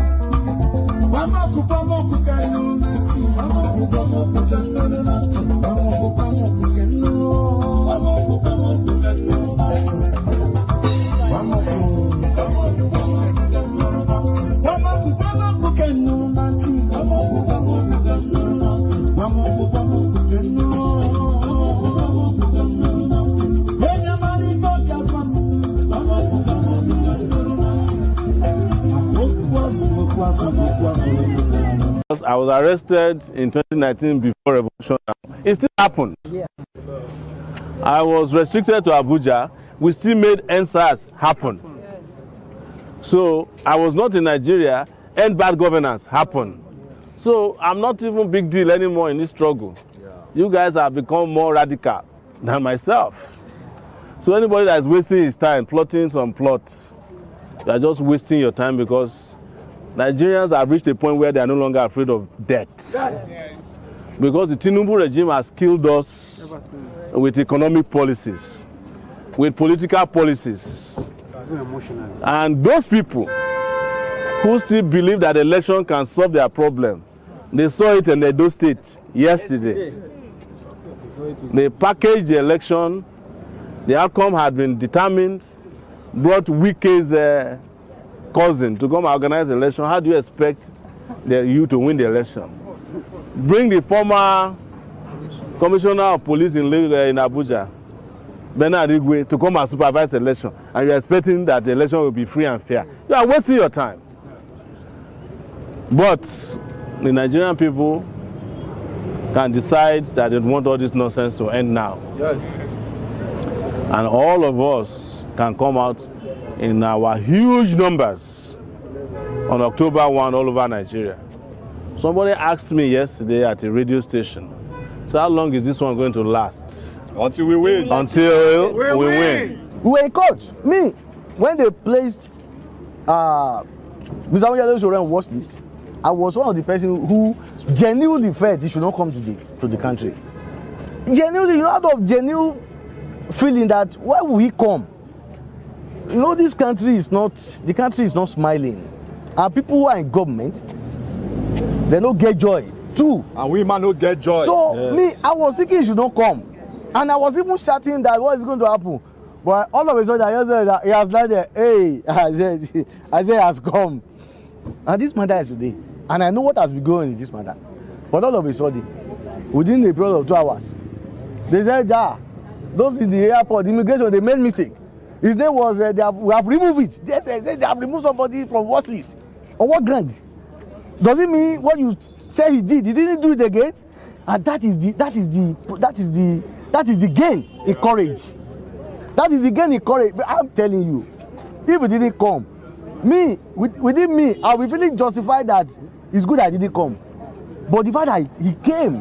I was arrested in 2019 before revolution. It still happened. Yeah. I was restricted to Abuja. We still made NSAS happen. So I was not in Nigeria, and bad governance happened. So I'm not even big deal anymore in this struggle. Yeah. You guys have become more radical than myself. So anybody that is wasting his time plotting some plots, you are just wasting your time, because Nigerians have reached a point where they are no longer afraid of death. Yes. Because the Tinubu regime has killed us with economic policies, with political policies. And those people who still believe that election can solve their problem, they saw it in Edo State yesterday. They packaged the election. The outcome had been determined, brought Wike's cousin to come organize the election. How do you expect you to win the election? Bring the former commissioner of police in Abuja, Bernard Igwe, to come and supervise the election, and you're expecting that the election will be free and fair. You are wasting your time. But the Nigerian people can decide that they want all this nonsense to end now. Yes. And all of us can come out in our huge numbers on October 1 all over Nigeria. Somebody asked me yesterday at a radio station, so how long is this one going to last? Until we win. Until we win. We were in court. Me, when they placed Mr. Sowore on watch list, I was one of the person who genuinely felt he should not come to the country. Genuinely, out of genuine feeling that why will he come? This country is not, the country is not smiling. And people who are in government, they don't get joy too. And we might not get joy. So me, I was thinking he should not come. And I was even shouting that what is going to happen. But all of a sudden, I said that he has landed. Hey, I said he has come. And this matter is today. And I know what has been going on in this matter. But all of a sudden, within a period of 2 hours, they said, those in the airport, the immigration, they made mistake. His name was, we have removed it. They said they have removed somebody from watch list. On what ground? Does it mean what you say he did? He didn't do it again? And that is the gain in courage. That is the gain in courage. But I'm telling you, if he didn't come, within me, I'll be feeling justified that it's good I didn't come. But the fact that he came,